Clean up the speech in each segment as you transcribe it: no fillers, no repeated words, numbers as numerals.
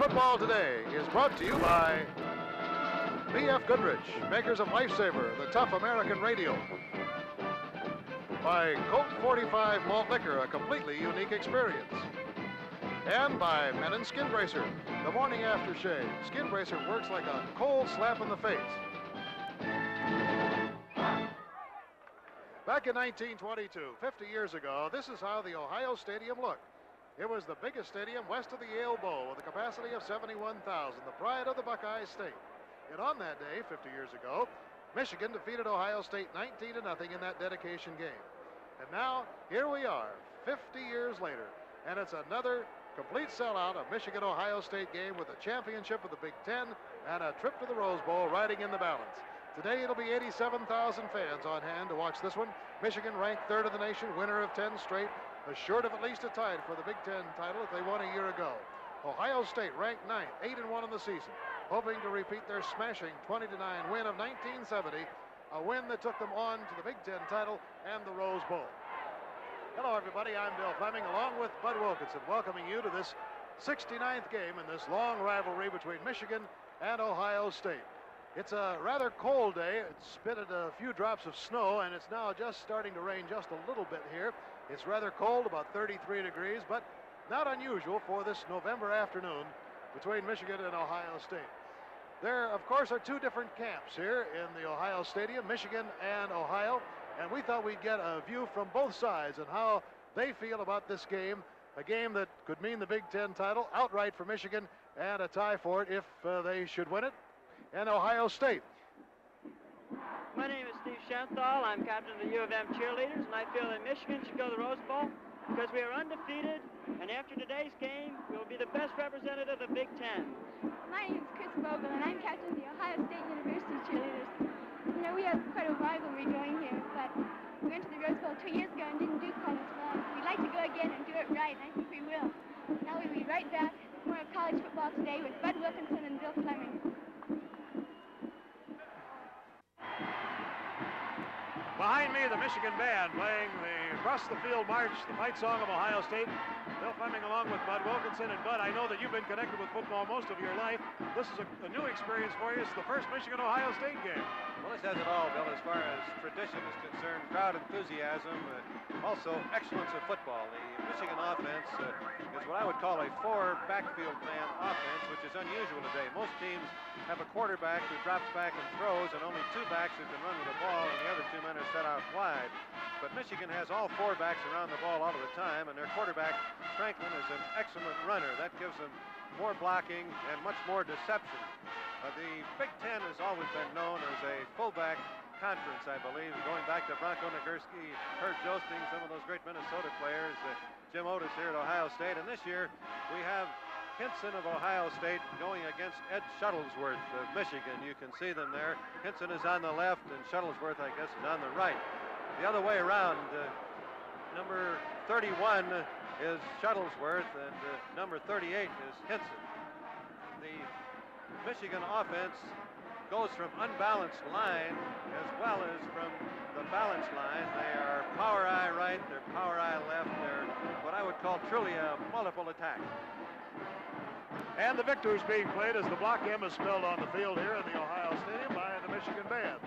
Football Today is brought to you by B.F. Goodrich, makers of Lifesaver, the tough American radio. By Colt 45 Malt Liquor, a completely unique experience. And by Men & Skin Bracer, the morning after shave. Skin Bracer works like a cold slap in the face. Back in 1922, 50 years ago, this is how the Ohio Stadium looked. It was the biggest stadium west of the Yale Bowl with a capacity of 71,000, the pride of the Buckeye State. And on that day, 50 years ago, Michigan defeated Ohio State 19-0 in that dedication game. And now, here we are, 50 years later, and it's another complete sellout of Michigan-Ohio State game with a championship of the Big Ten and a trip to the Rose Bowl riding in the balance. Today, it'll be 87,000 fans on hand to watch this one. Michigan ranked third in the nation, winner of 10 straight, assured of at least a tie for the Big Ten title if they won a year ago. Ohio State ranked 9th, 8-1 in the season, hoping to repeat their smashing 20-9 win of 1970, a win that took them on to the Big Ten title and the Rose Bowl. Hello, everybody. I'm Bill Fleming, along with Bud Wilkinson, welcoming you to this 69th game in this long rivalry between Michigan and Ohio State. It's a rather cold day. It's spitted a few drops of snow, and it's now just starting to rain just a little bit here. It's rather cold, about 33 degrees, but not unusual for this November afternoon between Michigan and Ohio State. There, of course, are two different camps here in the Ohio Stadium, Michigan and Ohio, and we thought we'd get a view from both sides and how they feel about this game, a game that could mean the Big Ten title outright for Michigan and a tie for it if they should win it, and Ohio State. My name is Steve Schenthal. I'm captain of the U of M Cheerleaders, and I feel that Michigan should go to the Rose Bowl because we are undefeated, and after today's game, we will be the best representative of the Big Ten. My name is Chris Vogel, and I'm captain of the Ohio State University Cheerleaders. You know, we have quite a rivalry going here, but we went to the Rose Bowl 2 years ago and didn't do quite as well. We'd like to go again and do it right, and I think we will. Now we'll be right back with more college football today with Bud Wilkinson and Bill Fleming. Behind me, the Michigan band playing the Across the Field March, the fight song of Ohio State. Bill Fleming along with Bud Wilkinson. And Bud, I know that you've been connected with football most of your life. This is a new experience for you. It's the first Michigan-Ohio State game. Well, this has it all, Bill, as far as tradition is concerned, crowd enthusiasm, also excellence of football. The Michigan offense is what I would call a four backfield man offense, which is unusual today. Most teams have a quarterback who drops back and throws, and only two backs who can run with the ball, and the other two men are set out wide. But Michigan has all four backs around the ball all of the time, and their quarterback, Franklin, is an excellent runner. That gives them more blocking and much more deception. The Big Ten has always been known as a fullback conference, I believe, going back to Bronco Nagurski, Herb Joesting, some of those great Minnesota players, Jim Otis here at Ohio State. And this year we have Hinson of Ohio State going against Ed Shuttlesworth of Michigan. You can see them there. Hinson is on the left, and Shuttlesworth, I guess, is on the right. The other way around, number 31 is Shuttlesworth, and number 38 is Hinson. The Michigan offense goes from unbalanced line as well as from the balanced line. They are power eye right, they're power eye left, they're what I would call truly a multiple attack. And the victors being played as the block M is spelled on the field here in the Ohio Stadium by the Michigan band.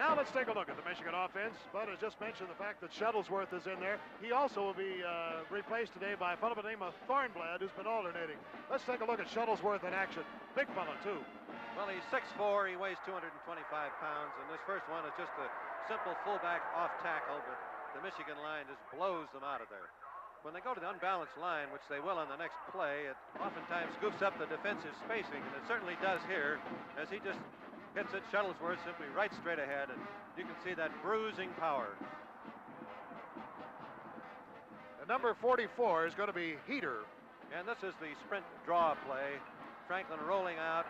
Now let's take a look at the Michigan offense. Bud has just mentioned the fact that Shuttlesworth is in there. He also will be replaced today by a fellow by the name of Thornblad, who's been alternating. Let's take a look at Shuttlesworth in action. Big fellow, too. Well, he's 6'4", he weighs 225 pounds, and this first one is just a simple fullback off tackle, but the Michigan line just blows them out of there. When they go to the unbalanced line, which they will on the next play, it oftentimes goofs up the defensive spacing, and it certainly does here, as he just hits it, Shuttlesworth simply right straight ahead, and you can see that bruising power. And number 44 is going to be Heater. And this is the sprint draw play. Franklin rolling out,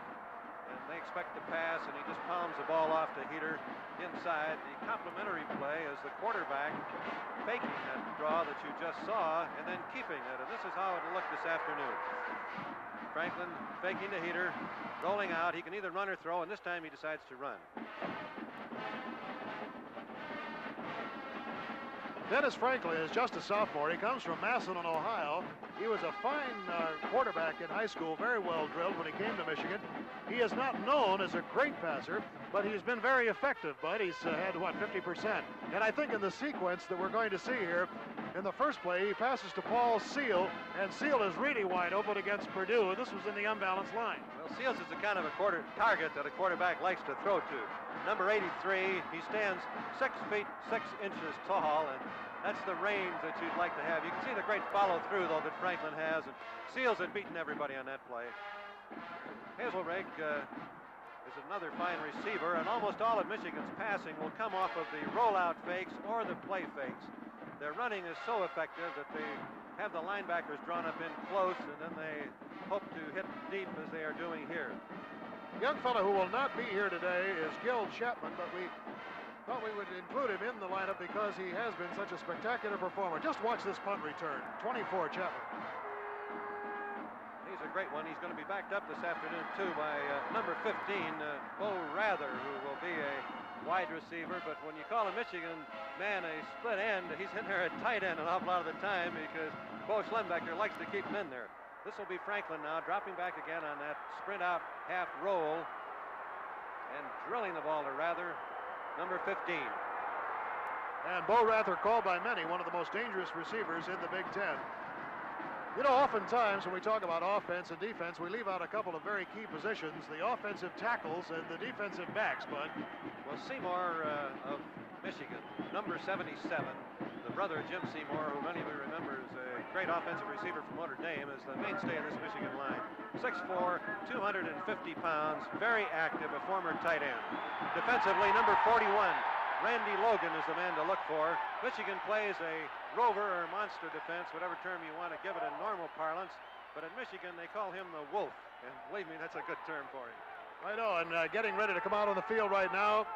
and they expect to pass, and he just palms the ball off to Heater inside. The complementary play is the quarterback faking that draw that you just saw and then keeping it, and this is how it'll look this afternoon. Franklin faking to Heater, rolling out. He can either run or throw, and this time he decides to run. Dennis Franklin is just a sophomore. He comes from Massillon, Ohio. He was a fine quarterback in high school, very well drilled when he came to Michigan. He is not known as a great passer, but he's been very effective, Bud. He's had, 50%. And I think in the sequence that we're going to see here, in the first play, he passes to Paul Seal, and Seal is really wide open against Purdue. This was in the unbalanced line. Well, Seals is the kind of a target that a quarterback likes to throw to. Number 83, he stands 6 feet 6 inches tall, and that's the range that you'd like to have. You can see the great follow-through, though, that Franklin has, and Seals had beaten everybody on that play. Hazelrake is another fine receiver, and almost all of Michigan's passing will come off of the rollout fakes or the play fakes. Their running is so effective that they have the linebackers drawn up in close, and then they hope to hit deep as they are doing here. Young fellow who will not be here today is Gil Chapman, but we thought we would include him in the lineup because he has been such a spectacular performer. Just watch this punt return. 24, Chapman. He's a great one. He's going to be backed up this afternoon, too, by number 15, Bo Rather, who will be a wide receiver. But when you call a Michigan man a split end, he's in there at tight end an awful lot of the time because Bo Schlembecker likes to keep him in there. This will be Franklin now, dropping back again on that sprint out half roll and drilling the ball to Rather, number 15. And Bo Rather, called by many one of the most dangerous receivers in the Big Ten. You know, oftentimes when we talk about offense and defense, we leave out a couple of very key positions, the offensive tackles and the defensive backs, Bud. Well, Seymour of Michigan, number 77, the brother of Jim Seymour, who many of you remember is a great offensive receiver from Notre Dame, is the mainstay of this Michigan line. 6'4", 250 pounds, very active, a former tight end. Defensively, number 41, Randy Logan is the man to look for. Michigan plays a rover or monster defense, whatever term you want to give it in normal parlance, but at Michigan they call him the Wolf, and believe me, that's a good term for him. I know, and getting ready to come out on the field right now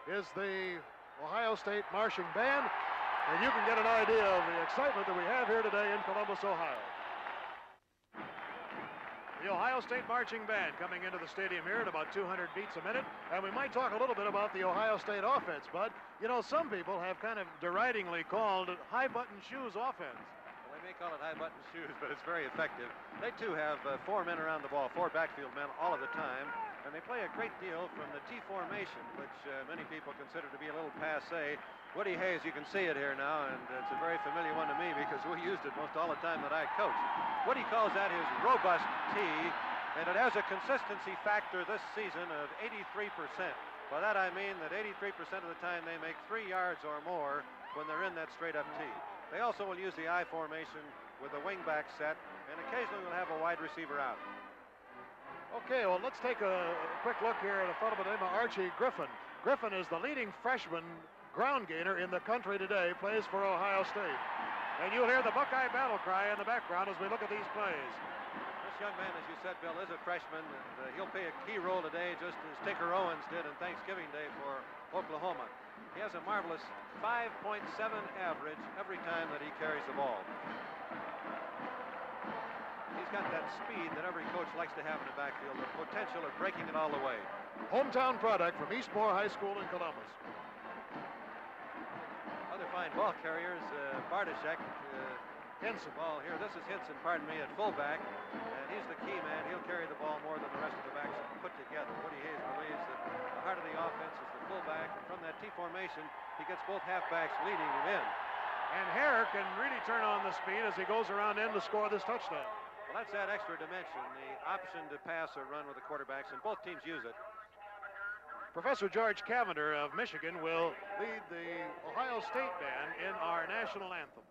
is the Ohio State Marching Band, and you can get an idea of the excitement that we have here today in Columbus, Ohio. The Ohio State Marching Band coming into the stadium here at about 200 beats a minute, and we might talk a little bit about the Ohio State offense, Bud. You know, some people have kind of deridingly called it high-button shoes offense. Well, they may call it high-button shoes, but it's very effective. They, too, have 4 men around the ball, 4 backfield men all of the time, and they play a great deal from the T formation, which many people consider to be a little passé. Woody Hayes, you can see it here now, and it's a very familiar one to me because we used it most all the time that I coached. Woody calls that his robust T, and it has a consistency factor this season of 83%. By that I mean that 83% of the time they make 3 yards or more when they're in that straight-up T. They also will use the I formation with a wing-back set, and occasionally will have a wide receiver out. Okay, well, let's take a quick look here at a fellow by the name of Archie Griffin. Griffin is the leading freshman ground gainer in the country today, plays for Ohio State. And you'll hear the Buckeye battle cry in the background as we look at these plays. This young man, as you said, Bill, is a freshman, and he'll play a key role today just as Tinker Owens did on Thanksgiving Day for Oklahoma. He has a marvelous 5.7 average every time that he carries the ball. He's got that speed that every coach likes to have in the backfield, the potential of breaking it all the way. Hometown product from Eastmore High School in Columbus. Other fine ball carriers, Bartoshek, Hinson ball here. This is Hinson, pardon me, at fullback, and he's the key man. He'll carry the ball more than the rest of the backs put together. Woody Hayes believes that the heart of the offense is the fullback, and from that T formation, he gets both halfbacks leading him in. And Hare can really turn on the speed as he goes around in to score this touchdown. Well, that's that extra dimension, the option to pass or run with the quarterbacks, and both teams use it. Professor George Cavender of Michigan will lead the Ohio State band in our national anthem.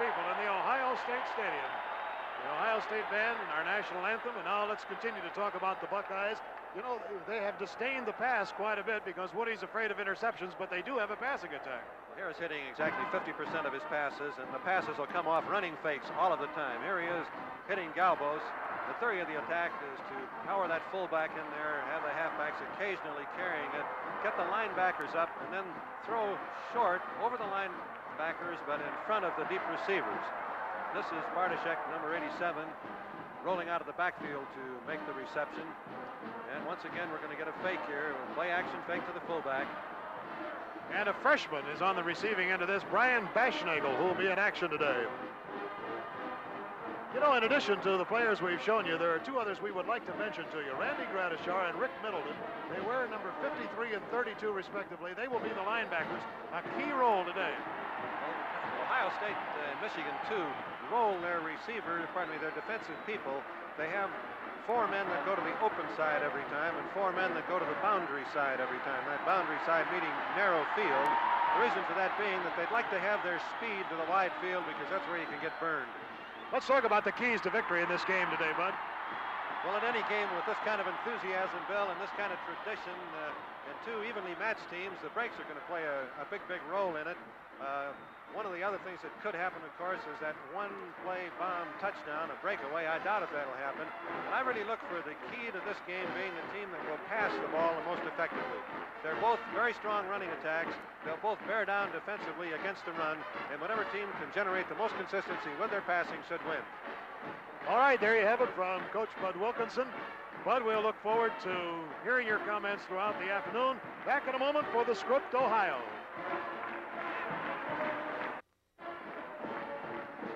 people in the Ohio State Stadium. The Ohio State band and our national anthem, and now let's continue to talk about the Buckeyes. You know, they have disdained the pass quite a bit because Woody's afraid of interceptions, but they do have a passing attack. Harris hitting exactly 50% of his passes, and the passes will come off running fakes all of the time. Here he is hitting Galbos. The theory of the attack is to power that fullback in there, have the halfbacks occasionally carrying it, get the linebackers up, and then throw short over the linebackers, but in front of the deep receivers. This is Bartoshek, number 87, rolling out of the backfield to make the reception. And once again, we're going to get a fake here. Play action fake to the fullback. And a freshman is on the receiving end of this, Brian Bashnagel, who will be in action today. You know, in addition to the players we've shown you, there are two others we would like to mention to you. Randy Gradishar and Rick Middleton. They wear number 53 and 32, respectively. They will be the linebackers. A key role today. Well, Ohio State and Michigan, too, roll their their defensive people. They have 4 men that go to the open side every time and 4 men that go to the boundary side every time. That boundary side meaning narrow field. The reason for that being that they'd like to have their speed to the wide field because that's where you can get burned. Let's talk about the keys to victory in this game today, Bud. Well, in any game with this kind of enthusiasm, Bill, and this kind of tradition, and 2 evenly matched teams, the breaks are going to play a big role in it. One of the other things that could happen, of course, is that one-play bomb touchdown, a breakaway. I doubt if that'll happen. And I really look for the key to this game being the team that will pass the ball the most effectively. They're both very strong running attacks. They'll both bear down defensively against the run, and whatever team can generate the most consistency with their passing should win. All right, there you have it from Coach Bud Wilkinson. Bud, we'll look forward to hearing your comments throughout the afternoon. Back in a moment for the script, Ohio.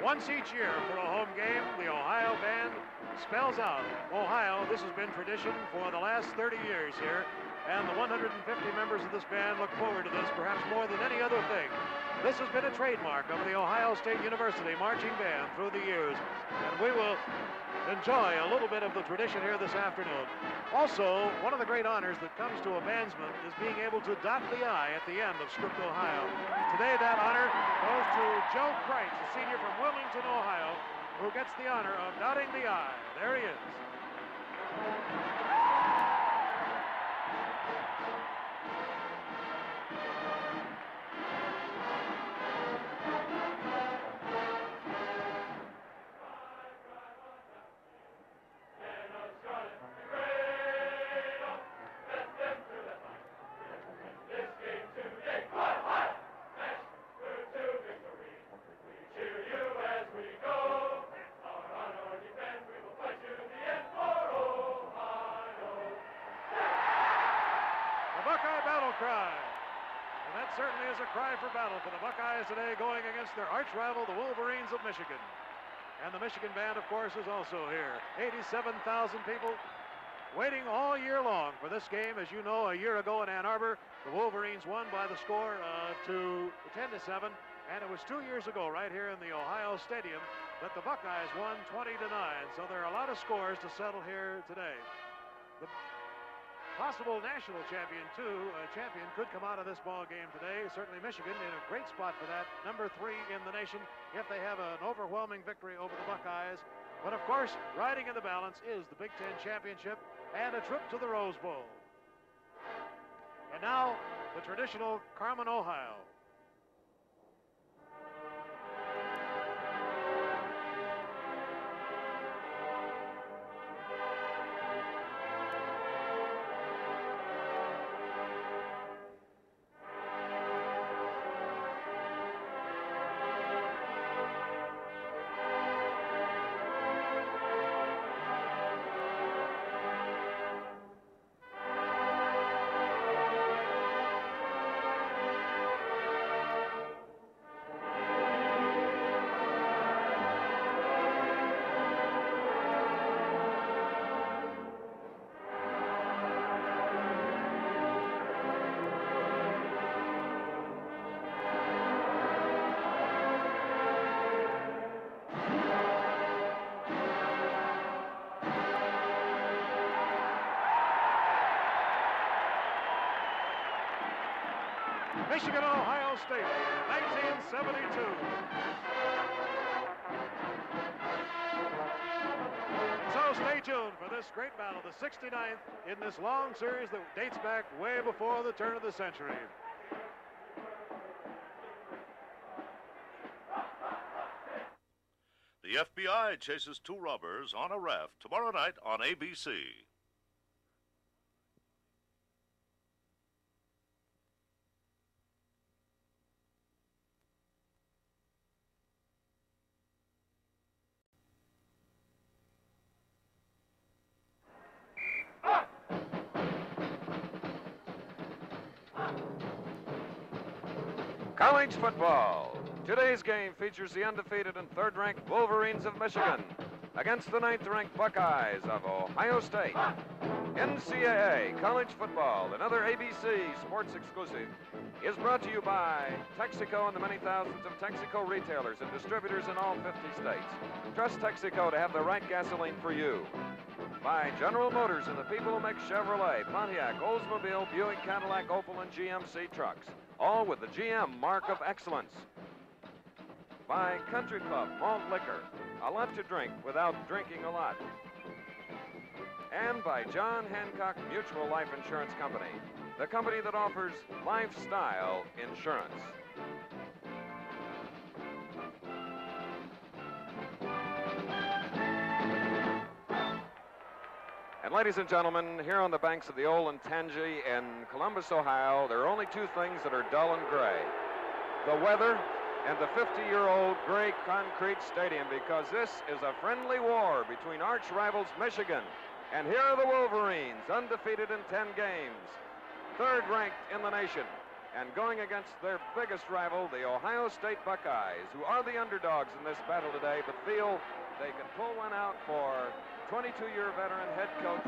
Once each year for a home game, the Ohio band spells out Ohio. This has been tradition for the last 30 years here, and the 150 members of this band look forward to this perhaps more than any other thing. This has been a trademark of the Ohio State University marching band through the years, and we will enjoy a little bit of the tradition here this afternoon. Also, one of the great honors that comes to a bandsman is being able to dot the I at the end of Script, Ohio. Today, that honor goes to Joe Kreitz, a senior from Wilmington, Ohio, who gets the honor of dotting the I. There he is. Cry. And that certainly is a cry for battle for the Buckeyes today, going against their arch rival, the Wolverines of Michigan. And the Michigan band, of course, is also here. 87,000 people waiting all year long for this game. As you know, a year ago in Ann Arbor, the Wolverines won by the score of 10-7. And it was 2 years ago, right here in the Ohio Stadium, that the Buckeyes won 20-9. So there are a lot of scores to settle here today. The possible national champion could come out of this ball game today. Certainly Michigan in a great spot for that. Number 3 in the nation if they have an overwhelming victory over the Buckeyes. But of course, riding in the balance is the Big Ten championship and a trip to the Rose Bowl. And now, the traditional Carmen, Ohio. Michigan and Ohio State, 1972. So stay tuned for this great battle, the 69th in this long series that dates back way before the turn of the century. The FBI chases two robbers on a raft tomorrow night on ABC. College football. Today's game features the undefeated and third-ranked Wolverines of Michigan against the ninth-ranked Buckeyes of Ohio State. NCAA college football, another ABC sports exclusive, is brought to you by Texaco and the many thousands of Texaco retailers and distributors in all 50 states. Trust Texaco to have the right gasoline for you. By General Motors and the people who make Chevrolet, Pontiac, Oldsmobile, Buick, Cadillac, Opel, and GMC trucks, all with the GM mark of excellence. By Country Club Malt Liquor, a lot to drink without drinking a lot. And by John Hancock Mutual Life Insurance Company, the company that offers lifestyle insurance. And ladies and gentlemen, here on the banks of the Olentangy in Columbus, Ohio, there are only two things that are dull and gray: the weather and the 50-year-old gray concrete stadium, because this is a friendly war between arch rivals Michigan. And here are the Wolverines, undefeated in 10 games, third-ranked in the nation, and going against their biggest rival, the Ohio State Buckeyes, who are the underdogs in this battle today, but feel they can pull one out for 22-year veteran head coach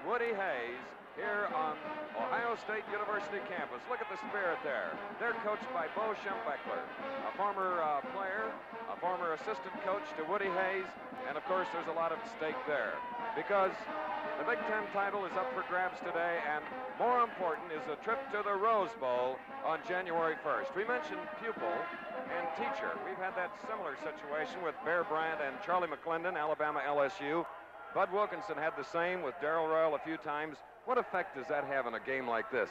Woody Hayes here on Ohio State University campus. Look at the spirit there. They're coached by Bo Schembechler, a former player, a former assistant coach to Woody Hayes, and of course there's a lot at stake there because the Big Ten title is up for grabs today, and more important is a trip to the Rose Bowl on January 1st. We mentioned pupil and teacher. We've had that similar situation with Bear Bryant and Charlie McClendon, Alabama LSU. Bud Wilkinson had the same with Darrell Royal a few times. What effect does that have on a game like this?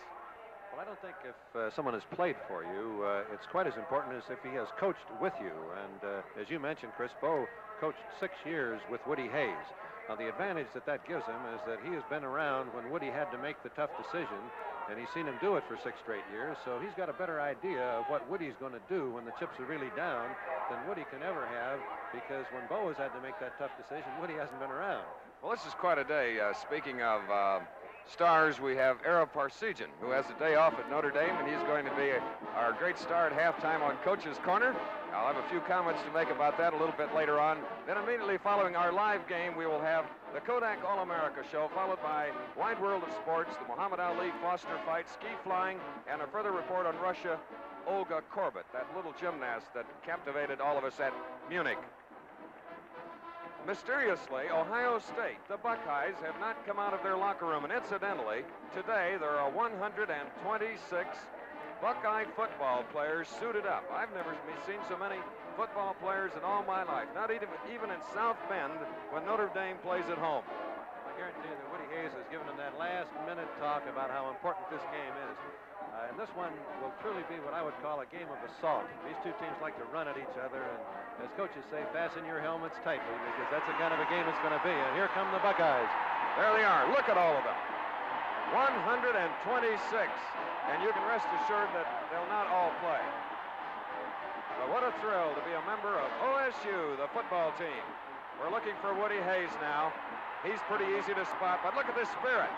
Well, I don't think if someone has played for you, it's quite as important as if he has coached with you. And as you mentioned, Chris, Bo coached 6 years with Woody Hayes. Now, the advantage that gives him is that he has been around when Woody had to make the tough decision, and he's seen him do it for 6 straight years, so he's got a better idea of what Woody's going to do when the chips are really down than Woody can ever have, because when Bo has had to make that tough decision, Woody hasn't been around. Well, this is quite a day. Speaking of stars, we have Ara Parsegian, who has a day off at Notre Dame, and he's going to be our great star at halftime on Coach's Corner. I'll have a few comments to make about that a little bit later on. Then immediately following our live game, we will have the Kodak All-America show, followed by Wide World of Sports, the Muhammad Ali Foster fight, ski flying, and a further report on Russia, Olga Korbut, that little gymnast that captivated all of us at Munich. Mysteriously, Ohio State, the Buckeyes, have not come out of their locker room. And incidentally, today there are 126 Buckeye football players suited up. I've never seen so many football players in all my life, not even in South Bend when Notre Dame plays at home. I guarantee you that Woody Hayes has given them that last-minute talk about how important this game is. And this one will truly be what I would call a game of assault. These two teams like to run at each other, and as coaches say, fasten your helmets tightly, because that's the kind of a game it's going to be. And here come the Buckeyes. There they are. Look at all of them. 126. And you can rest assured that they'll not all play. But what a thrill to be a member of OSU, the football team. We're looking for Woody Hayes now. He's pretty easy to spot, but look at this spirit.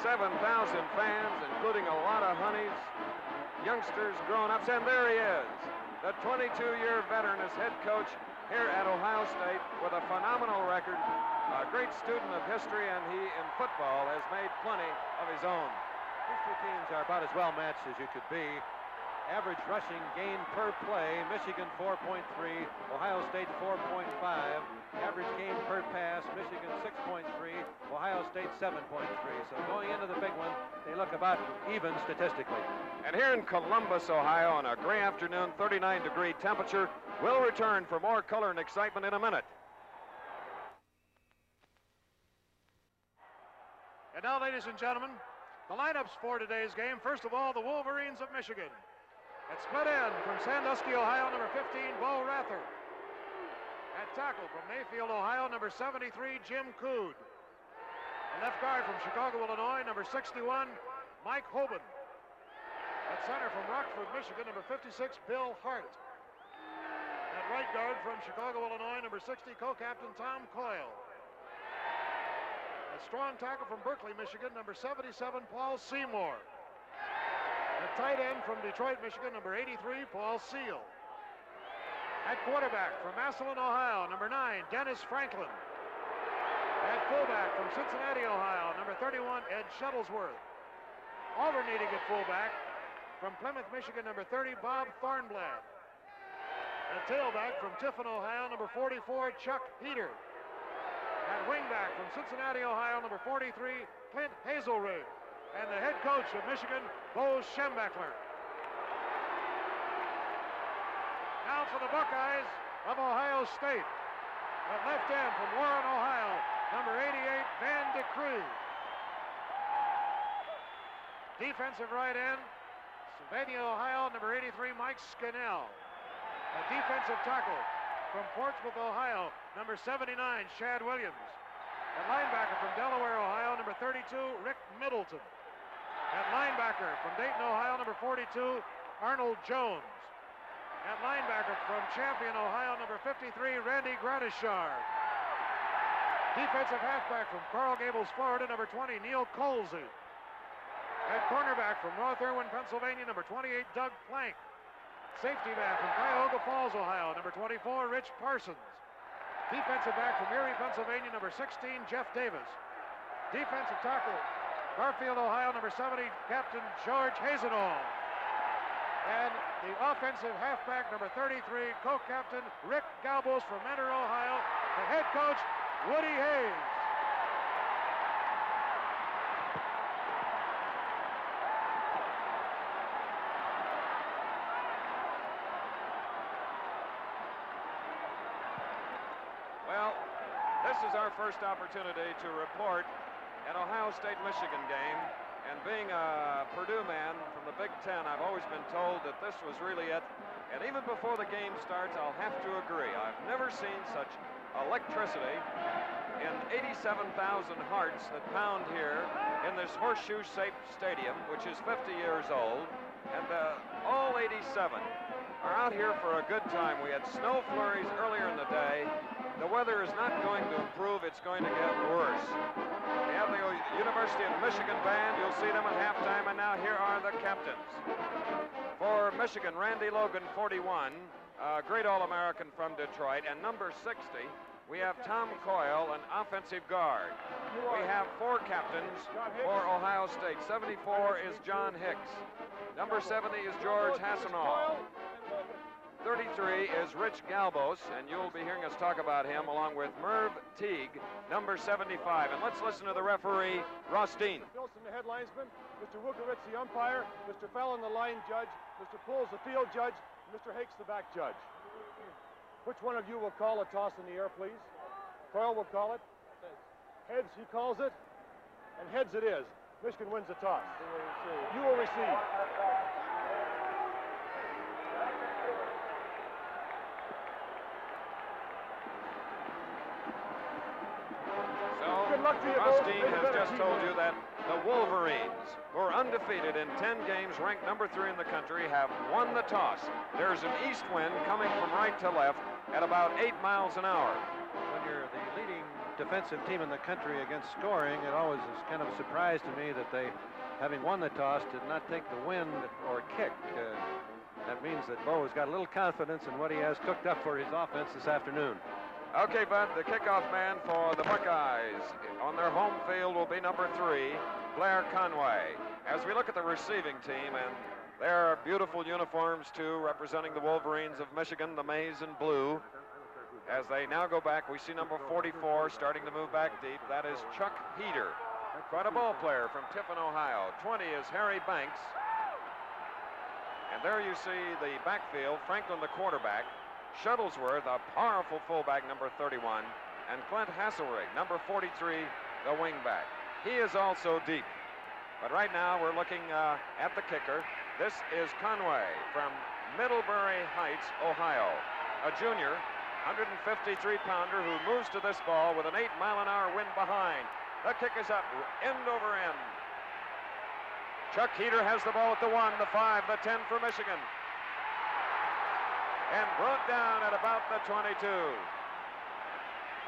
$87,000 fans, including a lot of honeys, youngsters, grown-ups, and there he is. The 22-year veteran is head coach here at Ohio State with a phenomenal record, a great student of history, and he, in football, has made plenty of his own. These two teams are about as well matched as you could be. Average rushing gain per play, Michigan 4.3, Ohio State 4.5. Average gain per pass, Michigan 6.3, Ohio State 7.3. So going into the big one, they look about even statistically. And here in Columbus, Ohio, on a gray afternoon, 39-degree temperature, we'll return for more color and excitement in a minute. And now, ladies and gentlemen, the lineups for today's game. First of all, the Wolverines of Michigan. At split end from Sandusky, Ohio, number 15, Bo Rather. At tackle from Mayfield, Ohio, number 73, Jim Cood. A left guard from Chicago, Illinois, number 61, Mike Hoban. At center from Rockford, Michigan, number 56, Bill Hart. At right guard from Chicago, Illinois, number 60, co-captain Tom Coyle. A strong tackle from Berkeley, Michigan, number 77, Paul Seymour. A tight end from Detroit, Michigan, number 83, Paul Seal. At quarterback from Massillon, Ohio, number 9, Dennis Franklin. At fullback from Cincinnati, Ohio, number 31, Ed Shuttlesworth. Alternating at fullback from Plymouth, Michigan, number 30, Bob Thornblad. At tailback from Tiffin, Ohio, number 44, Chuck Heater. At wingback from Cincinnati, Ohio, number 43, Clint Hazelroot. And the head coach of Michigan, Bo Schembechler. Now for the Buckeyes of Ohio State. At left end from Warren, Ohio, number 88, Van de Cruz. Defensive right end, Sylvania, Ohio, number 83, Mike Scannell. A defensive tackle from Portsmouth, Ohio, number 79, Shad Williams. A linebacker from Delaware, Ohio, number 32, Rick Middleton. At linebacker from Dayton, Ohio, number 42, Arnold Jones. At linebacker from Champion, Ohio, number 53, Randy Gradishar. Defensive halfback from Coral Gables, Florida, number 20, Neil Colesy. At cornerback from North Irwin, Pennsylvania, number 28, Doug Plank. Safety back from Cuyahoga Falls, Ohio, number 24, Rich Parsons. Defensive back from Erie, Pennsylvania, number 16, Jeff Davis. Defensive tackle, Garfield, Ohio, number 70, Captain George Hazenall. And the offensive halfback, number 33, co-captain Rick Galbos from Mentor, Ohio. The head coach, Woody Hayes. Well, this is our first opportunity to report an Ohio State-Michigan game, and being a Purdue man from the Big Ten, I've always been told that this was really it. And even before the game starts, I'll have to agree. I've never seen such electricity in 87,000 hearts that pound here in this horseshoe-shaped stadium, which is 50 years old. And all 87 are out here for a good time. We had snow flurries earlier in the day. The weather is not going to improve. It's going to get worse. We have the University of Michigan band. You'll see them at halftime. And now here are the captains. For Michigan, Randy Logan, 41, a great All-American from Detroit. And number 60, we have Tom Coyle, an offensive guard. We have 4 captains for Ohio State. 74 is John Hicks. Number 70 is George Hassanall. 33 is Rich Galbos, and you'll be hearing us talk about him along with Merv Teague, number 75. And let's listen to the referee, Ross Dean. Mr. Filson, the head linesman, Mr. Wukovitz, the umpire, Mr. Fallon, the line judge, Mr. Pools, the field judge, Mr. Hakes, the back judge. Which one of you will call a toss in the air, please? Coyle will call it. Heads, he calls it. And heads it is. Michigan wins the toss. You will receive. Ross Dean has just told you that the Wolverines, who are undefeated in 10 games, ranked number 3 in the country, have won the toss. There's an east wind coming from right to left at about 8 miles an hour. When you're the leading defensive team in the country against scoring, it always is kind of a surprise to me that they, having won the toss, did not take the wind or kick. That means that Bo has got a little confidence in what he has cooked up for his offense this afternoon. Okay, Bud, the kickoff man for the Buckeyes on their home field will be number 3, Blair Conway. As we look at the receiving team, and Their beautiful uniforms, too, representing the Wolverines of Michigan, the maize and blue. As they now go back, we see number 44 starting to move back deep. That is Chuck Heater, quite a ball player from Tiffin, Ohio. 20 is Harry Banks. And there you see the backfield, Franklin the quarterback, Shuttlesworth, a powerful fullback, number 31, and Clint Hasselrig, number 43, the wingback. He is also deep. But right now we're looking at the kicker. This is Conway from Middlebury Heights, Ohio, a junior, 153-pounder who moves to this ball with an 8-mile-an-hour wind behind. The kick is up, end over end. Chuck Heater has the ball at the 1, the 5, the 10 for Michigan. And brought down at about the 22.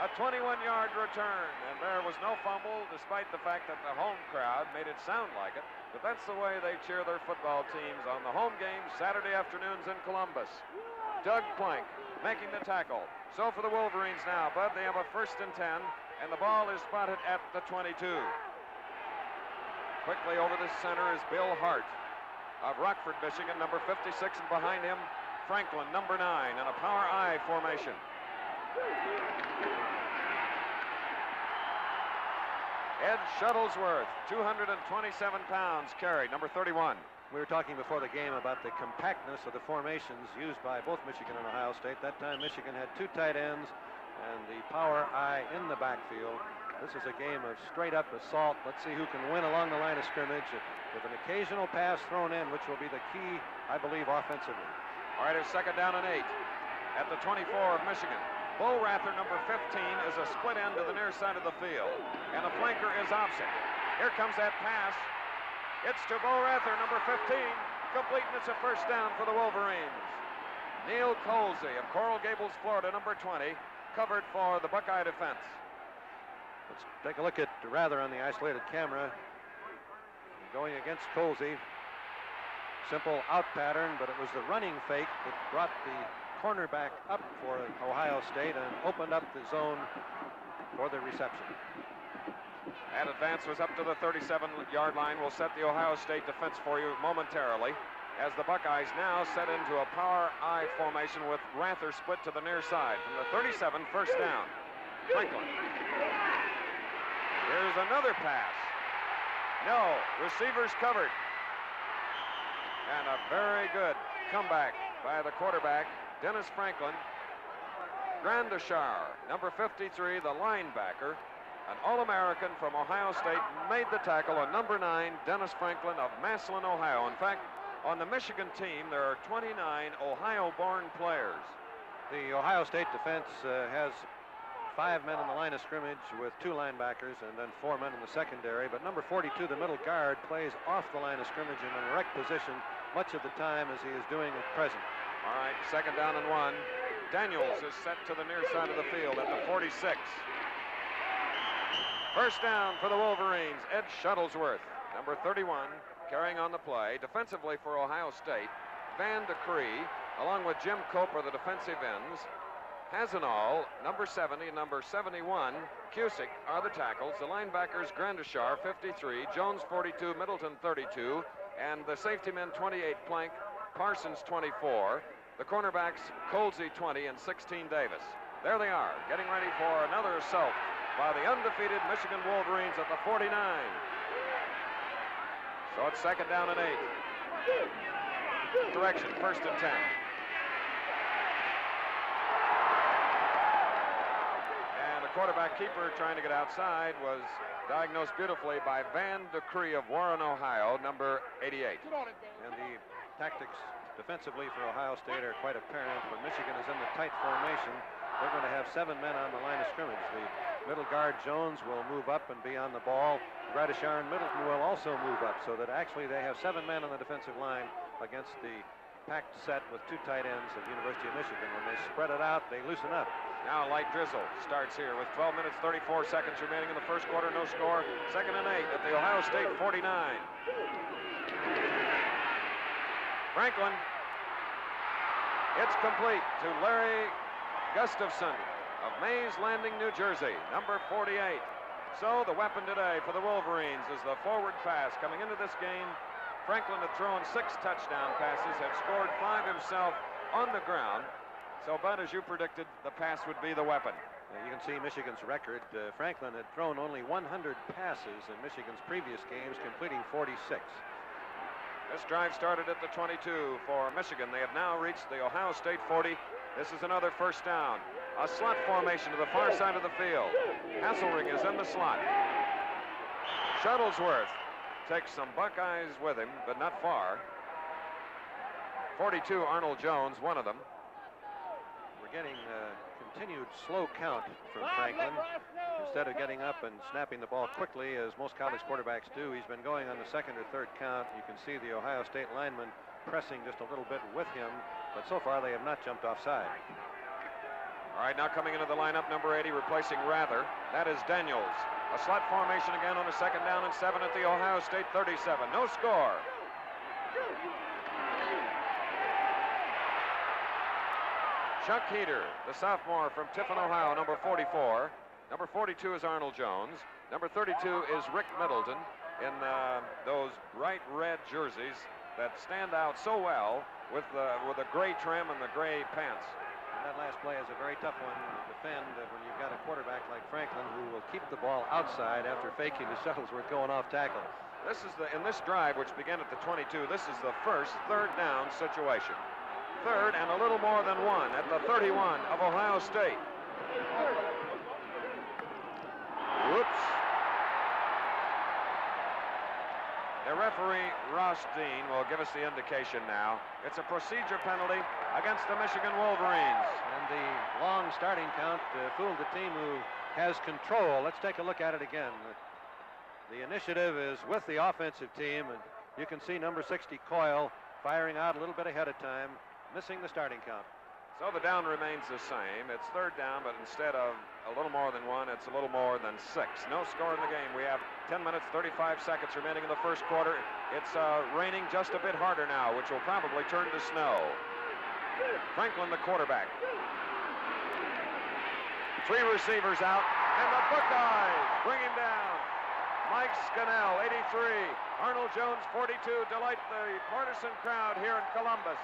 A 21-yard return, and there was no fumble, despite the fact that the home crowd made it sound like it. But that's the way they cheer their football teams on the home games Saturday afternoons in Columbus. Doug Plank making the tackle. So for the Wolverines now, Bud, they have a 1st and 10, and the ball is spotted at the 22. Quickly over the center is Bill Hart of Rockford, Michigan, number 56, and behind him, Franklin, number 9, in a power I formation. Ed Shuttlesworth, 227 pounds carried, number 31. We were talking before the game about the compactness of the formations used by both Michigan and Ohio State. That time Michigan had 2 tight ends and the power I in the backfield. This is a game of straight-up assault. Let's see who can win along the line of scrimmage with an occasional pass thrown in, which will be the key, I believe, offensively. All right, it's 2nd down and 8 at the 24 of Michigan. Bull Rather, number 15, is a split end to the near side of the field, and the flanker is opposite. Here comes that pass. It's to Bull Rather, number 15, complete, and it's a 1st down for the Wolverines. Neil Colsey of Coral Gables, Florida, number 20, covered for the Buckeye defense. Let's take a look at Rather on the isolated camera. Going against Colsey. Simple out pattern, but it was the running fake that brought the cornerback up for Ohio State and opened up the zone for the reception. That advance was up to the 37-yard line. We'll set the Ohio State defense for you momentarily as the Buckeyes now set into a power I formation with Rather split to the near side. From the 37, 1st down. Franklin. Here's another pass. No, receivers covered. And a very good comeback by the quarterback, Dennis Franklin. Grandishar, number 53, the linebacker, an All-American from Ohio State, made the tackle on number 9, Dennis Franklin of Massillon, Ohio. In fact, on the Michigan team, there are 29 Ohio-born players. The Ohio State defense has 5 men in the line of scrimmage with 2 linebackers and then 4 men in the secondary. But number 42, the middle guard, plays off the line of scrimmage in an erect position much of the time, as he is doing at present. All right, 2nd down and 1. Daniels is set to the near side of the field at the 46. 1st down for the Wolverines. Ed Shuttlesworth, number 31, carrying on the play. Defensively for Ohio State, Van de Cree, along with Jim Cope, are the defensive ends. Hasenall, number 70, and number 71, Cusick, are the tackles. The linebackers, Grandishar, 53, Jones, 42, Middleton, 32, and the safety men, 28, Plank, Parsons, 24. The cornerbacks, Colsey, 20, and 16, Davis. There they are, getting ready for another assault by the undefeated Michigan Wolverines at the 49. So it's 2nd down and 8. Direction, 1st and 10. And the quarterback keeper trying to get outside was diagnosed beautifully by Van de Cree of Warren, Ohio, number 88. And the tactics defensively for Ohio State are quite apparent. When Michigan is in the tight formation, they're going to have 7 men on the line of scrimmage. The middle guard, Jones, will move up and be on the ball. Grandishar and Middleton will also move up, so that actually they have 7 men on the defensive line against the packed set with 2 tight ends of University of Michigan. When they spread it out, they loosen up. Now light drizzle starts here with 12 minutes, 34 seconds remaining in the 1st quarter. No score. 2nd and 8 at the Ohio State 49. Franklin. It's complete to Larry Gustafson of Mays Landing, New Jersey, number 48. So the weapon today for the Wolverines is the forward pass coming into this game. Franklin had thrown 6 touchdown passes, had scored 5 himself on the ground. So, Bud, as you predicted, the pass would be the weapon. You can see Michigan's record. Franklin had thrown only 100 passes in Michigan's previous games, completing 46. This drive started at the 22 for Michigan. They have now reached the Ohio State 40. This is another first down. A slot formation to the far side of the field. Hasselring is in the slot. Shuttlesworth takes some Buckeyes with him, but not far. 42, Arnold Jones, one of them. We're getting continued slow count from Franklin. Instead of getting up and snapping the ball quickly, as most college quarterbacks do, he's been going on the 2nd or 3rd count. You can see the Ohio State lineman pressing just a little bit with him, but so far they have not jumped offside. All right, now coming into the lineup, number 80, replacing Rather. That is Daniels. A slot formation again on a 2nd down and 7 at the Ohio State 37. No score. Chuck Heater, the sophomore from Tiffin, Ohio, number 44. Number 42 is Arnold Jones. Number 32 is Rick Middleton in those bright red jerseys that stand out so well with the gray trim and the gray pants. And that last play is a very tough one to defend when you've got a quarterback like Franklin who will keep the ball outside after faking the Shuttlesworth going off tackle. This is in this drive, which began at the 22, this is the first 3rd down situation. 3rd and a little more than 1 at the 31 of Ohio State. Whoops. The referee, Ross Dean, will give us the indication now. It's a procedure penalty against the Michigan Wolverines. And the long starting count fooled the team who has control. Let's take a look at it again. The initiative is with the offensive team, and you can see number 60, Coyle, firing out a little bit ahead of time, missing the starting count. So the down remains the same. It's 3rd down, but instead of a little more than 1, it's a little more than 6. No score in the game. We have 10 minutes, 35 seconds remaining in the first quarter. It's raining just a bit harder now, which will probably turn to snow. Franklin, the quarterback. 3 receivers out, and the Buckeyes bring him down. Mike Scannell, 83. Arnold Jones, 42. Delight the partisan crowd here in Columbus.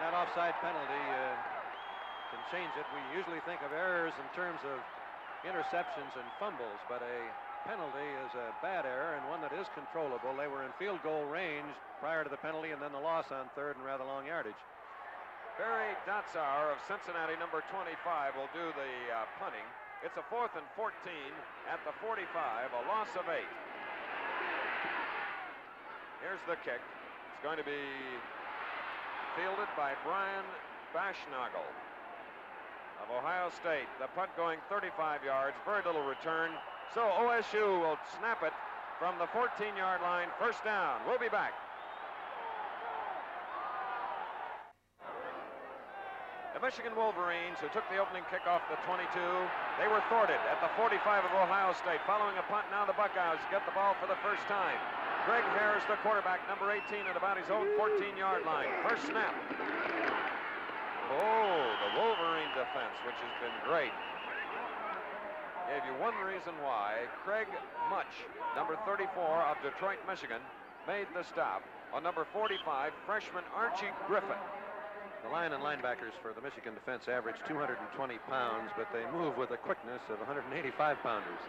That offside penalty can change it. We usually think of errors in terms of interceptions and fumbles, but a penalty is a bad error and one that is controllable. They were in field goal range prior to the penalty, and then the loss on 3rd and rather long yardage. Barry Dotzauer of Cincinnati, number 25, will do the punting. It's a 4th and 14 at the 45, a loss of 8. Here's the kick. It's going to be fielded by Brian Bashnagel of Ohio State. The punt going 35 yards, very little return. So OSU will snap it from the 14-yard line, first down. We'll be back. The Michigan Wolverines, who took the opening kickoff at the 22, they were thwarted at the 45 of Ohio State. Following a punt, now the Buckeyes get the ball for the first time. Greg Harris, the quarterback, number 18, at about his own 14-yard line. First snap. Oh, the Wolverine defense, which has been great. Gave you one reason why. Craig Much, number 34 of Detroit, Michigan, made the stop on number 45, freshman Archie Griffin. The line and linebackers for the Michigan defense average 220 pounds, but they move with a quickness of 185-pounders.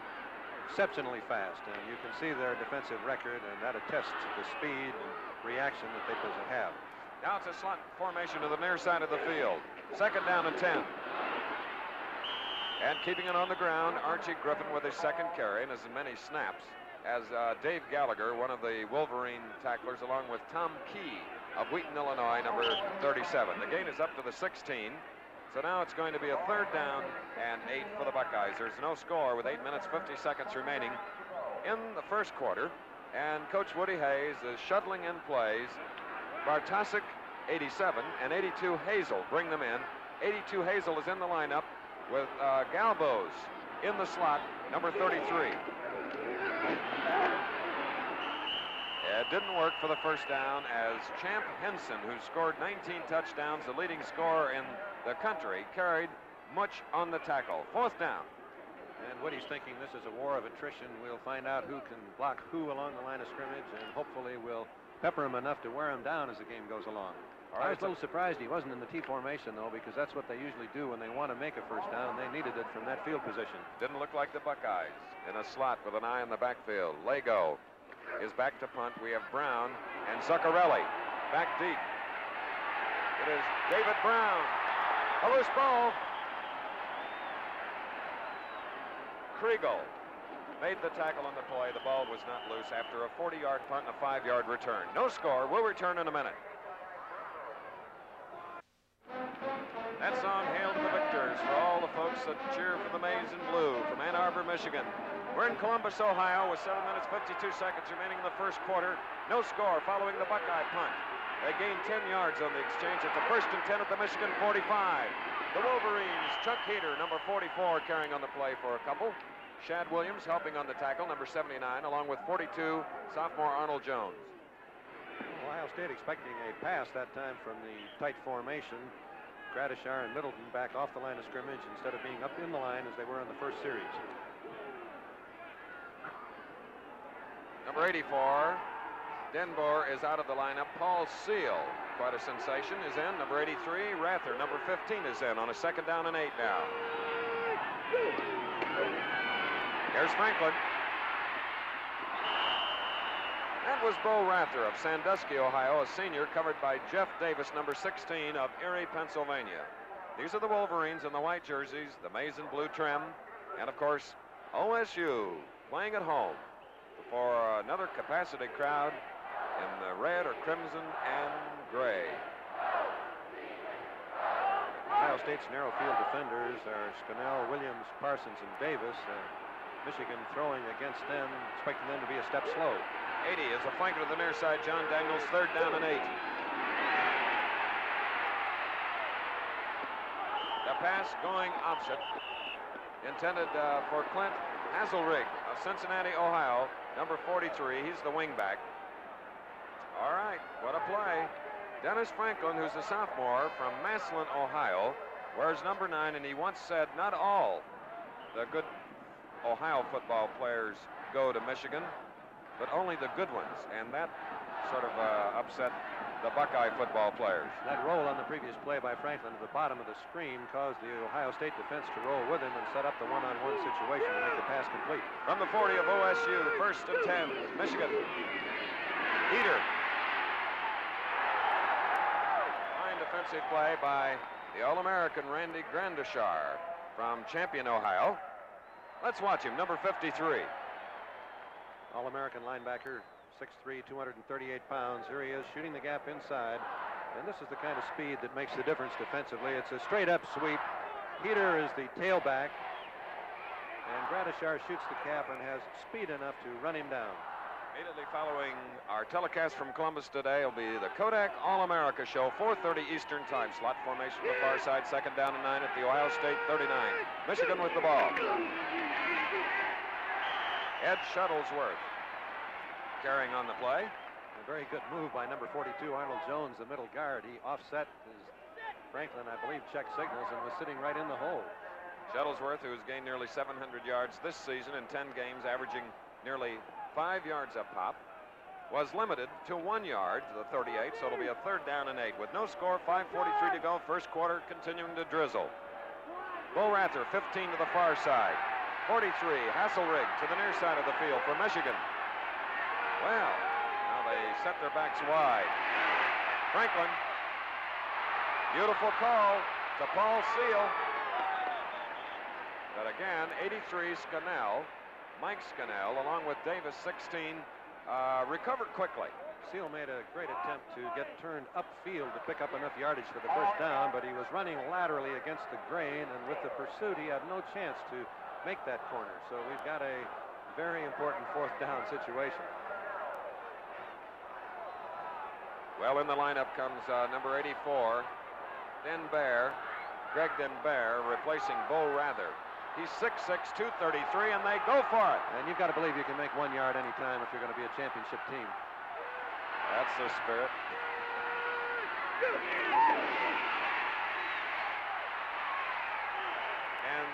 Exceptionally fast, and you can see their defensive record, and that attests to the speed and reaction that they have. Now it's a slot formation to the near side of the field. 2nd down and 10. And keeping it on the ground, Archie Griffin with his 2nd carry and as many snaps as Dave Gallagher, one of the Wolverine tacklers, along with Tom Key of Wheaton, Illinois, number 37. The gain is up to the 16. So now it's going to be a 3rd down and 8 for the Buckeyes. There's no score with 8 minutes, 50 seconds remaining in the first quarter. And Coach Woody Hayes is shuttling in plays. Bartosik, 87, and 82 Hazel bring them in. 82 Hazel is in the lineup with Galbos in the slot, number 33. It didn't work for the first down as Champ Henson, who scored 19 touchdowns, the leading scorer in the country, carried Much on the tackle. 4th down. And Woody's thinking this is a war of attrition. We'll find out who can block who along the line of scrimmage, and hopefully we'll pepper him enough to wear him down as the game goes along. I was a little surprised he wasn't in the T formation, though, because that's what they usually do when they want to make a first down, and they needed it from that field position. Didn't look like the Buckeyes. In a slot with an eye in the backfield. Lego is back to punt. We have Brown and Zuccarelli back deep. It is David Brown. A loose ball. Kriegel made the tackle on the play. The ball was not loose after a 40-yard punt and a 5-yard return. No score. We'll return in a minute. That song, Hail to the Victors, for all the folks that cheer for the Maize and Blue from Ann Arbor, Michigan. We're in Columbus, Ohio, with 7 minutes, 52 seconds remaining in the first quarter. No score following the Buckeye punt. They gained 10 yards on the exchange at the 1st and 10 at the Michigan 45. The Wolverines, Chuck Heater, number 44, carrying on the play for a couple. Shad Williams helping on the tackle, number 79, along with 42, sophomore Arnold Jones. Ohio State expecting a pass that time from the tight formation. Gradishar and Middleton back off the line of scrimmage instead of being up in the line as they were in the first series. Number 84, Denboer is out of the lineup. Paul Seal, quite a sensation, is in. Number 83, Rather, number 15 is in on a 2nd down and 8 now. Here's Franklin. That was Bo Rather of Sandusky, Ohio, a senior, covered by Jeff Davis, number 16 of Erie, Pennsylvania. These are the Wolverines in the white jerseys, the maize and blue trim, and of course, OSU playing at home for another capacity crowd in the red or crimson and gray. Ohio State's narrow field defenders are Scannell, Williams, Parsons, and Davis. Michigan throwing against them, expecting them to be a step slow. 80 is a flanker to the near side. John Daniels, 3rd down and 8. The pass going opposite. Intended for Clint Hazelrig of Cincinnati, Ohio, number 43. He's the wingback. All right, what a play. Dennis Franklin, who's a sophomore from Massillon, Ohio, wears number 9, and he once said not all the good Ohio football players go to Michigan, but only the good ones, and that sort of upset the Buckeye football players. That roll on the previous play by Franklin at the bottom of the screen caused the Ohio State defense to roll with him and set up the one-on-one situation to make the pass complete. From the 40 of OSU, 1st and 10, Michigan. Heater. Fine defensive play by the All-American Randy Gradishar from Champion, Ohio. Let's watch him, number 53. All-American linebacker, 6'3", 238 pounds. Here he is shooting the gap inside. And this is the kind of speed that makes the difference defensively. It's a straight-up sweep. Heater is the tailback. And Gradishar shoots the cap and has speed enough to run him down. Immediately following our telecast from Columbus today will be the Kodak All-America Show, 4:30 Eastern Time. Slot formation on the far side, 2nd down and 9 at the Ohio State 39. Michigan with the ball. Ed Shuttlesworth carrying on the play. A very good move by number 42, Arnold Jones, the middle guard. He offset his Franklin, I believe, check signals and was sitting right in the hole. Shuttlesworth, who has gained nearly 700 yards this season in 10 games, averaging nearly 5 yards a pop, was limited to 1 yard to the 38, so it'll be a 3rd down and 8. With no score, 5:43 to go, first quarter continuing to drizzle. Bo Rather, 15 to the far side. 43, Hasselrig to the near side of the field for Michigan. Well, now they set their backs wide. Franklin, beautiful call to Paul Seal. But again, 83, Scannell, Mike Scannell, along with Davis, 16, recovered quickly. Seal made a great attempt to get turned upfield to pick up enough yardage for the first down, but he was running laterally against the grain, and with the pursuit, he had no chance to make that corner. So we've got a very important 4th down situation. Well, in the lineup comes number 84, Greg Denbear, replacing Bo Rather. He's 6'6", 233, and they go for it. And you've got to believe you can make 1 yard anytime if you're going to be a championship team. That's the spirit. And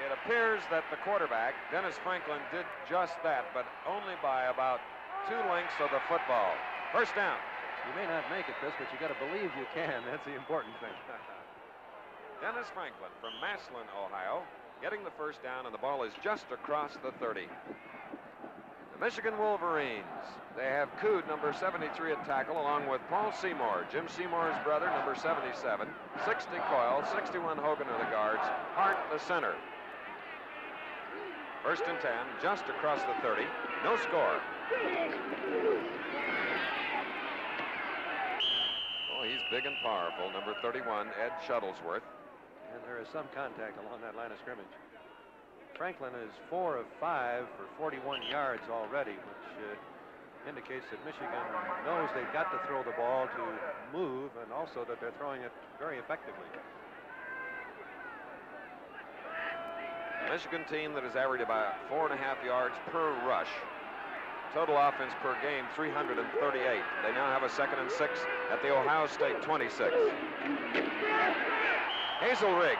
It appears that the quarterback, Dennis Franklin, did just that, but only by about 2 lengths of the football. First down. You may not make it, but you got to believe you can. That's the important thing. Dennis Franklin from Massillon, Ohio, getting the first down, and the ball is just across the 30. The Michigan Wolverines. They have Coode, number 73 at tackle, along with Paul Seymour, Jim Seymour's brother, number 77, 60 Coyle, 61 Hogan are the guards, Hart the center. First and 10, just across the 30. No score. Oh, he's big and powerful. Number 31, Ed Shuttlesworth. And there is some contact along that line of scrimmage. Franklin is 4 of 5 for 41 yards already, which indicates that Michigan knows they've got to throw the ball to move, and also that they're throwing it very effectively. A Michigan team that has averaged about 4.5 yards per rush. Total offense per game, 338. They now have a 2nd and 6 at the Ohio State 26. Hazelrig.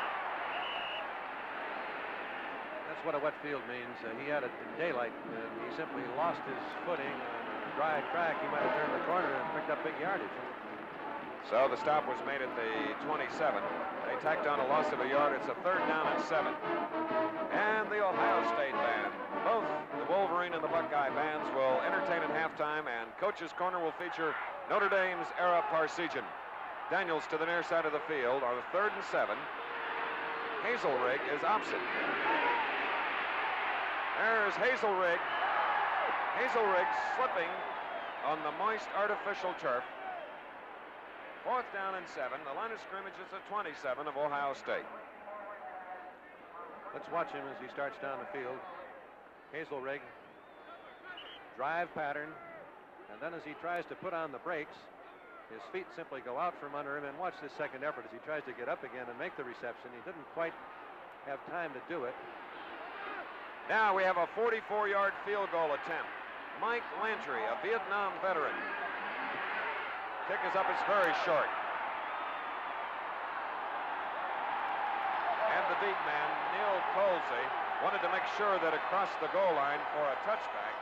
That's what a wet field means. He had it in daylight, and he simply lost his footing on a dry track. He might have turned the corner and picked up big yardage. So the stop was made at the 27. They tacked on a loss of a yard. It's a 3rd down and 7. And the Ohio State band, both the Wolverine and the Buckeye bands, will entertain at halftime, and Coach's Corner will feature Notre Dame's Ara Parseghian. Daniels to the near side of the field on the 3rd and 7. Hazelrig is opposite. There's Hazelrig. Hazelrig slipping on the moist artificial turf. 4th down and 7. The line of scrimmage is at 27 of Ohio State. Let's watch him as he starts down the field. Hazelrig, drive pattern, and then as he tries to put on the brakes, his feet simply go out from under him, and watch this second effort as he tries to get up again and make the reception. He didn't quite have time to do it. Now we have a 44-yard field goal attempt. Mike Lantry, a Vietnam veteran. Kick is up, it's very short. And the deep man, Neil Colsey, wanted to make sure that it crossed the goal line for a touchback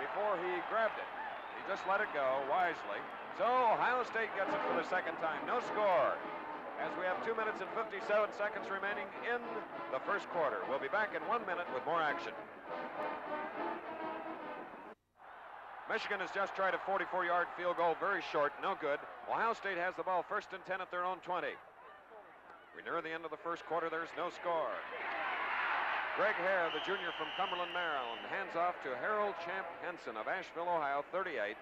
before he grabbed it. He just let it go wisely. So Ohio State gets it for the 2nd time. No score. As we have 2 minutes and 57 seconds remaining in the first quarter. We'll be back in 1 minute with more action. Michigan has just tried a 44-yard field goal, very short, no good. Ohio State has the ball 1st and 10 at their own 20. We're near the end of the first quarter. There's no score. Greg Hare, the junior from Cumberland, Maryland, hands off to Harold Champ Henson of Asheville, Ohio, 38.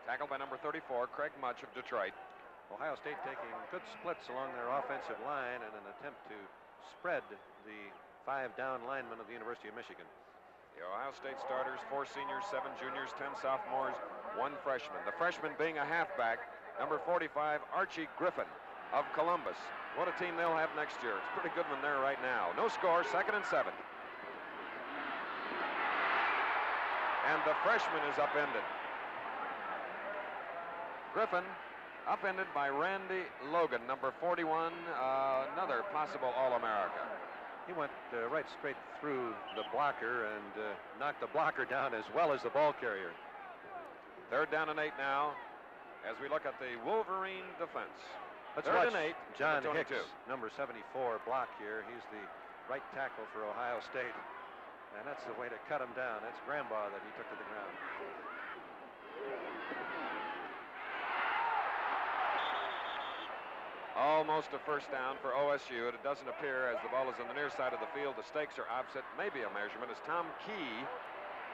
Tackled by number 34, Craig Mutch of Detroit. Ohio State taking good splits along their offensive line in an attempt to spread the 5 down linemen of the University of Michigan. The Ohio State starters, 4 seniors, 7 juniors, 10 sophomores, 1 freshman. The freshman being a halfback, number 45, Archie Griffin of Columbus. What a team they'll have next year. It's a pretty good one there right now. No score, 2nd and 7. And the freshman is upended. Griffin upended by Randy Logan, number 41, another possible All-America. He went right straight through the blocker and knocked the blocker down as well as the ball carrier. 3rd down and 8 now as we look at the Wolverine defense. Let's 3rd watch and 8. John Hicks, number 74, block here. He's the right tackle for Ohio State. And that's the way to cut him down. That's Grambaugh that he took to the ground. Almost a first down for OSU. It doesn't appear as the ball is on the near side of the field. The stakes are opposite. Maybe a measurement as Tom Key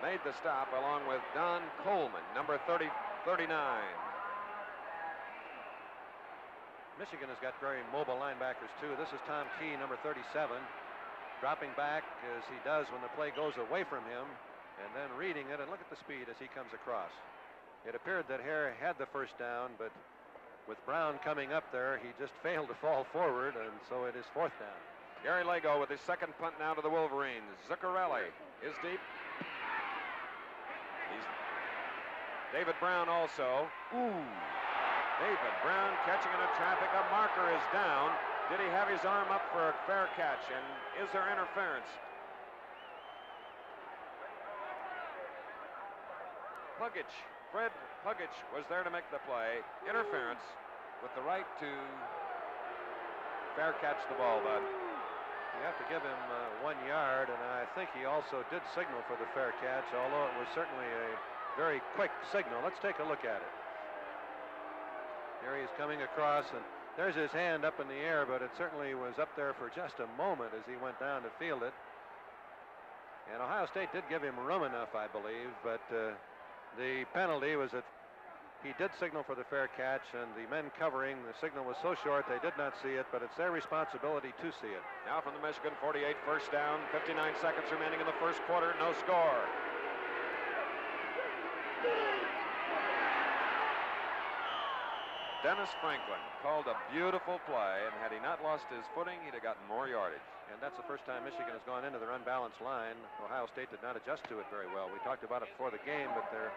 made the stop along with Don Coleman, number 39. Michigan has got very mobile linebackers, too. This is Tom Key, number 37, dropping back as he does when the play goes away from him, and then reading it, and look at the speed as he comes across. It appeared that Hare had the first down, but with Brown coming up there, he just failed to fall forward, and so it is 4th down. Gary Lago with his 2nd punt now to the Wolverines. Zuccarelli is deep. David Brown also. David Brown catching into traffic. A marker is down. Did he have his arm up for a fair catch? And is there interference? Fred Puggich was there to make the play. Interference with the right to fair catch the ball, Bud. You have to give him 1 yard, and I think he also did signal for the fair catch, although it was certainly a very quick signal. Let's take a look at it. Here he is coming across, and there's his hand up in the air, but it certainly was up there for just a moment as he went down to field it. And Ohio State did give him room enough, I believe, but the penalty was that he did signal for the fair catch, and the men covering, the signal was so short they did not see it, but it's their responsibility to see it. Now from the Michigan 48, first down, 59 seconds remaining in the first quarter, no score. Dennis Franklin called a beautiful play, and had he not lost his footing, he'd have gotten more yardage. And that's the first time Michigan has gone into their unbalanced line. Ohio State did not adjust to it very well. We talked about it before the game, but their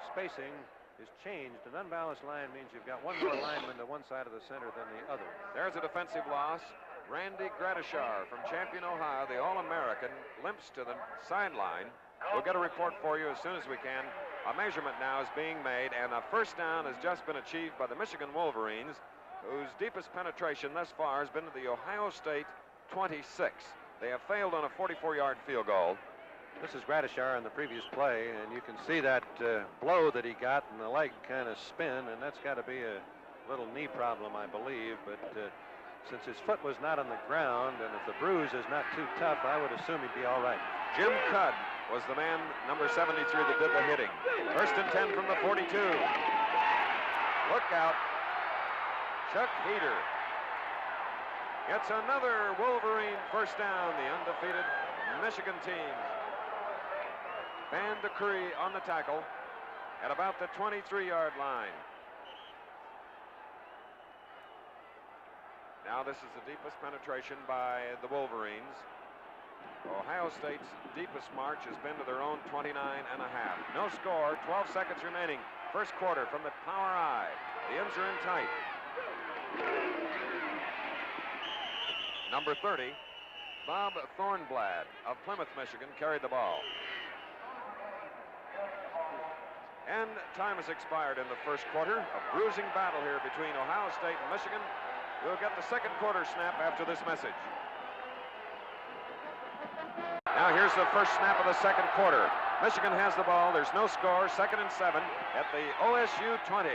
spacing is changed. An unbalanced line means you've got one more lineman to one side of the center than the other. There's a defensive loss. Randy Gradishar from Champion, Ohio, the All-American, limps to the sideline. We'll get a report for you as soon as we can. A measurement now is being made, and a first down has just been achieved by the Michigan Wolverines, whose deepest penetration thus far has been to the Ohio State 26. They have failed on a 44-yard field goal. This is Gradishar on the previous play, and you can see that blow that he got and the leg kind of spin, and that's got to be a little knee problem, I believe. But since his foot was not on the ground, and if the bruise is not too tough, I would assume he'd be all right. Jim Cudd was the man, number 73, that did the hitting. First and 10 from the 42. Look out. Chuck Heater gets another Wolverine first down, the undefeated Michigan team. Van Decree on the tackle at about the 23-yard line. Now this is the deepest penetration by the Wolverines. Ohio State's deepest march has been to their own 29 and a half. No score, 12 seconds remaining. First quarter from the power I. The ends are in tight. Number 30, Bob Thornblad of Plymouth, Michigan, carried the ball. And time has expired in the first quarter. A bruising battle here between Ohio State and Michigan. We'll get the second quarter snap after this message. Now here's the first snap of the second quarter. Michigan has the ball. There's no score. 2nd and 7 at the OSU 20.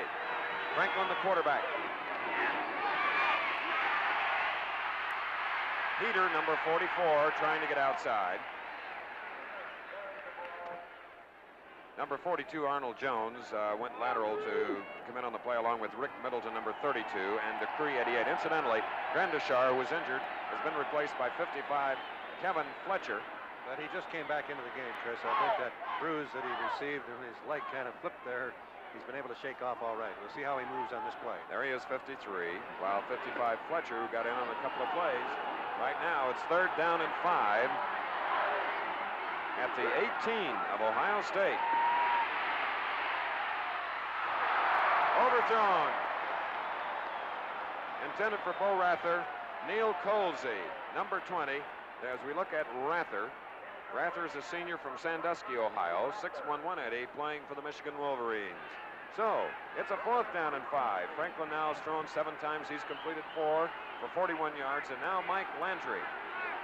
Franklin, the quarterback. Heater, number 44, trying to get outside. Number 42, Arnold Jones, went lateral to come in on the play along with Rick Middleton, number 32, and Decree 88. Incidentally, Grandishar, who was injured, has been replaced by 55, Kevin Fletcher. But he just came back into the game, Chris. I think that bruise that he received and his leg kind of flipped there, he's been able to shake off all right. We'll see how he moves on this play. There he is, 53, while 55, Fletcher, who got in on a couple of plays. Right now, it's 3rd down and 5 at the 18 of Ohio State. Overthrown. Intended for Bo Rather. Neil Colsey, number 20. As we look at Rather, Rather is a senior from Sandusky, Ohio, 6'1", 180, playing for the Michigan Wolverines. So, it's a 4th down and 5. Franklin now has thrown 7 times. He's completed 4 for 41 yards. And now Mike Lantry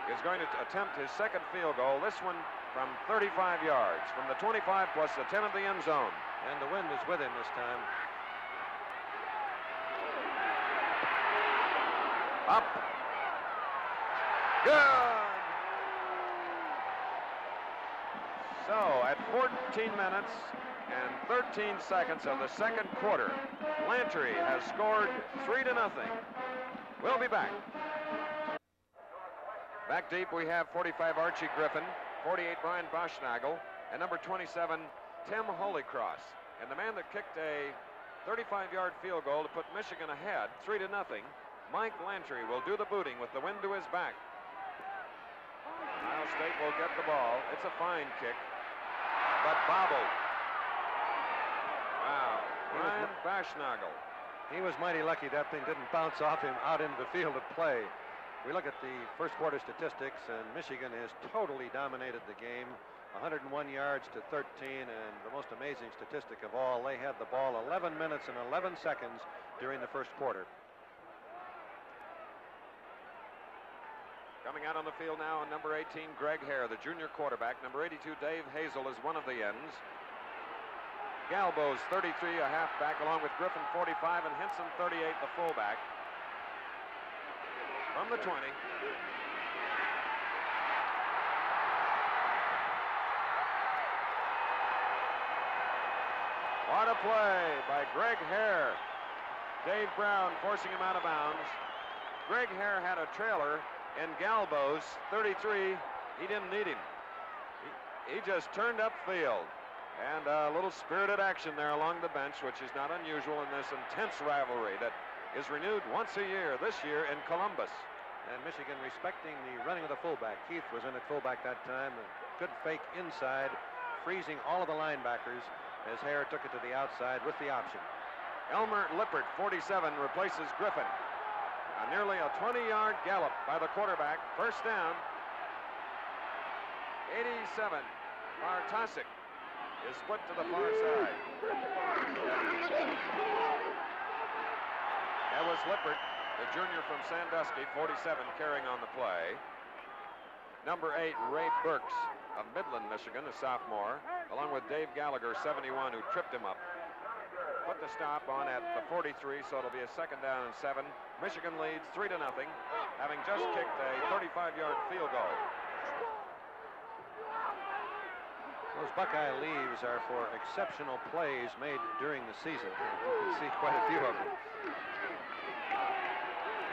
is going to attempt his second field goal. This one from 35 yards, from the 25 plus the 10 of the end zone. And the wind is with him this time. Up. Good. So at 14 minutes and 13 seconds of the second quarter, Lantry has scored 3-0. We'll be back. Back deep we have 45 Archie Griffin, 48 Brian Boschnagel, and number 27 Tim Holycross. And the man that kicked a 35-yard field goal to put Michigan ahead 3-0, Mike Lantry, will do the booting with the wind to his back. Ohio State will get the ball. It's a fine kick, but bobbled. Wow. Brian Boschnagel He was mighty lucky that thing didn't bounce off him out into the field of play. We look at the first quarter statistics, and Michigan has totally dominated the game. 101 yards to 13, and the most amazing statistic of all, they had the ball 11 minutes and 11 seconds during the first quarter. Coming out on the field now, number 18, Greg Hare, the junior quarterback. Number 82, Dave Hazel, is one of the ends. Galbo's 33, a halfback, along with Griffin, 45, and Henson, 38, the fullback. From the 20. What a play by Greg Hare. Dave Brown forcing him out of bounds. Greg Hare had a trailer, and Galbo's 33, he didn't need him. He just turned upfield. And a little spirited action there along the bench, which is not unusual in this intense rivalry that is renewed once a year, this year in Columbus. And Michigan respecting the running of the fullback. Keith was in at fullback that time. A good fake inside, freezing all of the linebackers as Hare took it to the outside with the option. Elmer Lippert, 47, replaces Griffin. Nearly a 20-yard gallop by the quarterback. First down. 87. Bartosik is split to the far side. That was Lippert, the junior from Sandusky, 47, carrying on the play. Number 8, Ray Burks of Midland, Michigan, a sophomore, along with Dave Gallagher, 71, who tripped him up. Put the stop on at the 43, so it'll be a second down and 7. Michigan leads 3-0, having just kicked a 35-yard field goal. Those Buckeye leaves are for exceptional plays made during the season. You can see quite a few of them.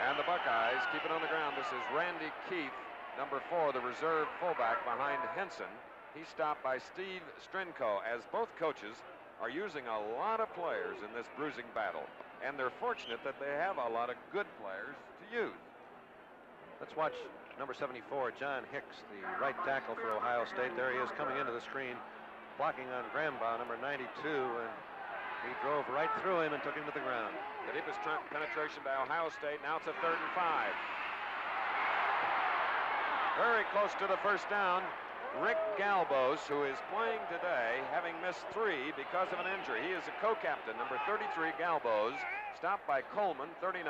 And the Buckeyes keep it on the ground. This is Randy Keith, number 4, the reserve fullback behind Henson. He's stopped by Steve Strinko, as both coaches are using a lot of players in this bruising battle. And they're fortunate that they have a lot of good players to use. Let's watch number 74, John Hicks, the right tackle for Ohio State. There he is coming into the screen, blocking on Grambaugh, number 92, and he drove right through him and took him to the ground. The deepest penetration by Ohio State. Now it's a 3rd and 5. Very close to the first down. Rick Galbos, who is playing today, having missed 3 because of an injury. He is a co-captain, number 33, Galbos, stopped by Coleman, 39,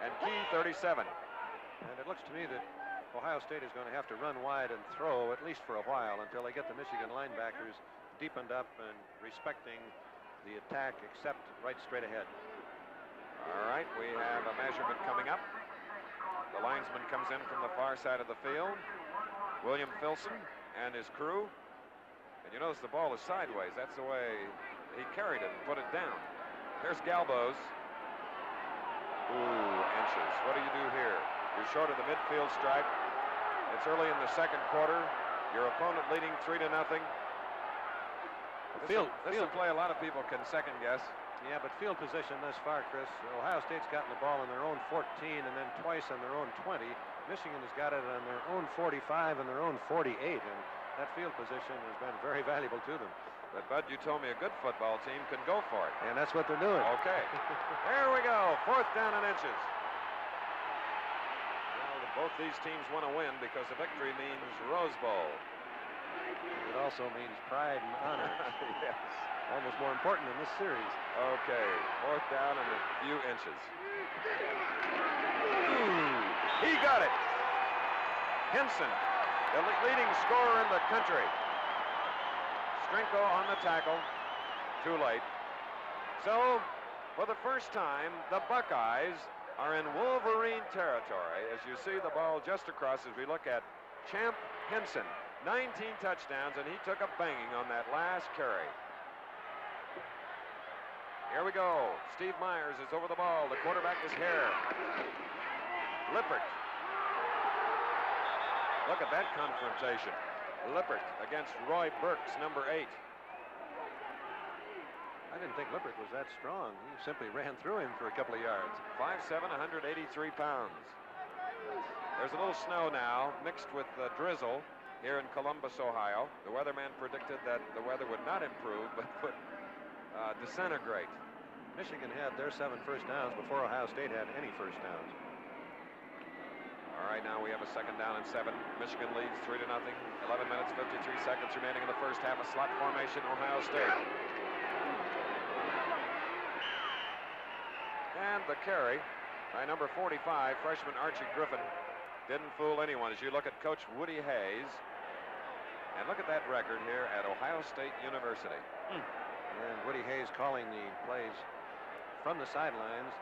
and Key, 37. And it looks to me that Ohio State is going to have to run wide and throw at least for a while until they get the Michigan linebackers deepened up and respecting the attack, except right straight ahead. All right, we have a measurement coming up. The linesman comes in from the far side of the field. William Filson and his crew. And you notice the ball is sideways. That's the way he carried it and put it down. Here's Galbos. Ooh, inches. What do you do here? You're short of the midfield stripe. It's early in the second quarter. Your opponent leading 3-0. This is a play a lot of people can second guess. Yeah, but field position thus far, Chris, Ohio State's gotten the ball on their own 14 and then twice on their own 20. Michigan has got it on their own 45 and their own 48, and that field position has been very valuable to them. But, Bud, you told me a good football team can go for it. And that's what they're doing. Okay. There we go. 4th down and inches. Both these teams want to win because a victory means Rose Bowl. It also means pride and honor. Yes. Almost more important in this series. Okay, 4th down and a few inches. Ooh, he got it. Henson, the leading scorer in the country. Strinko on the tackle. Too late. So, for the first time, the Buckeyes are in Wolverine territory as you see the ball just across as we look at Champ Henson. 19 touchdowns, and he took a banging on that last carry. Here we go. Steve Myers is over the ball. The quarterback is Hare. Lippert. Look at that confrontation. Lippert against Roy Burks, number 8. I didn't think Lippert was that strong. He simply ran through him for a couple of yards. 5'7", 183 pounds. There's a little snow now, mixed with drizzle here in Columbus, Ohio. The weatherman predicted that the weather would not improve, but would disintegrate. Michigan had their 7 first downs before Ohio State had any first downs. All right, now we have a 2nd down and 7. Michigan leads 3-0. 11 minutes, 53 seconds remaining in the first half. A slot formation, Ohio State. And the carry by number 45, freshman Archie Griffin, didn't fool anyone as you look at Coach Woody Hayes. And look at that record here at Ohio State University. And Woody Hayes calling the plays from the sidelines.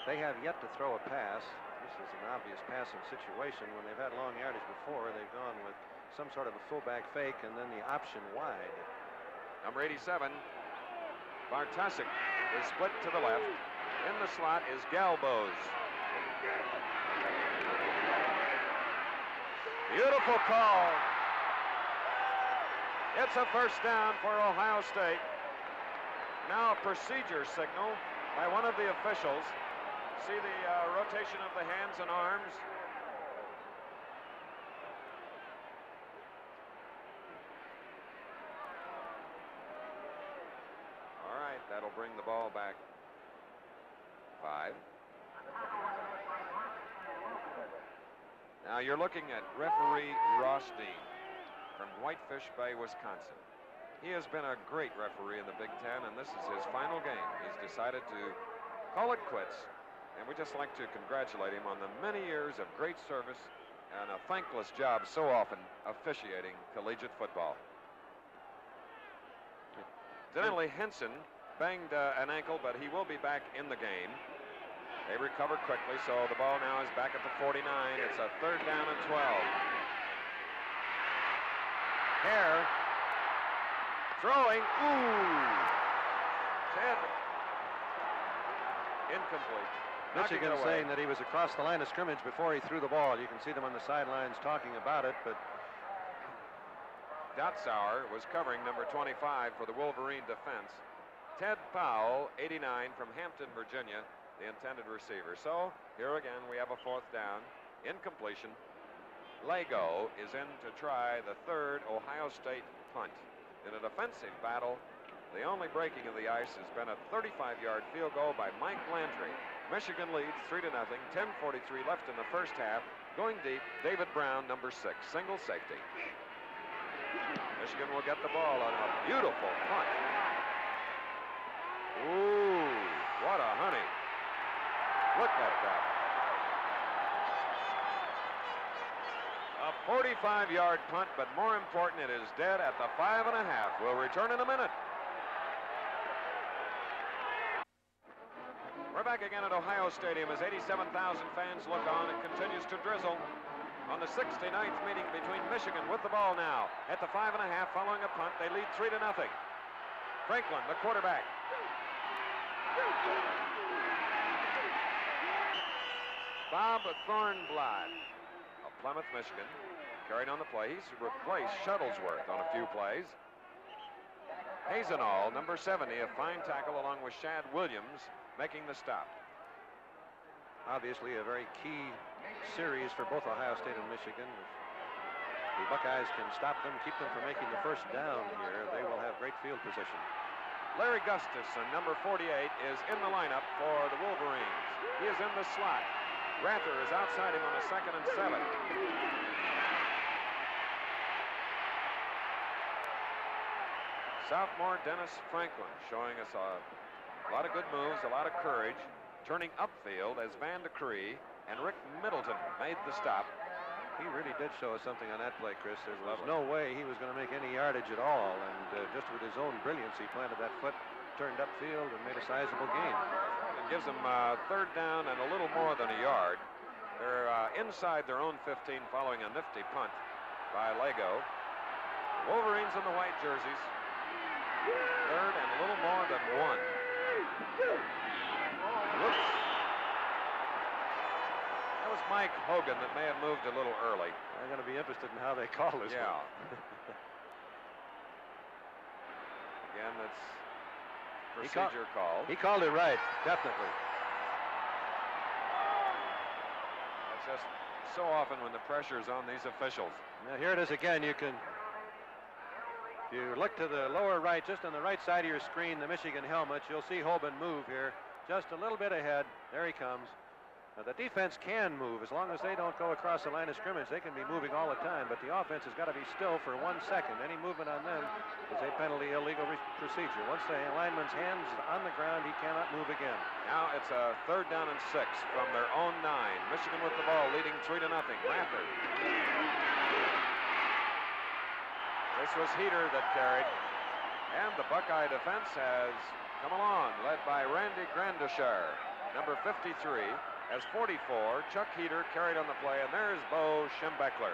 They have yet to throw a pass. This is an obvious passing situation. When they've had long yardage before, they've gone with some sort of a fullback fake and then the option wide. Number 87, Bartosik, is split to the left. In the slot is Galbos. Beautiful call. It's a first down for Ohio State. Now a procedure signal by one of the officials. See the rotation of the hands and arms. All right, that'll bring the ball back. 5. Now you're looking at referee Ross Dean from Whitefish Bay, Wisconsin. He has been a great referee in the Big Ten, and this is his final game. He's decided to call it quits, and we'd just like to congratulate him on the many years of great service and a thankless job so often officiating collegiate football. Incidentally, Henson banged an ankle, but he will be back in the game. They recover quickly, so the ball now is back at the 49. It's a 3rd down and 12. Hare throwing. Ooh! Ted. Incomplete. Michigan saying that he was across the line of scrimmage before he threw the ball. You can see them on the sidelines talking about it, but Dotzauer was covering number 25 for the Wolverine defense. Ted Powell, 89, from Hampton, Virginia, the intended receiver. So here again we have a 4th down. Incompletion. Lego is in to try the 3rd Ohio State punt. In a defensive battle, the only breaking of the ice has been a 35-yard field goal by Mike Landry. Michigan leads 3-0. 10:43 left in the first half. Going deep, David Brown, number 6, single safety. Michigan will get the ball on a beautiful punt. Ooh, what a honey. Look at that. A 45-yard punt, but more important, it is dead at the 5.5. We'll return in a minute. We're back again at Ohio Stadium as 87,000 fans look on. It continues to drizzle on the 69th meeting between Michigan with the ball now. At the 5.5 following a punt, they lead 3-0. Franklin, the quarterback. Bob Thornblad of Plymouth, Michigan, carried on the play. He's replaced Shuttlesworth on a few plays. Hazenall, number 70, a fine tackle along with Shad Williams, making the stop. Obviously a very key series for both Ohio State and Michigan. If the Buckeyes can stop them, keep them from making the first down here, they will have great field position. Larry Gustafson, number 48, is in the lineup for the Wolverines. He is in the slot. Rather is outside him on a 2nd and 7. Sophomore Dennis Franklin showing us a lot of good moves, a lot of courage, turning upfield as Van de Cree and Rick Middleton made the stop. He really did show us something on that play, Chris. There was no way he was going to make any yardage at all, and just with his own brilliance, he planted that foot, turned upfield, and made a sizable gain. It gives them 3rd down and a little more than a yard. They're inside their own 15 following a nifty punt by Lego. Wolverines in the white jerseys. 3rd and a little more than 1. Whoops. That was Mike Hogan that may have moved a little early. I'm going to be interested in how they call this one. Again, that's procedure call. He called it right, definitely. That's just so often when the pressure's on these officials. Now here it is again. You can If you look to the lower right, just on the right side of your screen, the Michigan helmets, you'll see Hoban move here just a little bit ahead. There he comes. Now, the defense can move as long as they don't go across the line of scrimmage. They can be moving all the time, but the offense has got to be still for 1 second. Any movement on them is a penalty, illegal procedure. Once the lineman's hands on the ground, he cannot move again. Now it's a 3rd down and 6 from their own 9. Michigan with the ball, leading 3-0. Rather. This was Heater that carried, and the Buckeye defense has come along, led by Randy Grandisher, number 53. As 44, Chuck Heater carried on the play, and there's Bo Schembechler,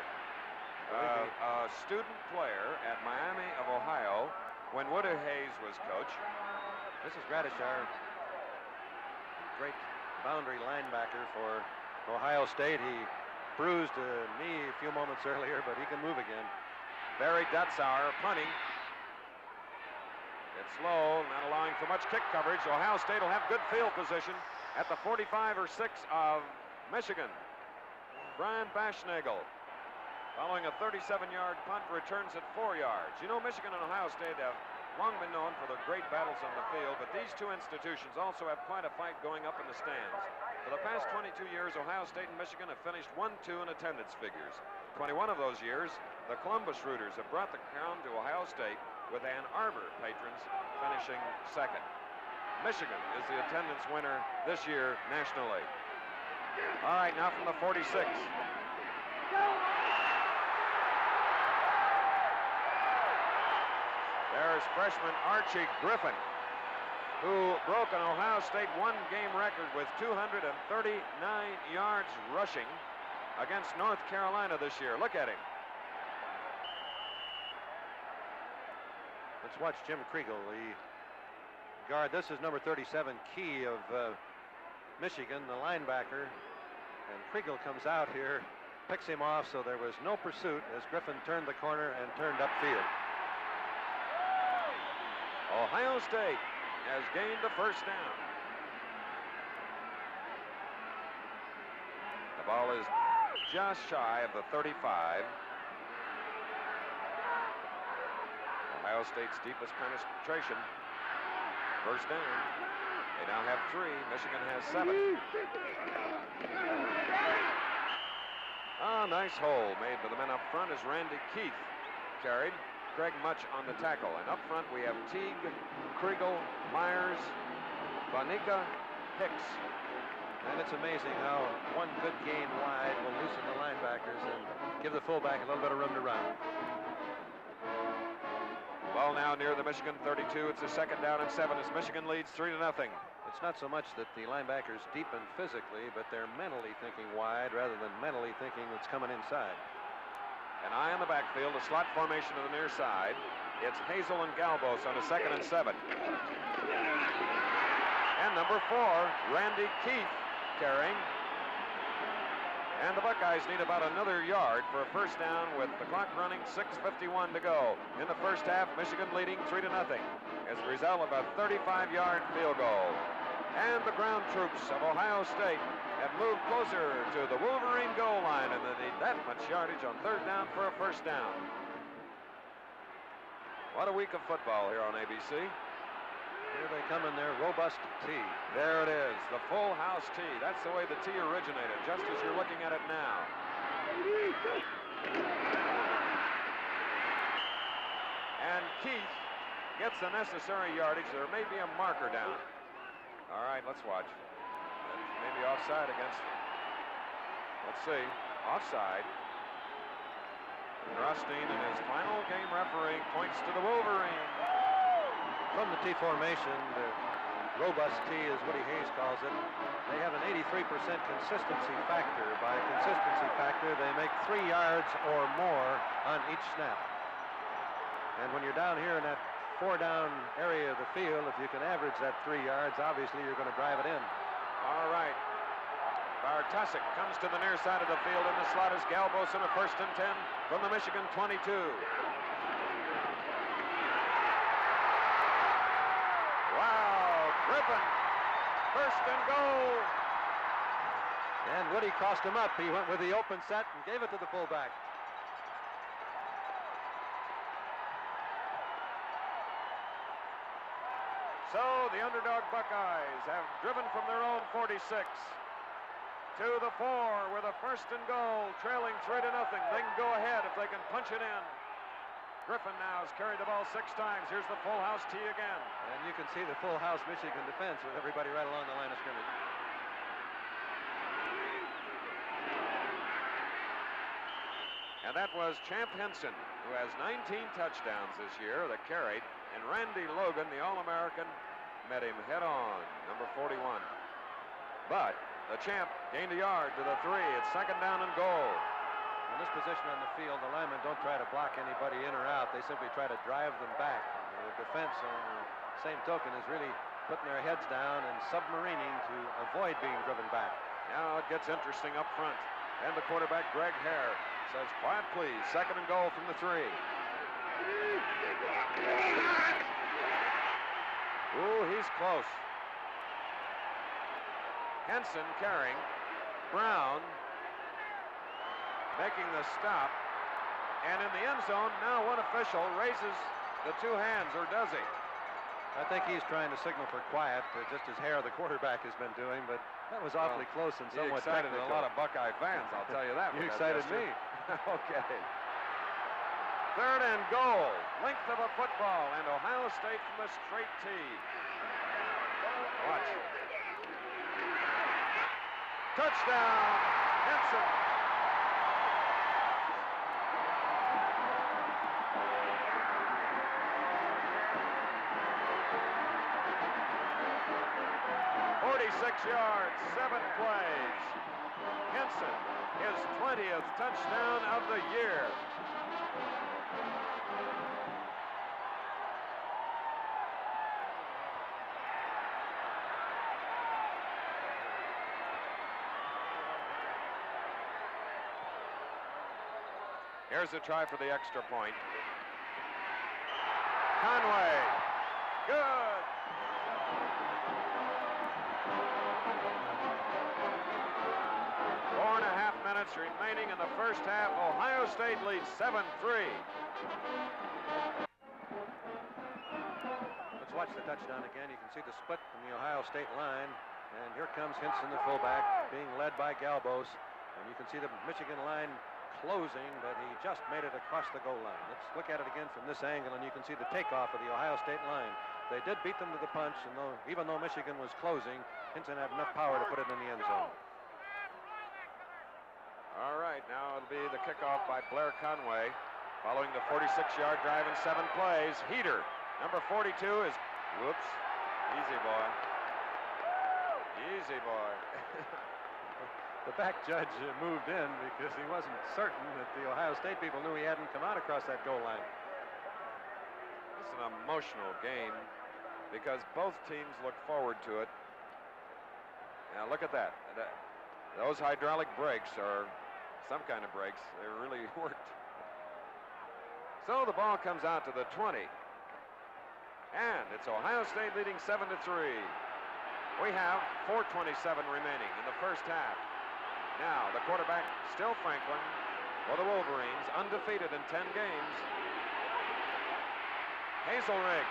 a student player at Miami of Ohio when Woody Hayes was coach. This is Gradishar, great boundary linebacker for Ohio State. He bruised a knee a few moments earlier, but he can move again. Barry Detzauer punting. It's low, not allowing for much kick coverage. Ohio State will have good field position at the 45 or 6 of Michigan. Brian Baschnagel, following a 37-yard punt, returns at 4 yards. You know, Michigan and Ohio State have long been known for their great battles on the field, but these two institutions also have quite a fight going up in the stands. For the past 22 years, Ohio State and Michigan have finished 1-2 in attendance figures. 21 of those years, the Columbus Rooters have brought the crown to Ohio State, with Ann Arbor patrons finishing 2nd. Michigan is the attendance winner this year nationally. All right, now from the 46. There's freshman Archie Griffin, who broke an Ohio State one-game record with 239 yards rushing against North Carolina this year. Look at him. Let's watch Jim Kriegel, the guard. This is number 37, Key of Michigan, the linebacker. And Kriegel comes out here, picks him off, so there was no pursuit as Griffin turned the corner and turned upfield. Ohio State has gained the 1st down. The ball is just shy of the 35. Ohio State's deepest penetration. 1st down. They now have 3. Michigan has 7. Nice hole made by the men up front as Randy Keith carried. Craig Much on the tackle. And up front we have Teague, Kriegel, Myers, Vanica, Hicks. And it's amazing how one good gain wide will loosen the linebackers and give the fullback a little bit of room to run. Ball now near the Michigan 32. It's a 2nd down and 7 as Michigan leads 3-0. It's not so much that the linebackers deepen physically, but they're mentally thinking wide rather than mentally thinking it's coming inside. An eye on the backfield, a slot formation to the near side. It's Hazel and Galbos on a 2nd and 7. And number 4, Randy Keith carrying. And the Buckeyes need about another yard for a 1st down with the clock running, 6:51 to go. In the 1st half, Michigan leading 3-0 as a result of a 35-yard field goal. And the ground troops of Ohio State have moved closer to the Wolverine goal line, and they need that much yardage on 3rd down for a 1st down. What a week of football here on ABC. Here they come in their robust tee. There it is, the full house tee. That's the way the tee originated, just as you're looking at it now. And Keith gets the necessary yardage. There may be a marker down. All right, let's watch. Maybe offside against, let's see, offside. Rothstein in his final game refereeing points to the Wolverine. From the T formation, the robust T is Woody Hayes calls it. They have an 83% consistency factor. By consistency factor, they make 3 yards or more on each snap. And when you're down here in that 4-down area of the field, if you can average that 3 yards, obviously you're going to drive it in. All right. Bartosik comes to the near side of the field. In the slot is Galbos in a 1st and 10 from the Michigan 22. Wow, Griffin, 1st and goal. And Woody crossed him up. He went with the open set and gave it to the fullback. the underdog Buckeyes have driven from their own 46 to the 4 with a 1st and goal, trailing 3-0. They can go ahead if they can punch it in. Griffin now has carried the ball 6 times. Here's the full house tee again. And you can see the full house Michigan defense with everybody right along the line of scrimmage. And that was Champ Henson, who has 19 touchdowns this year that carried. And Randy Logan, the All-American, met him head-on, number 41. But the Champ gained a yard to the 3. It's 2nd down and goal. In this position on the field, the linemen don't try to block anybody in or out. They simply try to drive them back. The defense, on the same token, is really putting their heads down and submarining to avoid being driven back. Now it gets interesting up front. And the quarterback, Greg Hare, says, quiet please, 2nd and goal from the 3. Ooh, he's close. Henson carrying. Brown making the stop. And in the end zone, now one official raises the 2 hands, or does he? I think he's trying to signal for quiet, just as Hare, the quarterback, has been doing, but that was awfully close and somewhat excited technical. a lot of Buckeye fans, I'll tell you that. You excited me. Okay. 3rd and goal. Length of a football, and Ohio State from the straight tee. Watch. Touchdown, Henson. Yards, 7 plays. Henson, his 20th touchdown of the year. Here's a try for the extra point. Conway, good. 4.5 minutes remaining in the first half. Ohio State leads 7-3. Let's watch the touchdown again. You can see the split from the Ohio State line. And here comes Henson, the fullback, being led by Galbos. And you can see the Michigan line closing, but he just made it across the goal line. Let's look at it again from this angle, and you can see the takeoff of the Ohio State line. They did beat them to the punch, and even though Michigan was closing, Henson had enough power to put it in the end zone. All right, now it'll be the kickoff by Blair Conway, following the 46-yard drive in 7 plays. Heater, number 42 is, whoops, easy boy. Easy boy. The back judge moved in because he wasn't certain that the Ohio State people knew he hadn't come out across that goal line. It's an emotional game because both teams look forward to it. Now look at that. Those hydraulic brakes are some kind of brakes. They really worked. So the ball comes out to the 20. And it's Ohio State leading 7-3. We have 4:27 remaining in the first half. Now the quarterback, still Franklin, for the Wolverines, undefeated in 10 games. Hazelrig.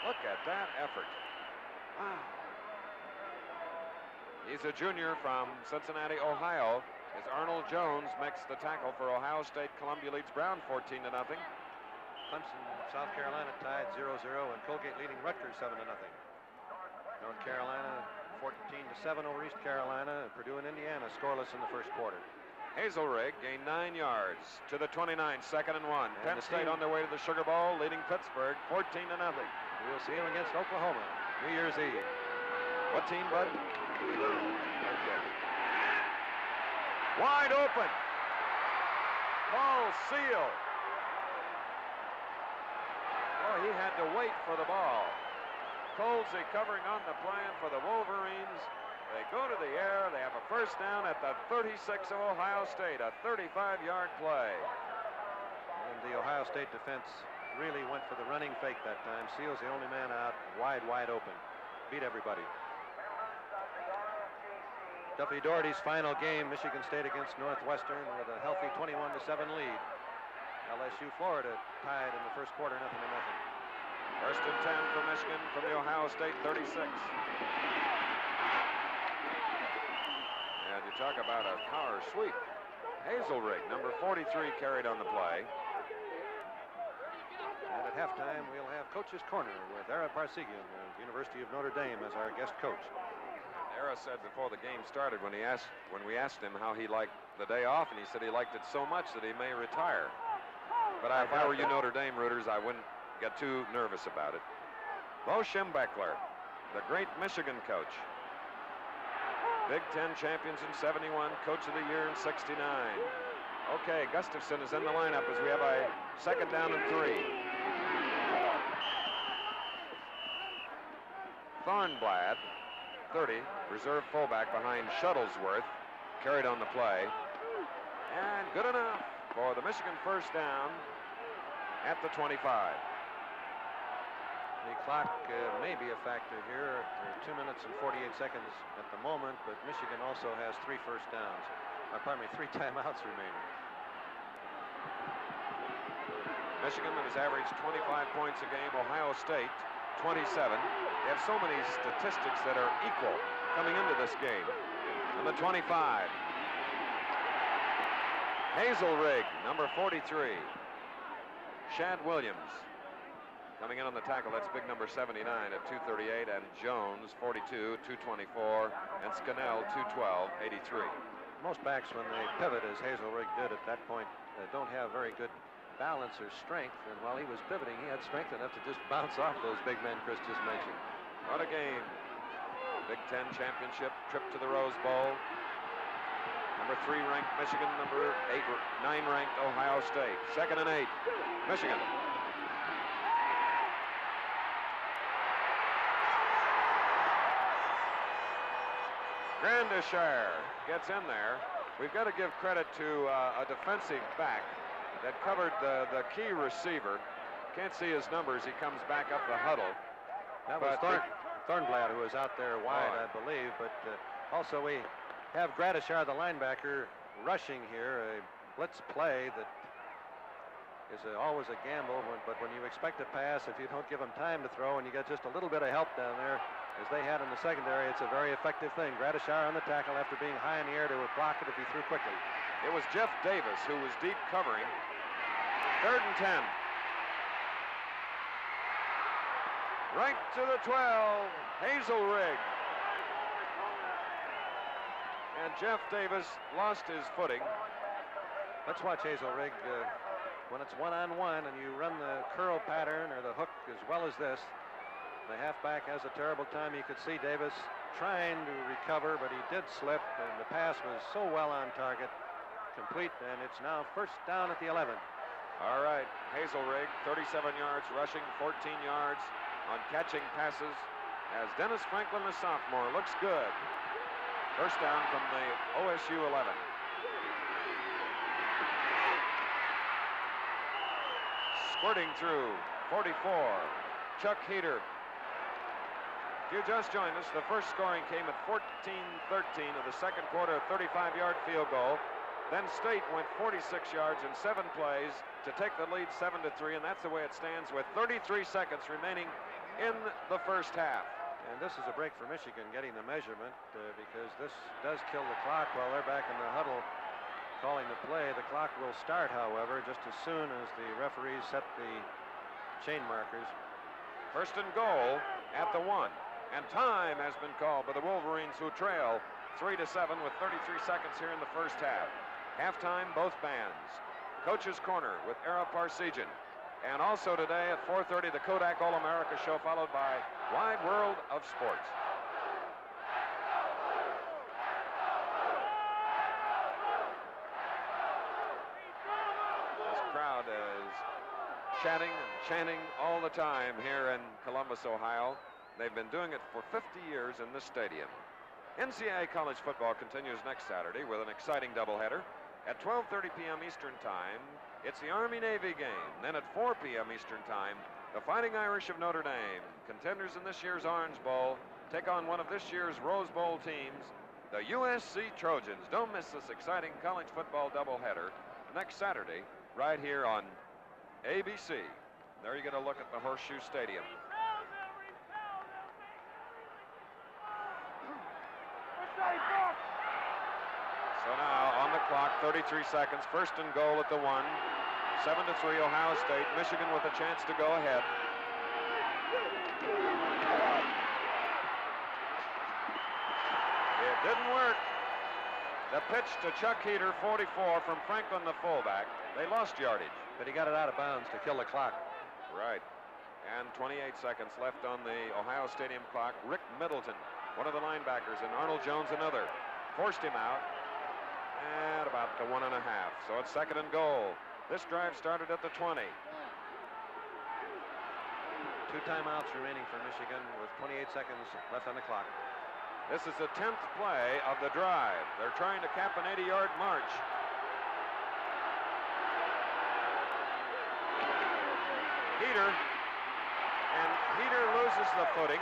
Look at that effort. Wow. He's a junior from Cincinnati, Ohio, as Arnold Jones makes the tackle for Ohio State. Columbia leads Brown 14-0. Clemson, South Carolina tied 0-0, and Colgate leading Rutgers 7-0. North Carolina 14-7 over East Carolina, and Purdue and Indiana scoreless in the first quarter. Hazelrig gained 9 yards to the 29, 2nd and 1. Penn State on their way to the Sugar Bowl, leading Pittsburgh 14-0. We'll see him against Oklahoma New Year's Eve. What team, bud? Okay. Wide open. Paul Seal. Oh, he had to wait for the ball. Colsey covering on the plan for the Wolverines. They go to the air. They have a first down at the 36 of Ohio State, a 35-yard play. And the Ohio State defense really went for the running fake that time. Seal's the only man out, wide open. Beat everybody. Duffy Doherty's final game, Michigan State against Northwestern, with a healthy 21-7 lead. LSU, Florida tied in the first quarter, 0-0. First and 10 for Michigan from the Ohio State 36. And you talk about a power sweep. Hazelrig, number 43, carried on the play. And at halftime, we'll have Coach's Corner with Ara Parsegian of the University of Notre Dame as our guest coach. Ara said before the game started when we asked him how he liked the day off, and he said he liked it so much that he may retire. But if I were you Notre Dame rooters, I wouldn't get too nervous about it. Bo Schembechler, the great Michigan coach. Big Ten champions in 71, coach of the year in 69. Okay, Gustafson is in the lineup as we have a second down and 3. Thornblad, 30, reserve fullback behind Shuttlesworth, carried on the play. And good enough for the Michigan first down at the 25. The clock may be a factor here. 2 minutes and 48 seconds at the moment, but Michigan also has 3 first downs. Pardon me, 3 timeouts remaining. Michigan has averaged 25 points a game. Ohio State, 27. They have so many statistics that are equal coming into this game. On the 25. Hazelrig, number 43. Shad Williams coming in on the tackle. That's big number 79 at 238. And Jones, 42, 224. And Scannell, 212, 83. Most backs, when they pivot, as Hazelrig did at that point, don't have very good balance or strength. And while he was pivoting, he had strength enough to just bounce off those big men Chris just mentioned. What a game. Big Ten championship, trip to the Rose Bowl. Number 3 ranked Michigan, number 9 ranked Ohio State. Second and 8, Michigan. Grandishire gets in there. We've got to give credit to a defensive back that covered the key receiver. Can't see his numbers. He comes back up the huddle. That was Thornblad who was out there wide, I believe. But also we have Gradishar, the linebacker, rushing here. A blitz play that is always a gamble. But when you expect a pass, if you don't give him time to throw and you get just a little bit of help down there, as they had in the secondary, it's a very effective thing. Gradishar on the tackle after being high in the air to block it if he threw quickly. It was Jeff Davis who was deep covering. Third and 10. Right to the 12, Hazelrig. And Jeff Davis lost his footing. Let's watch Hazelrig when it's one-on-one and you run the curl pattern or the hook as well as this. The halfback has a terrible time. You could see Davis trying to recover, but he did slip, and the pass was so well on target. Complete, and it's now first down at the 11. All right, Hazelrig, 37 yards rushing, 14 yards on catching passes, as Dennis Franklin, the sophomore, looks good. First down from the OSU 11. Squirting through, 44, Chuck Heater. If you just joined us, the first scoring came at 14-13 of the second quarter, a 35-yard field goal. Then State went 46 yards in 7 plays to take the lead 7-3, and that's the way it stands with 33 seconds remaining in the first half. And this is a break for Michigan getting the measurement because this does kill the clock while they're back in the huddle calling the play. The clock will start, however, just as soon as the referees set the chain markers. First and goal at the 1. And time has been called by the Wolverines, who trail 3-7 with 33 seconds here in the first half. Halftime, both bands. Coach's Corner with Ara Parsegian. And also today at 4:30, the Kodak All-America show, followed by Wide World of Sports. This crowd is chatting and chanting all the time here in Columbus, Ohio. They've been doing it for 50 years in this stadium. NCAA college football continues next Saturday with an exciting doubleheader. At 12:30 p.m. Eastern Time, it's the Army-Navy game. Then at 4 p.m. Eastern Time, the Fighting Irish of Notre Dame, contenders in this year's Orange Bowl, take on one of this year's Rose Bowl teams, the USC Trojans. Don't miss this exciting college football doubleheader next Saturday right here on ABC. There you get a look at the Horseshoe Stadium. So now on the clock, 33 seconds, first and goal at the 1. 7-3 Ohio State. Michigan with a chance to go ahead. It didn't work. The pitch to Chuck Heater, 44, from Franklin, the fullback. They lost yardage. But he got it out of bounds to kill the clock. Right. And 28 seconds left on the Ohio Stadium clock. Rick Middleton, one of the linebackers, and Arnold Jones, another, forced him out at about the 1.5. So it's second and goal. This drive started at the 20. 2 timeouts remaining for Michigan with 28 seconds left on the clock. This is the 10th play of the drive. They're trying to cap an 80-yard march. Heater, and Heater loses the footing.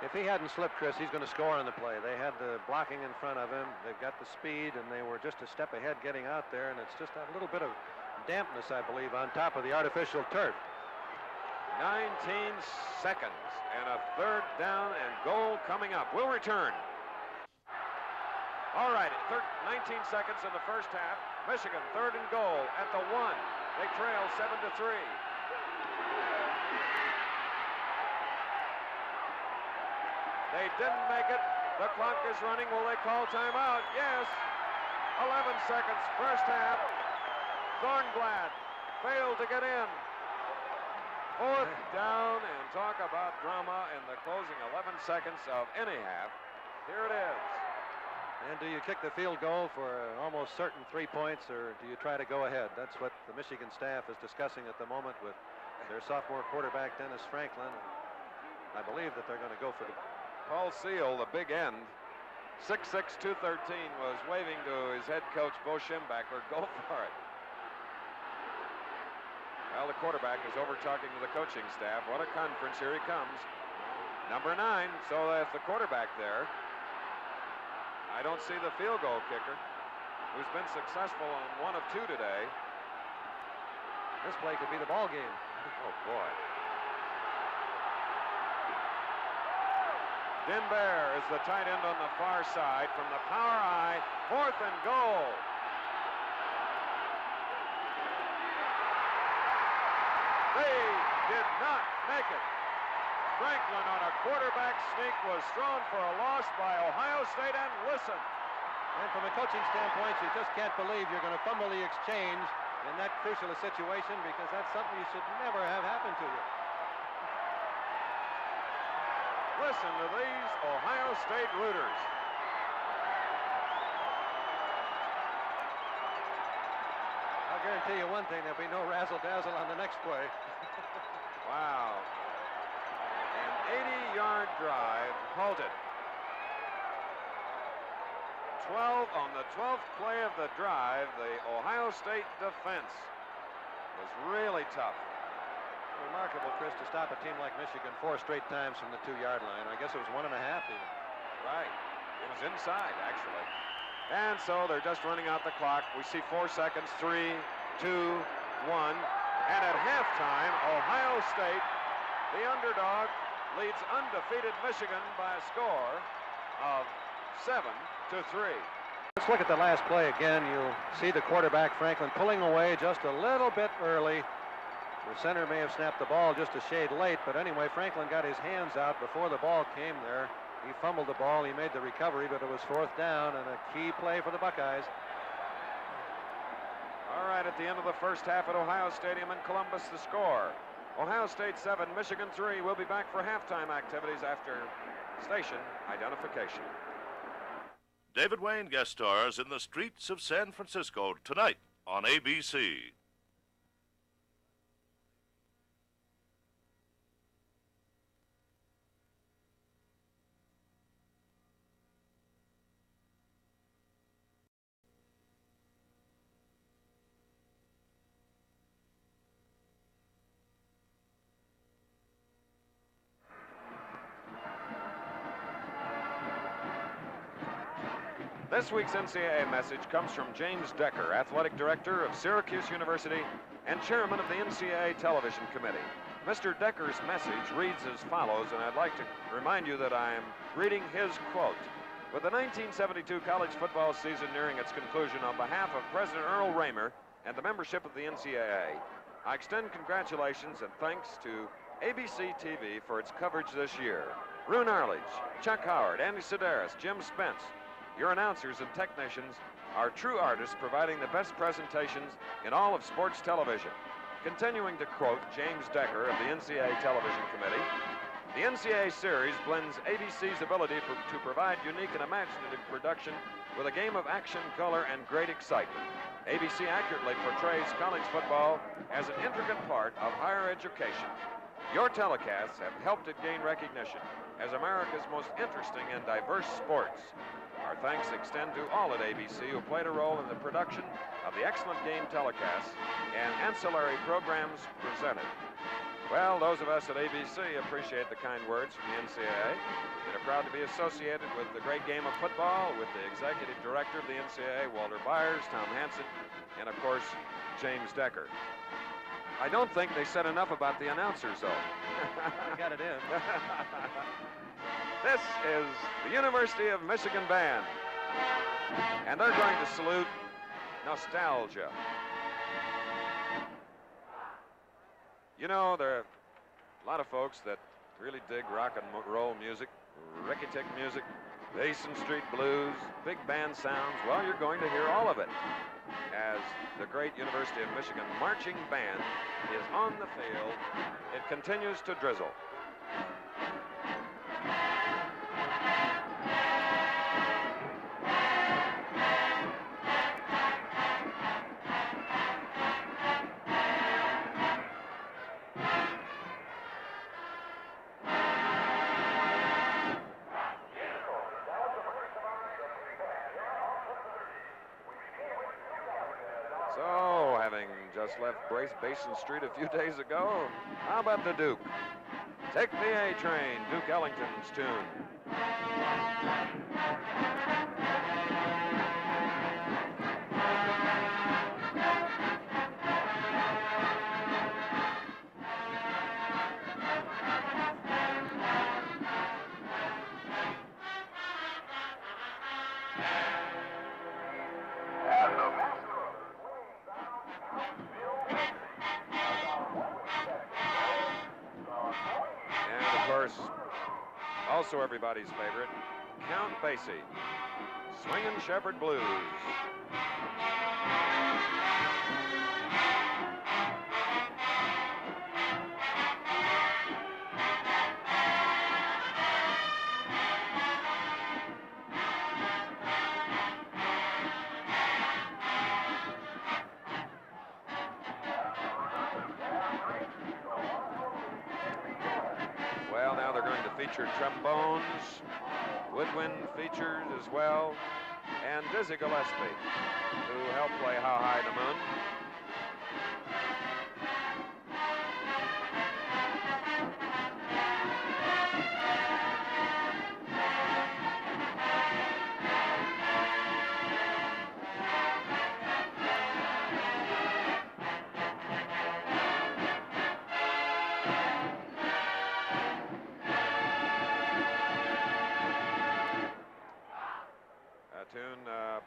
If he hadn't slipped, Chris, he's going to score on the play. They had the blocking in front of him. They've got the speed, and they were just a step ahead getting out there, and it's just a little bit of dampness, I believe, on top of the artificial turf. 19 seconds, and a third down and goal coming up. We'll return. All right, 19 seconds in the first half. Michigan, third and goal at the 1. They trail 7-3. They didn't make it. The clock is running. Will they call timeout? Yes. 11 seconds, first half. Thornblad failed to get in. Fourth down, and talk about drama in the closing 11 seconds of any half. Here it is. And do you kick the field goal for almost certain 3 points, or do you try to go ahead? That's what the Michigan staff is discussing at the moment with their sophomore quarterback, Dennis Franklin. I believe that they're going to go for the... Paul Seal, the big end, 6'6", 213, was waving to his head coach, Bo Schembachler, go for it. Well, the quarterback is over talking to the coaching staff. What a conference. Here he comes. Number 9, so that's the quarterback there. I don't see the field goal kicker, who's been successful on 1 of 2 today. This play could be the ball game. Oh, boy. Denver is the tight end on the far side from the power I. 4th and goal. They did not make it. Franklin on a quarterback sneak was thrown for a loss by Ohio State, and listen. And from a coaching standpoint, you just can't believe you're going to fumble the exchange in that crucial a situation, because that's something you should never have happen to you. Listen to these Ohio State rooters. I'll guarantee you one thing, there'll be no razzle-dazzle on the next play. Wow. An 80-yard drive halted. 12 on the 12th play of the drive. The Ohio State defense was really tough. Remarkable, Chris, to stop a team like Michigan 4 straight times from the 2-yard line. I guess it was 1.5 even. Right. It was inside, actually. And so they're just running out the clock. We see 4 seconds, 3, 2, 1. And at halftime, Ohio State, the underdog, leads undefeated Michigan by a score of 7-3. Let's look at the last play again. You'll see the quarterback, Franklin, pulling away just a little bit early. The center may have snapped the ball just a shade late, but anyway, Franklin got his hands out before the ball came there. He fumbled the ball. He made the recovery, but it was 4th down and a key play for the Buckeyes. All right, at the end of the first half at Ohio Stadium in Columbus, the score. Ohio State 7, Michigan 3. We'll be back for halftime activities after station identification. David Wayne guest stars in the streets of San Francisco tonight on ABC. This week's NCAA message comes from James Decker, Athletic Director of Syracuse University and Chairman of the NCAA Television Committee. Mr. Decker's message reads as follows, and I'd like to remind you that I am reading his quote. With the 1972 college football season nearing its conclusion, on behalf of President Earl Raymer and the membership of the NCAA, I extend congratulations and thanks to ABC TV for its coverage this year. Roone Arledge, Chuck Howard, Andy Sedaris, Jim Spence, your announcers and technicians are true artists providing the best presentations in all of sports television. Continuing to quote James Decker of the NCAA Television Committee, the NCAA series blends ABC's ability to provide unique and imaginative production with a game of action, color, and great excitement. ABC accurately portrays college football as an intricate part of higher education. Your telecasts have helped it gain recognition as America's most interesting and diverse sports. Our thanks extend to all at ABC who played a role in the production of the excellent game telecasts and ancillary programs presented. Well, those of us at ABC appreciate the kind words from the NCAA and are proud to be associated with the great game of football with the executive director of the NCAA, Walter Byers, Tom Hansen, and of course, James Decker. I don't think they said enough about the announcers, though. I got it in. This is the University of Michigan Band, and they're going to salute Nostalgia. You know, there are a lot of folks that really dig rock and roll music, Ricky-Tick music, Basin Street blues, big band sounds. Well, you're going to hear all of it as the great University of Michigan marching band is on the field. It continues to drizzle. So, having just left Basin Street a few days ago, how about the Duke? Take the A train, Duke Ellington's tune. Also everybody's favorite, Count Basie, Swingin' Shepherd Blues. Well, now they're going to feature trombones, woodwind features as well, and Dizzy Gillespie, who helped play How High the Moon.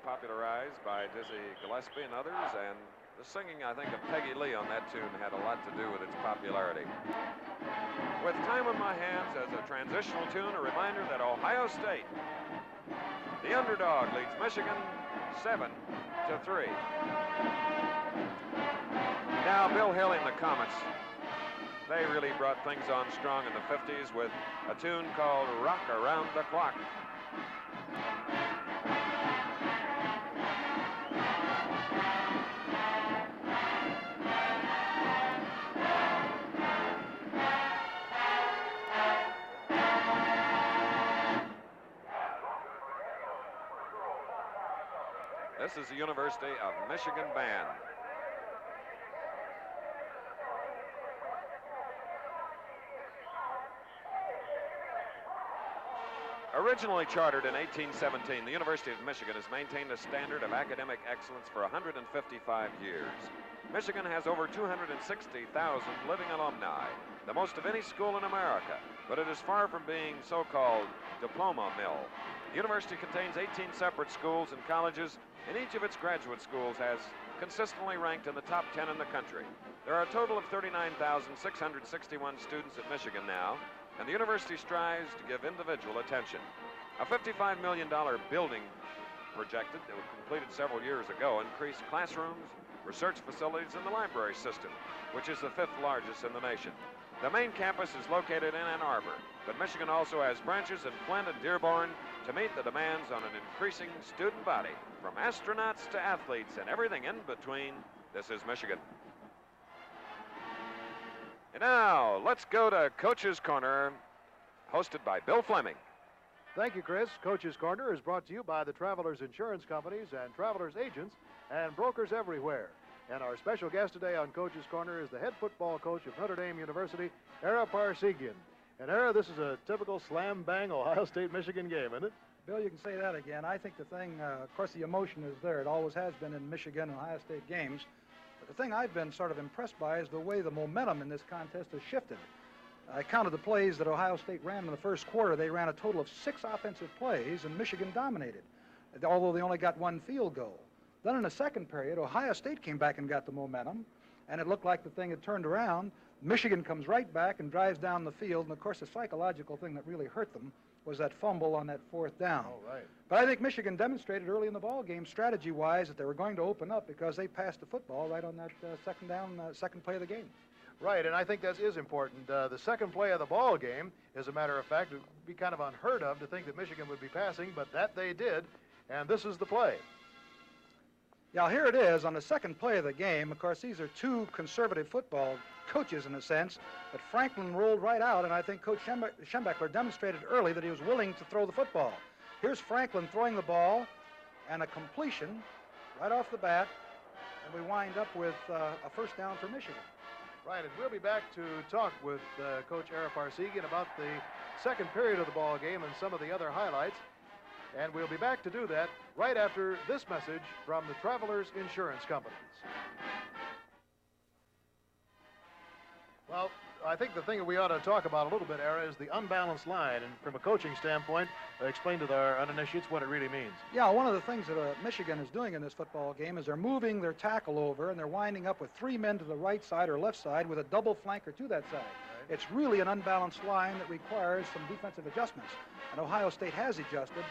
Popularized by Dizzy Gillespie and others, and the singing, I think, of Peggy Lee on that tune had a lot to do with its popularity. With time on my hands as a transitional tune, a reminder that Ohio State, the underdog, leads Michigan 7-3. Now, Bill Hill and the Comets, they really brought things on strong in the 50s with a tune called Rock Around the Clock. This is the University of Michigan Band. Originally chartered in 1817, the University of Michigan has maintained a standard of academic excellence for 155 years. Michigan has over 260,000 living alumni, the most of any school in America, but it is far from being so-called diploma mill. The university contains 18 separate schools and colleges, and each of its graduate schools has consistently ranked in the top 10 in the country. There are a total of 39,661 students at Michigan now, and the university strives to give individual attention. A $55 million building projected that was completed several years ago increased classrooms, research facilities, and the library system, which is the 5th largest in the nation. The main campus is located in Ann Arbor, but Michigan also has branches in Flint and Dearborn to meet the demands on an increasing student body, from astronauts to athletes and everything in between. This is Michigan. And now, let's go to Coach's Corner, hosted by Bill Fleming. Thank you, Chris. Coach's Corner is brought to you by the Travelers Insurance Companies and Travelers Agents and brokers everywhere. And our special guest today on Coach's Corner is the head football coach of Notre Dame University, Ara Parsegian. And Ara, this is a typical slam-bang Ohio State-Michigan game, isn't it? Bill, you can say that again. I think the thing, of course, the emotion is there. It always has been in Michigan and Ohio State games. But the thing I've been sort of impressed by is the way the momentum in this contest has shifted. I counted the plays that Ohio State ran in the first quarter. They ran a total of 6 offensive plays, and Michigan dominated, although they only got 1 field goal. Then in the second period, Ohio State came back and got the momentum, and it looked like the thing had turned around. Michigan comes right back and drives down the field, and of course the psychological thing that really hurt them was that fumble on that 4th down. Oh, right. But I think Michigan demonstrated early in the ball game, strategy-wise, that they were going to open up because they passed the football right on that second play of the game. Right, and I think that is important. The second play of the ball game, as a matter of fact, it would be kind of unheard of to think that Michigan would be passing, but that they did, and this is the play. Yeah, here it is on the second play of the game. Of course, these are 2 conservative football coaches in a sense, but Franklin rolled right out, and I think Coach Schembechler demonstrated early that he was willing to throw the football. Here's Franklin throwing the ball, and a completion right off the bat, and we wind up with a first down for Michigan. Right, and we'll be back to talk with Coach Ara Parsegian about the second period of the ball game and some of the other highlights. And we'll be back to do that right after this message from the Travelers Insurance Companies. Well, I think the thing that we ought to talk about a little bit, Ara, is the unbalanced line. And from a coaching standpoint, explain to our uninitiates what it really means. Yeah, one of the things that Michigan is doing in this football game is they're moving their tackle over, and they're winding up with 3 men to the right side or left side with a double flanker to that side. Right. It's really an unbalanced line that requires some defensive adjustments. And Ohio State has adjusted.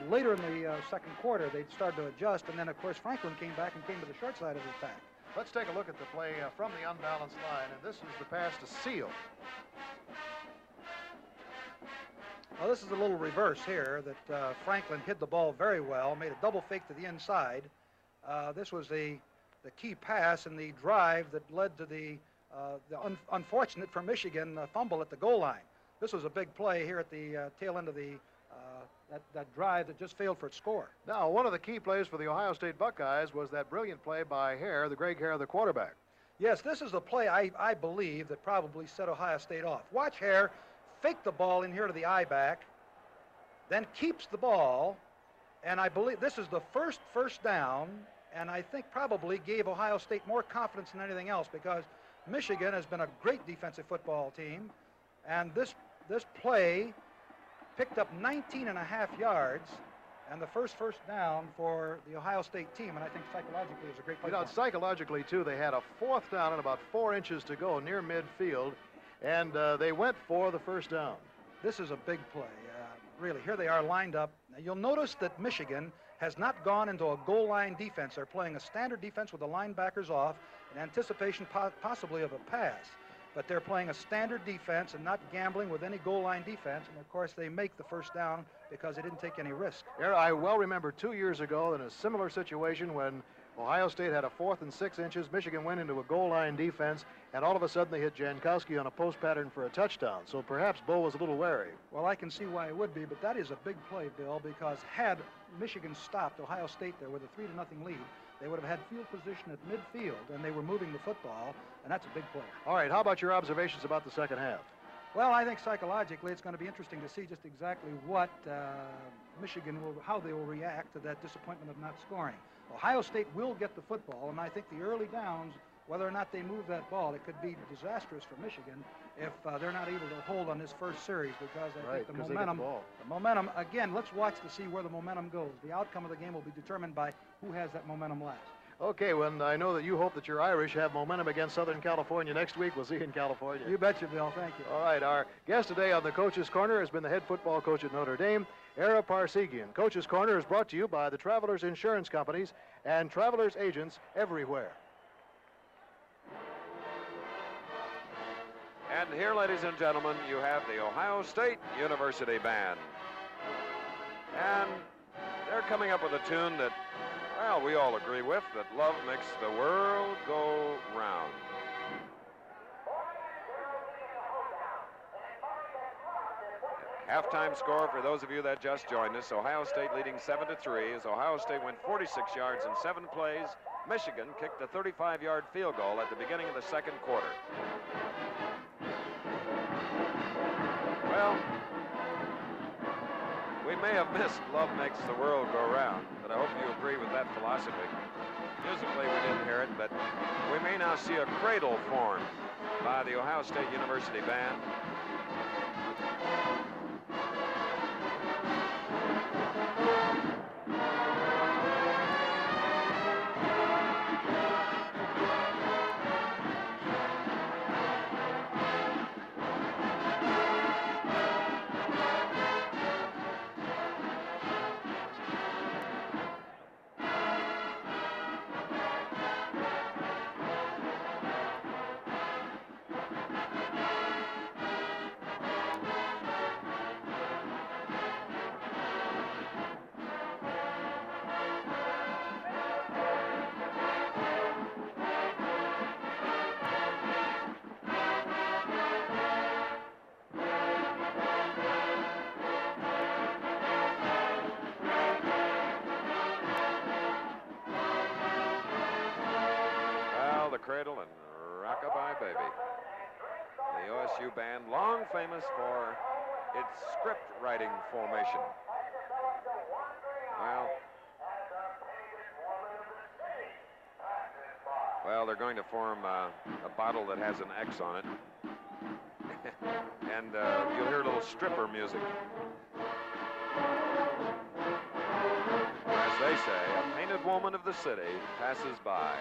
Later in the second quarter, they started to adjust, and then, of course, Franklin came back and came to the short side of the attack. Let's take a look at the play from the unbalanced line, and this is the pass to Seal. Well, this is a little reverse here that Franklin hid the ball very well, made a double fake to the inside. This was the key pass in the drive that led to the unfortunate for Michigan fumble at the goal line. This was a big play here at the tail end of the that drive that just failed for its score. Now, one of the key plays for the Ohio State Buckeyes was that brilliant play by Hare, the Greg Hare, the quarterback. Yes, this is the play I believe that probably set Ohio State off. Watch Hare fake the ball in here to the I-back, then keeps the ball, and I believe this is the first down, and I think probably gave Ohio State more confidence than anything else because Michigan has been a great defensive football team, and this play picked up 19.5 yards, and the first down for the Ohio State team, and I think psychologically it was a great play. You know, psychologically, too, they had a 4th down and about 4 inches to go near midfield, and they went for the first down. This is a big play, really. Here they are lined up. Now, you'll notice that Michigan has not gone into a goal line defense. They're playing a standard defense with the linebackers off in anticipation possibly of a pass. But they're playing a standard defense and not gambling with any goal line defense. And, of course, they make the first down because they didn't take any risk. Here, I well remember 2 years ago in a similar situation when Ohio State had a 4th and 6 inches. Michigan went into a goal line defense, and all of a sudden they hit Jankowski on a post pattern for a touchdown. So perhaps Bo was a little wary. Well, I can see why it would be, but that is a big play, Bill, because had Michigan stopped Ohio State there with a 3-0 lead, they would have had field position at midfield, and they were moving the football, and that's a big play. All right, how about your observations about the second half? Well, I think psychologically it's going to be interesting to see just exactly what how they will react to that disappointment of not scoring. Ohio State will get the football, and I think the early downs, whether or not they move that ball, it could be disastrous for Michigan if they're not able to hold on this first series, because I think the momentum, again, let's watch to see where the momentum goes. The outcome of the game will be determined by who has that momentum last. Okay, well, I know that you hope that your Irish have momentum against Southern California next week. We'll see you in California. You betcha, Bill. Thank you. All right, our guest today on the Coach's Corner has been the head football coach at Notre Dame, Ara Parsegian. Coach's Corner is brought to you by the Travelers Insurance Companies and Travelers Agents everywhere. And here, ladies and gentlemen, you have the Ohio State University Band. And they're coming up with a tune that, well, we all agree with, that love makes the world go round. Halftime score for those of you that just joined us, Ohio State leading 7-3 as Ohio State went 46 yards in 7 plays. Michigan kicked a 35-yard field goal at the beginning of the second quarter. Well, we may have missed Love Makes the World Go Round, but I hope you agree with that philosophy. Musically, we didn't hear it, but we may now see a cradle formed by the Ohio State University Band. Cradle and Rockabye Baby. The OSU band, long famous for its script writing formation. Well, they're going to form a bottle that has an X on it. And you'll hear a little stripper music. As they say, a painted woman of the city passes by.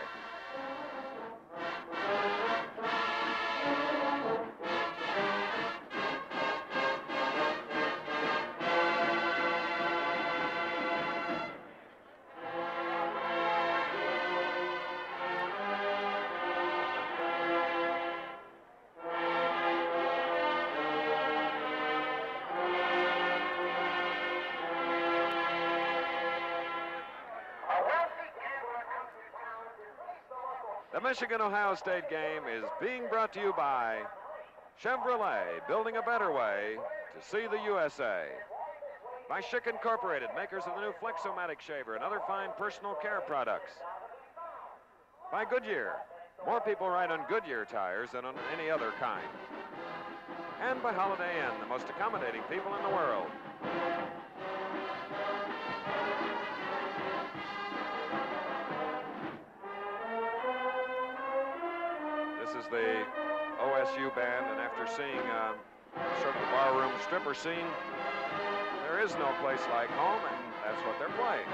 The Michigan-Ohio State game is being brought to you by Chevrolet, building a better way to see the USA. By Schick Incorporated, makers of the new Flexomatic shaver and other fine personal care products. By Goodyear, more people ride on Goodyear tires than on any other kind. And by Holiday Inn, the most accommodating people in the world. This is the OSU band, and after seeing sort of the barroom stripper scene, there is no place like home, and that's what they're playing.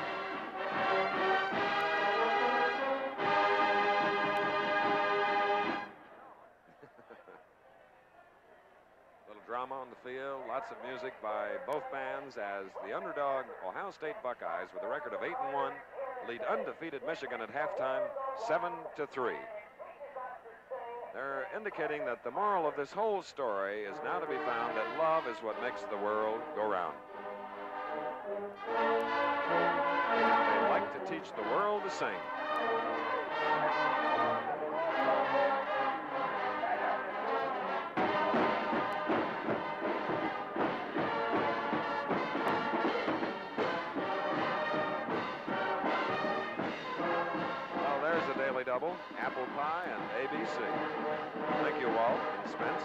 Little drama on the field, lots of music by both bands as the underdog Ohio State Buckeyes, with a record of 8-1, lead undefeated Michigan at halftime 7-3. They're indicating that the moral of this whole story is now to be found that love is what makes the world go round. They like to teach the world to sing. Double, Apple Pie, and ABC. Thank you, Walt and Spence.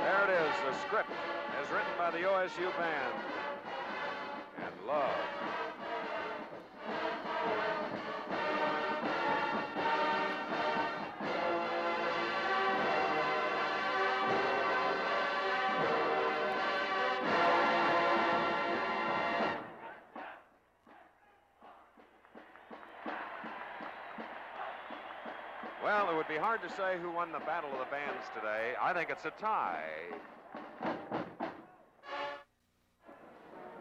There it is, the script as written by the OSU band. And love. Well, it would be hard to say who won the Battle of the Bands today. I think it's a tie.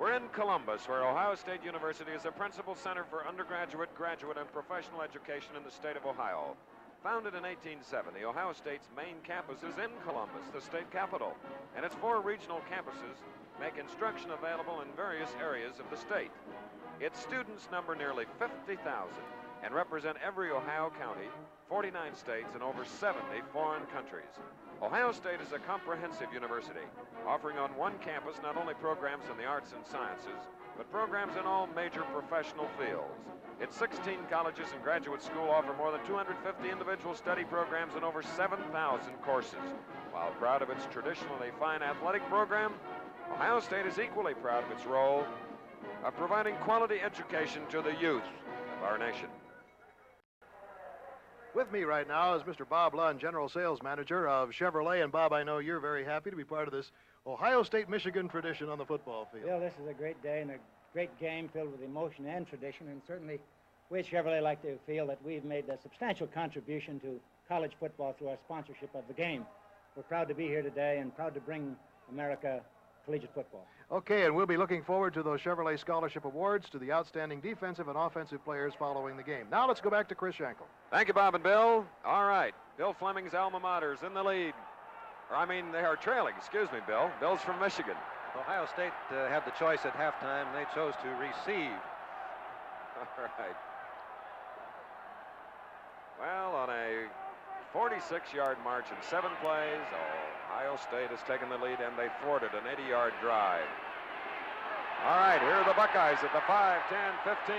We're in Columbus, where Ohio State University is the principal center for undergraduate, graduate, and professional education in the state of Ohio. Founded in 1870, Ohio State's main campus is in Columbus, the state capital, and its 4 regional campuses make instruction available in various areas of the state. Its students number nearly 50,000 and represent every Ohio county, 49 states, and over 70 foreign countries. Ohio State is a comprehensive university, offering on one campus not only programs in the arts and sciences, but programs in all major professional fields. Its 16 colleges and graduate school offer more than 250 individual study programs and over 7,000 courses. While proud of its traditionally fine athletic program, Ohio State is equally proud of its role of providing quality education to the youth of our nation. With me right now is Mr. Bob Lund, General Sales Manager of Chevrolet. And Bob, I know you're very happy to be part of this Ohio State-Michigan tradition on the football field. Well, this is a great day and a great game filled with emotion and tradition, and certainly we at Chevrolet like to feel that we've made a substantial contribution to college football through our sponsorship of the game. We're proud to be here today and proud to bring America collegiate football. Okay, and we'll be looking forward to those Chevrolet Scholarship Awards to the outstanding defensive and offensive players following the game. Now let's go back to Chris Schenkel. Thank you, Bob and Bill. All right, Bill Fleming's alma mater's in the lead. They are trailing, excuse me, Bill. Bill's from Michigan. Ohio State had the choice at halftime, and they chose to receive. All right. Well, on a 46-yard march in 7 plays, Ohio State has taken the lead, and they thwarted an 80-yard drive. All right, here are the Buckeyes at the 5, 10, 15.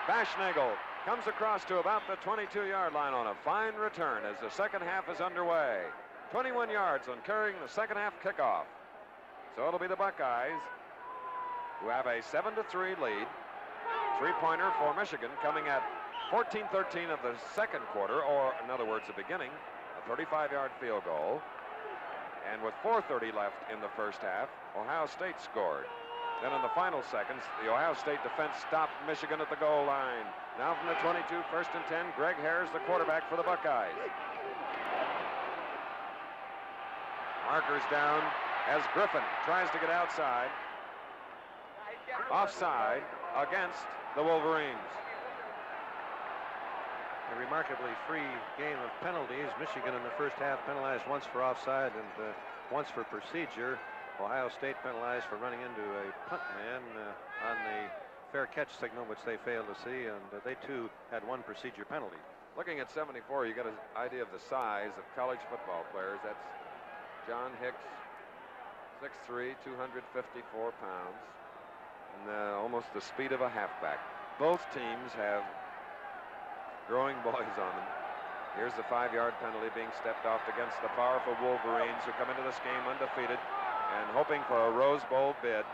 Bashnagel comes across to about the 22-yard line on a fine return as the second half is underway. 21 yards on carrying the second half kickoff. So it'll be the Buckeyes who have a 7-3 lead. Three-pointer for Michigan coming at 14-13 of the second quarter, or in other words, the beginning, a 35-yard field goal. And with 4:30 left in the first half, Ohio State scored. Then in the final seconds, the Ohio State defense stopped Michigan at the goal line. Now from the 22, 1st and 10, Greg Hare's the quarterback for the Buckeyes. Markers down as Griffin tries to get outside. Offside against the Wolverines. A remarkably free game of penalties. Michigan in the first half penalized once for offside and once for procedure. Ohio State penalized for running into a punt man on the fair catch signal, which they failed to see, and they too had one procedure penalty. Looking at 74, you get an idea of the size of college football players. That's John Hicks, 6'3", 254 pounds, and almost the speed of a halfback. Both teams have growing boys on them. Here's the 5-yard penalty being stepped off against the powerful Wolverines, who come into this game undefeated and hoping for a Rose Bowl bid.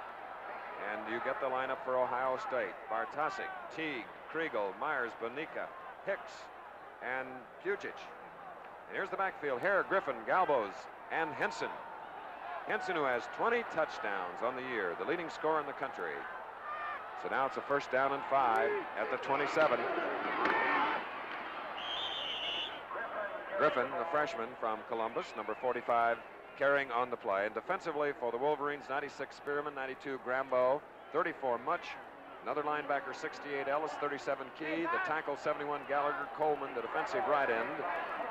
And you get the lineup for Ohio State: Bartosik, Teague, Kriegel, Myers, Bonica, Hicks, and Pucic. And here's the backfield: Hare, Griffin, Galbos, and Henson. Henson, who has 20 touchdowns on the year, the leading scorer in the country. So now it's a 1st down and 5 at the 27. Griffin, the freshman from Columbus, number 45, carrying on the play. And defensively for the Wolverines, 96 Spearman, 92 Grambo, 34 Much, another linebacker, 68 Ellis, 37 Key, the tackle, 71 Gallagher, Coleman, the defensive right end,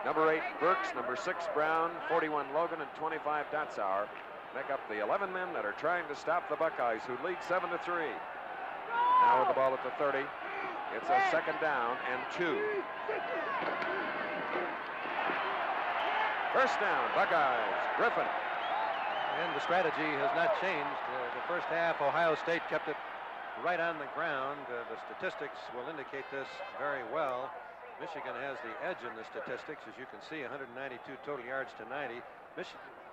number 8 Burks, number 6 Brown, 41 Logan, and 25 Datzauer make up the 11 men that are trying to stop the Buckeyes, who lead 7-3. Now with the ball at the 30. It's a second down and 2. First down, Buckeyes. Griffin. And the strategy has not changed. The first half, Ohio State kept it right on the ground. The statistics will indicate this very well. Michigan has the edge in the statistics. As you can see, 192 total yards to 90.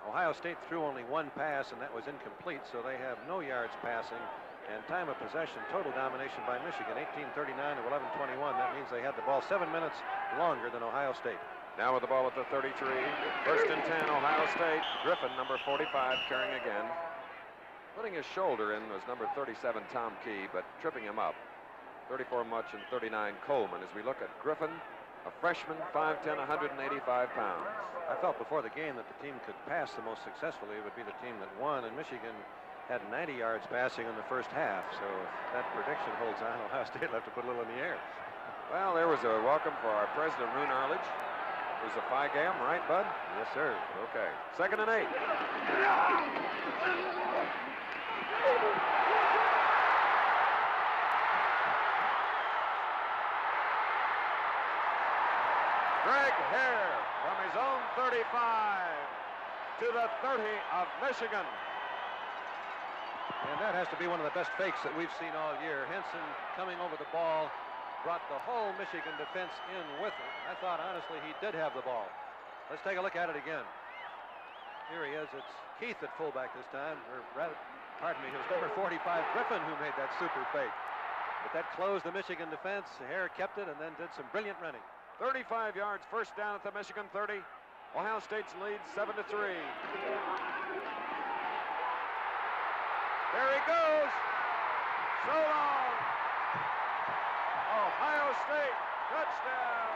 Ohio State threw only one pass, and that was incomplete, so they have no yards passing. And time of possession, total domination by Michigan, 18:39 to 11:21. That means they had the ball 7 minutes longer than Ohio State. Now with the ball at the 33. First and 10, Ohio State. Griffin, number 45, carrying again. Putting his shoulder in was number 37, Tom Key, but tripping him up. 34 Much and 39 Coleman. As we look at Griffin, a freshman, 5'10", 185 pounds. I felt before the game that the team could pass the most successfully would be the team that won, and Michigan had 90 yards passing in the first half, so if that prediction holds on, Ohio State will have to put a little in the air. Well, there was a welcome for our president, Roone Arledge. It was a Phi Gam, right, Bud? Yes, sir. Okay. 2nd and 8. Greg Hare from his own 35 to the 30 of Michigan. And that has to be one of the best fakes that we've seen all year. Henson coming over the ball brought the whole Michigan defense in with him. I thought, honestly, he did have the ball. Let's take a look at it again. Here he is. It's Keith at fullback this time. Or rather, pardon me, it was number 45, Griffin, who made that super fake. But that closed the Michigan defense. Hare kept it and then did some brilliant running. 35 yards, first down at the Michigan 30. Ohio State's lead 7-3. There he goes. So long. Ohio State touchdown.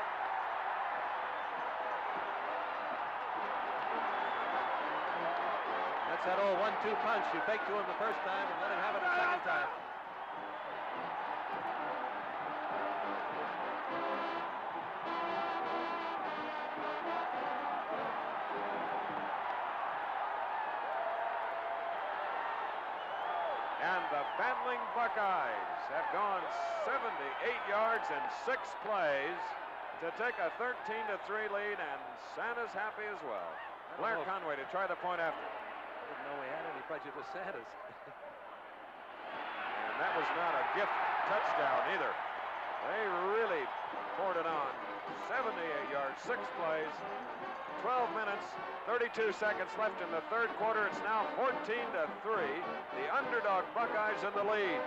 That's that old 1-2 punch. You fake to him the first time and let him have it the second time. And the battling Buckeyes have gone 78 yards in 6 plays to take a 13-3 lead, and Santa's happy as well. Blair Conway to try the point after. I didn't know we had any prejudice Santas. And that was not a gift touchdown either. They really poured it on. 78 yards, 6 plays, 12 minutes, 32 seconds left in the third quarter. It's now 14-3. The underdog Buckeyes in the lead.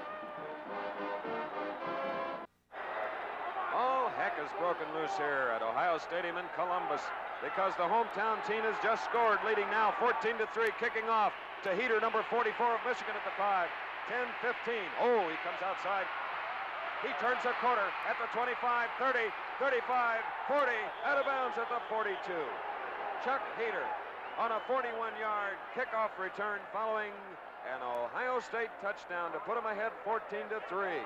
All heck is broken loose here at Ohio Stadium in Columbus because the hometown team has just scored, leading now 14-3, kicking off to Heater, number 44 of Michigan at the 5. 10-15. Oh, he comes outside. He turns a corner at the 25, 30, 35, 40, out of bounds at the 42. Chuck Heater on a 41-yard kickoff return following an Ohio State touchdown to put him ahead 14-3. Wow.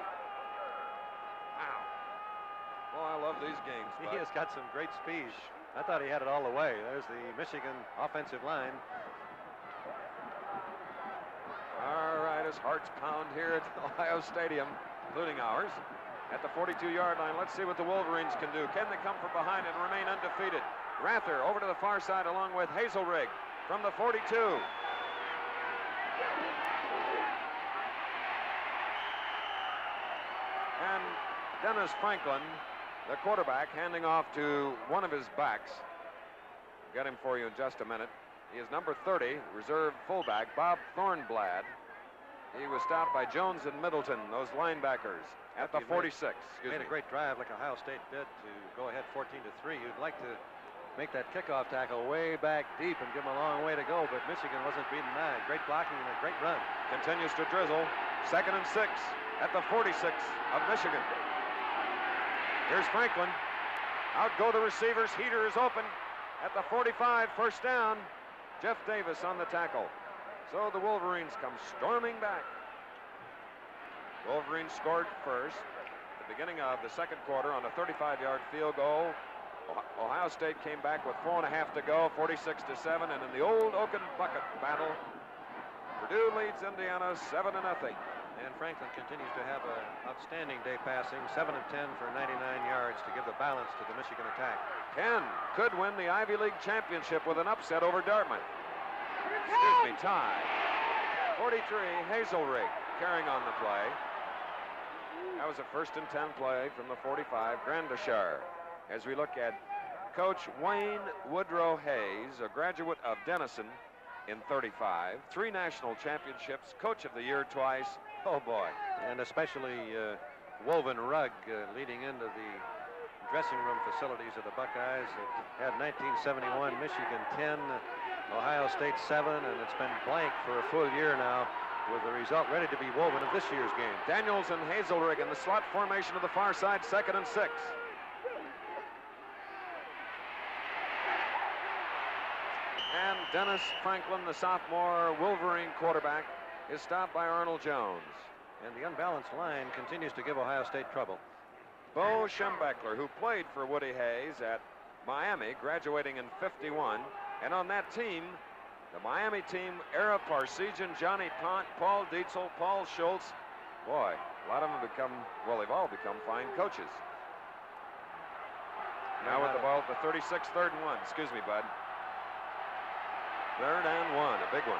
Well, I love these games. He has got some great speed. I thought he had it all the way. There's the Michigan offensive line. All right, as hearts pound here at Ohio Stadium, including ours, at the 42-yard line. Let's see what the Wolverines can do. Can they come from behind and remain undefeated? Rather over to the far side along with Hazelrig from the 42. And Dennis Franklin, the quarterback, handing off to one of his backs. Get him for you in just a minute. He is number 30, reserve fullback, Bob Thornblad. He was stopped by Jones and Middleton, those linebackers, at the 46. Made a great drive like Ohio State did to go ahead 14-3. You'd like to make that kickoff tackle way back deep and give him a long way to go, but Michigan wasn't beating that. Great blocking and a great run. Continues to drizzle. 2nd and 6 at the 46 of Michigan. Here's Franklin. Out go the receivers. Heater is open at the 45, first down. Jeff Davis on the tackle. So the Wolverines come storming back. Wolverines scored first at the beginning of the second quarter on a 35-yard field goal. Ohio State came back with 4.5 to go, 46-7, and in the old Oaken Bucket battle, Purdue leads Indiana 7-0. And Franklin continues to have an outstanding day passing, 7 of 10 for 99 yards to give the balance to the Michigan attack. Penn could win the Ivy League championship with an upset over Dartmouth. Excuse me, tie. 43, Hazelrig carrying on the play. That was a 1st and 10 play from the 45, Grandishar. As we look at Coach Wayne Woodrow Hayes, a graduate of Denison in 35, 3 national championships, Coach of the Year twice. Oh, boy. And especially woven rug leading into the dressing room facilities of the Buckeyes. It had 1971 Michigan 10, Ohio State 7, and it's been blank for a full year now, with the result ready to be woven of this year's game. Daniels and Hazelrig in the slot formation of the far side, 2nd and 6. And Dennis Franklin, the sophomore Wolverine quarterback, is stopped by Arnold Jones. And the unbalanced line continues to give Ohio State trouble. Bo Schembechler, who played for Woody Hayes at Miami, graduating in 51. And on that team, the Miami team, Ara Parsegian, Johnny Pont, Paul Dietzel, Paul Schultz. Boy, a lot of them have become, well, they've all become fine coaches. Now with the ball at the 36, 3rd and 1. Excuse me, bud. 3rd and 1, a big one.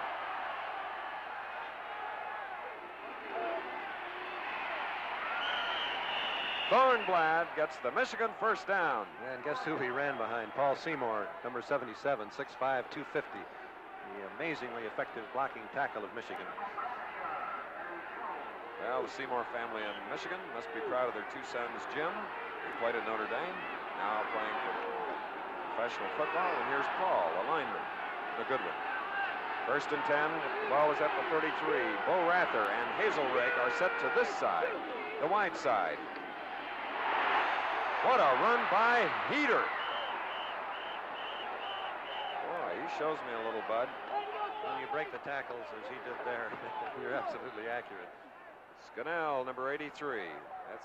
Thornblad gets the Michigan 1st down. And guess who he ran behind? Paul Seymour, number 77, 6'5", 250. The amazingly effective blocking tackle of Michigan. Well, the Seymour family in Michigan must be proud of their 2 sons, Jim, who played at Notre Dame, now playing for professional football. And here's Paul, a lineman, a good one. 1st and 10, the ball is at the 33. Bo Rather and Hazelrig are set to this side, the wide side. What a run by Heater. Boy, he shows me a little, bud. When you break the tackles as he did there, you're absolutely accurate. Scannell, number 83. That's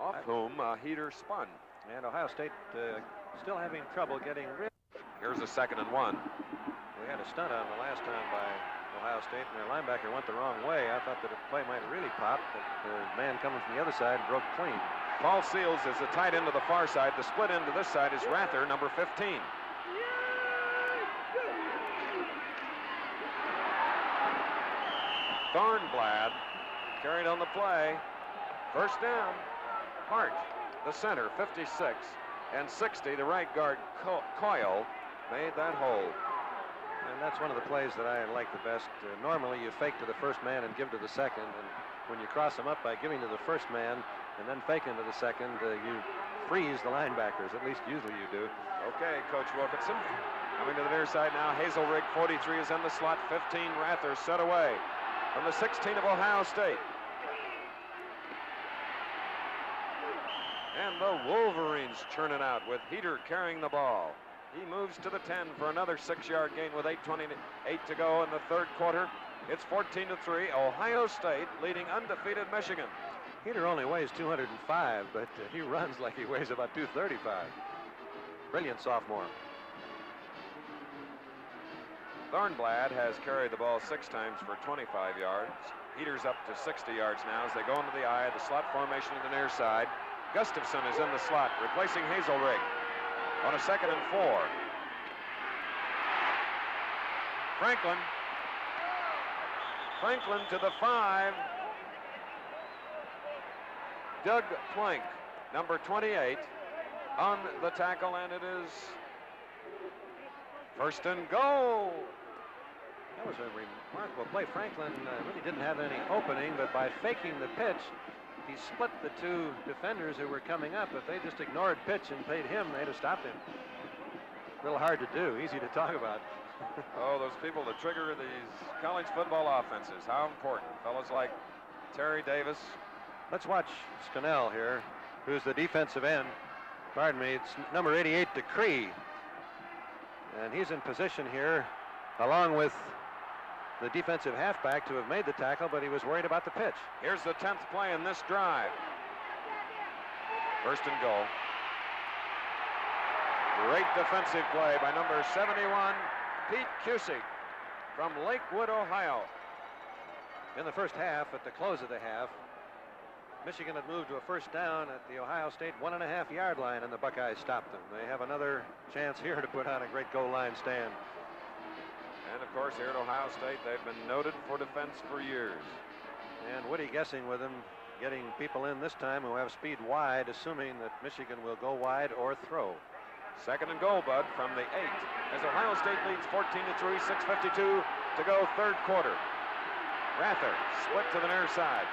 off whom Heater spun. And Ohio State still having trouble getting rid. Here's a 2nd and 1. We had a stunt on the last time by Ohio State, and their linebacker went the wrong way. I thought that the play might really pop, but the man coming from the other side broke clean. Paul Seals is the tight end to the far side. The split end to this side is Rather, number 15. Thornblad carried on the play. 1st down. Hart, the center, 56. And 60, the right guard, Coyle, made that hold. And that's one of the plays that I like the best. Normally, you fake to the 1st man and give to the 2nd. And when you cross them up by giving to the 1st man and then faking to the 2nd, you freeze the linebackers. At least usually you do. Okay, Coach Wilkinson. Coming to the near side now, Hazelrig, 43, is in the slot. 15, Rather set away from the 16 of Ohio State. And the Wolverines churn it out with Heater carrying the ball. He moves to the 10 for another 6-yard gain with 8:28 to go in the 3rd quarter. It's 14-3. Ohio State leading undefeated Michigan. Heater only weighs 205, but he runs like he weighs about 235. Brilliant sophomore. Thornblad has carried the ball 6 times for 25 yards. Heater's up to 60 yards now as they go into the eye. The slot formation to the near side. Gustafson is in the slot, replacing Hazelrig on a 2nd and 4. Franklin to the 5. Doug Plank, number 28, on the tackle, and it is 1st and goal. That was a remarkable play. Franklin really didn't have any opening, but by faking the pitch, he split the 2 defenders who were coming up. If they just ignored pitch and played him, they'd have stopped him. A little hard to do, easy to talk about. Oh, those people that trigger these college football offenses, how important. Fellas like Terry Davis. Let's watch Scannell here, who's the defensive end. Pardon me, it's number 88, Decree. And he's in position here, along with the defensive halfback to have made the tackle, but he was worried about the pitch. Here's the 10th play in this drive. 1st and goal. Great defensive play by number 71, Pete Cusick from Lakewood, Ohio. In the first half, at the close of the half, Michigan had moved to a first down at the Ohio State 1.5-yard line, and the Buckeyes stopped them. They have another chance here to put on a great goal line stand. And of course, here at Ohio State, they've been noted for defense for years. And Woody guessing with him, getting people in this time who have speed wide, assuming that Michigan will go wide or throw. Second and goal, Bud, from the 8. As Ohio State leads 14-3, 6:52 to go, third quarter. Rather split to the near side.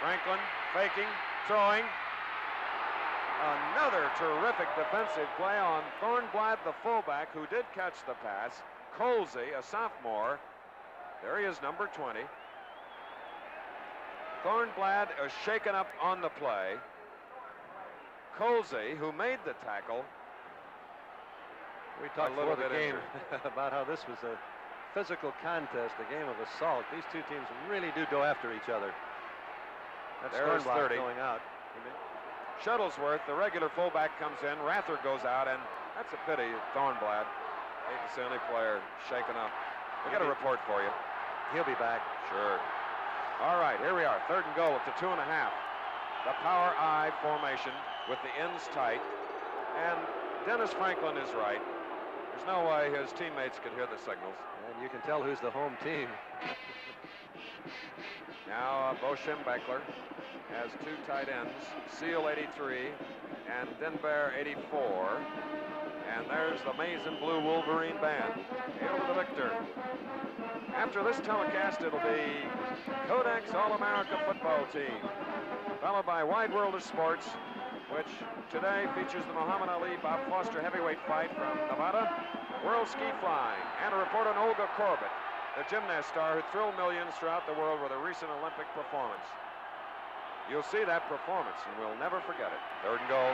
Franklin faking, throwing. Another terrific defensive play on Thornblad, the fullback, who did catch the pass. Colsey, a sophomore. There he is, number 20. Thornblad is shaken up on the play. Colsey, who made the tackle. We talked before the game about how this was a physical contest, a game of assault. These two teams really do go after each other. That's There's Thornblad 30. going out. Shuttlesworth, the regular fullback, comes in. Rather goes out, and that's a pity. Thornblad, hate to see any player shaken up. We got a report for you. He'll be back. Sure. All right, here we are. Third and goal at the 2.5. The power I formation with the ends tight. And Dennis Franklin is right. There's no way his teammates could hear the signals. And you can tell who's the home team. Now Bo Schembechler has two tight ends, Seal 83 and Denver 84. And there's the maize and blue Wolverine band. Hail to the victor. After this telecast, it'll be Kodak's All-America football team, followed by Wide World of Sports, which today features the Muhammad Ali Bob Foster heavyweight fight from Nevada, world ski flying, and a report on Olga Korbut, the gymnast star who thrilled millions throughout the world with a recent Olympic performance. You'll see that performance, and we'll never forget it. Third and goal.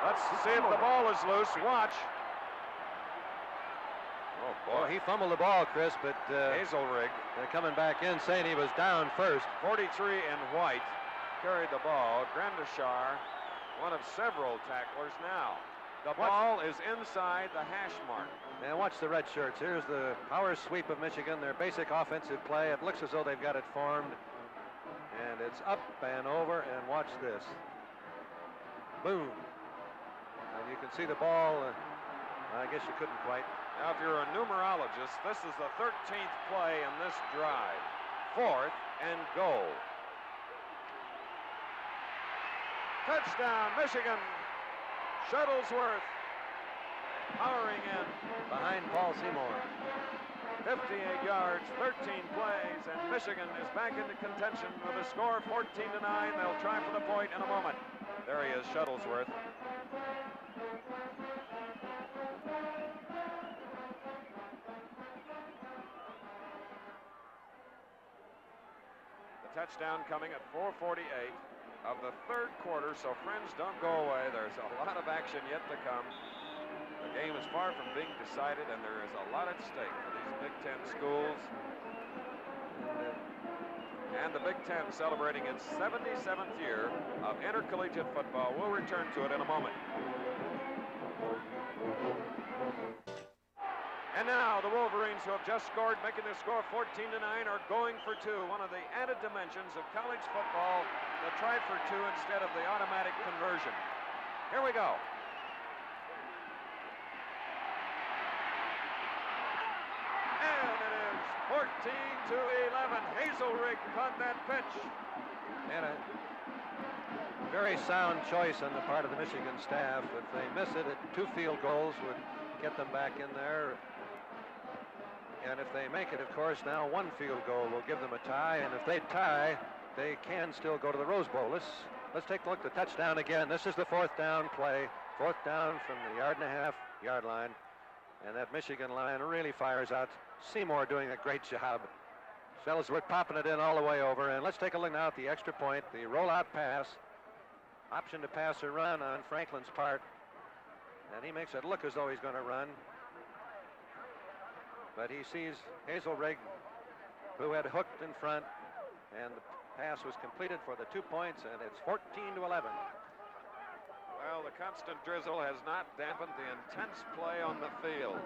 Let's see if the ball is loose. Watch. Oh, boy. Well, he fumbled the ball, Chris, but Hazelrig coming back in saying he was down first. 43 in white carried the ball. Grandishar, one of several tacklers now. The ball is inside the hash mark. And watch the red shirts. Here's the power sweep of Michigan, their basic offensive play. It looks as though they've got it formed. And it's up and over, and watch this. Boom. And you can see the ball. I guess you couldn't quite. Now, if you're a numerologist, this is the 13th play in this drive. Fourth and goal. Touchdown, Michigan. Shuttlesworth powering in. Behind Paul Seymour. 58 yards, 13 plays, and Michigan is back into contention with a score of 14-9. They'll try for the point in a moment. There he is, Shuttlesworth. The touchdown coming at 4:48 of the third quarter, so friends, don't go away. There's a lot of action yet to come. The game is far from being decided, and there is a lot at stake for these Big Ten schools. And the Big Ten celebrating its 77th year of intercollegiate football. We'll return to it in a moment. And now the Wolverines, who have just scored, making their score 14-9, are going for two. One of the added dimensions of college football, the try for two instead of the automatic conversion. Here we go. And it is 14-11. Hazelrig caught that pitch. And a very sound choice on the part of the Michigan staff. If they miss it, 2 field goals would get them back in there. And if they make it, of course, now 1 field goal will give them a tie. And if they tie, they can still go to the Rose Bowl. Let's take a look at the touchdown again. This is the 4th down play. 4th down from the 1.5-yard line. And that Michigan line really fires out. Seymour doing a great job. Shuttlesworth popping it in all the way over. And let's take a look now at the extra point, the rollout pass. Option to pass or run on Franklin's part. And he makes it look as though he's going to run. But he sees Hazelrig, who had hooked in front, and the pass was completed for the 2 points, and it's 14-11. Well, the constant drizzle has not dampened the intense play on the field.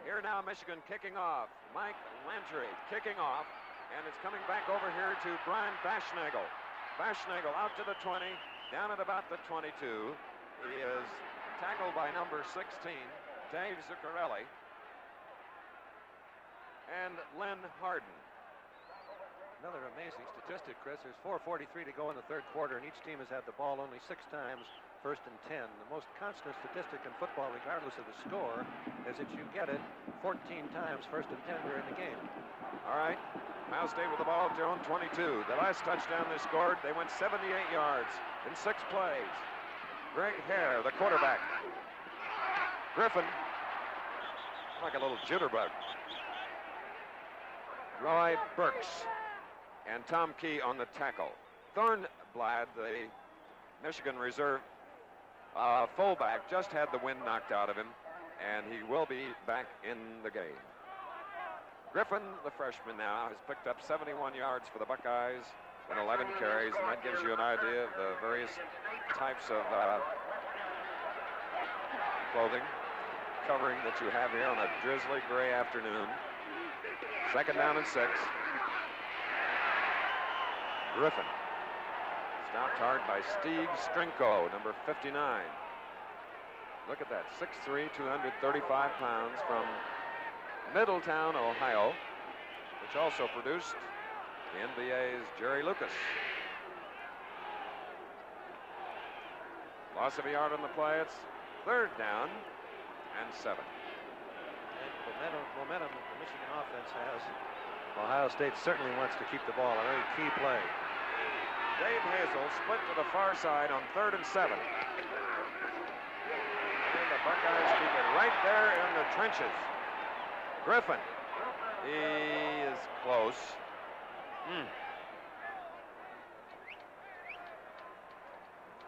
Here now, Michigan kicking off. Mike Lantry kicking off, and it's coming back over here to Brian Baschnagel. Baschnagel out to the 20, down at about the 22. He is tackled by number 16, Dave Zuccarelli, and Len Harden. Another amazing statistic, Chris. There's 4:43 to go in the third quarter, and each team has had the ball only 6 times, first and 10. The most constant statistic in football, regardless of the score, is that you get it 14 times, first and 10 during the game. All right, Ohio State with the ball at their own 22. The last touchdown they scored, they went 78 yards in 6 plays. Greg Hare, the quarterback. Griffin, like a little jitterbug. Roy Burks and Tom Key on the tackle. Thornblad, the Michigan reserve fullback, just had the wind knocked out of him, and he will be back in the game. Griffin, the freshman now, has picked up 71 yards for the Buckeyes in 11 carries, and that gives you an idea of the various types of clothing, covering that you have here on a drizzly gray afternoon. Second down and 6. Griffin stopped hard by Steve Strinko, number 59. Look at that, 6'3", 235 pounds from Middletown, Ohio, which also produced the NBA's Jerry Lucas. Loss of a yard on the play. It's third down and 7. And momentum the Michigan offense has. Ohio State certainly wants to keep the ball, a very key play. Dave Hazel split to the far side on 3rd and 7. And the Buckeyes keep it right there in the trenches. Griffin, he is close.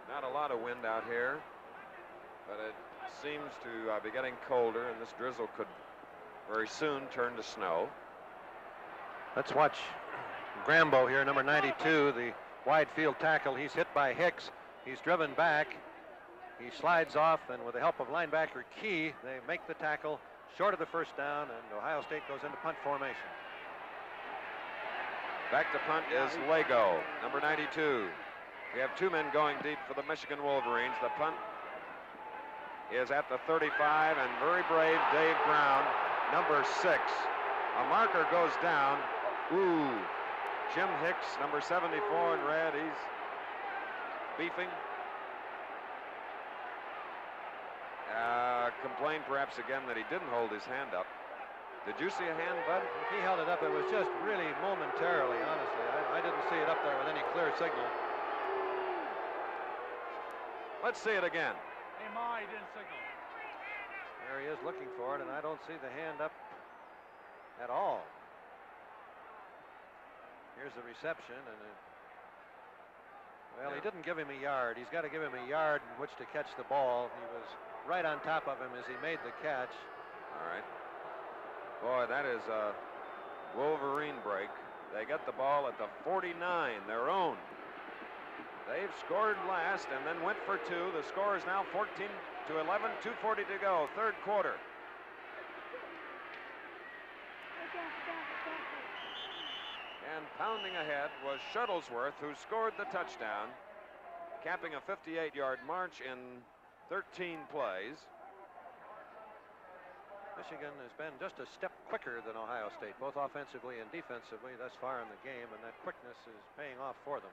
Not a lot of wind out here, but it seems to be getting colder, and this drizzle could very soon turn to snow. Let's watch Grambo here, number 92, the wide field tackle. He's hit by Hicks. He's driven back. He slides off, and with the help of linebacker Key, they make the tackle short of the first down, and Ohio State goes into punt formation. Back to punt is Lego, number 92. We have 2 men going deep for the Michigan Wolverines. The punt is at the 35, and very brave Dave Brown, number 6. A marker goes down. Ooh, Jim Hicks, number 74 in red, he's beefing. Complained perhaps again that he didn't hold his hand up. Did you see a hand, Bud? If he held it up, it was just really momentarily, honestly. I didn't see it up there with any clear signal. Let's see it again. Hey, Ma, he didn't signal. There he is looking for it, and I don't see the hand up at all. Here's the reception, and well, he didn't give him a yard. He's got to give him a yard in which to catch the ball. He was right on top of him as he made the catch. All right. Boy, that is a Wolverine break. They get the ball at the 49, their own. They've scored last and then went for 2. The score is now 14-11, 2:40 to go, third quarter. And pounding ahead was Shuttlesworth, who scored the touchdown, capping a 58-yard march in 13 plays. Michigan has been just a step quicker than Ohio State, both offensively and defensively thus far in the game, and that quickness is paying off for them.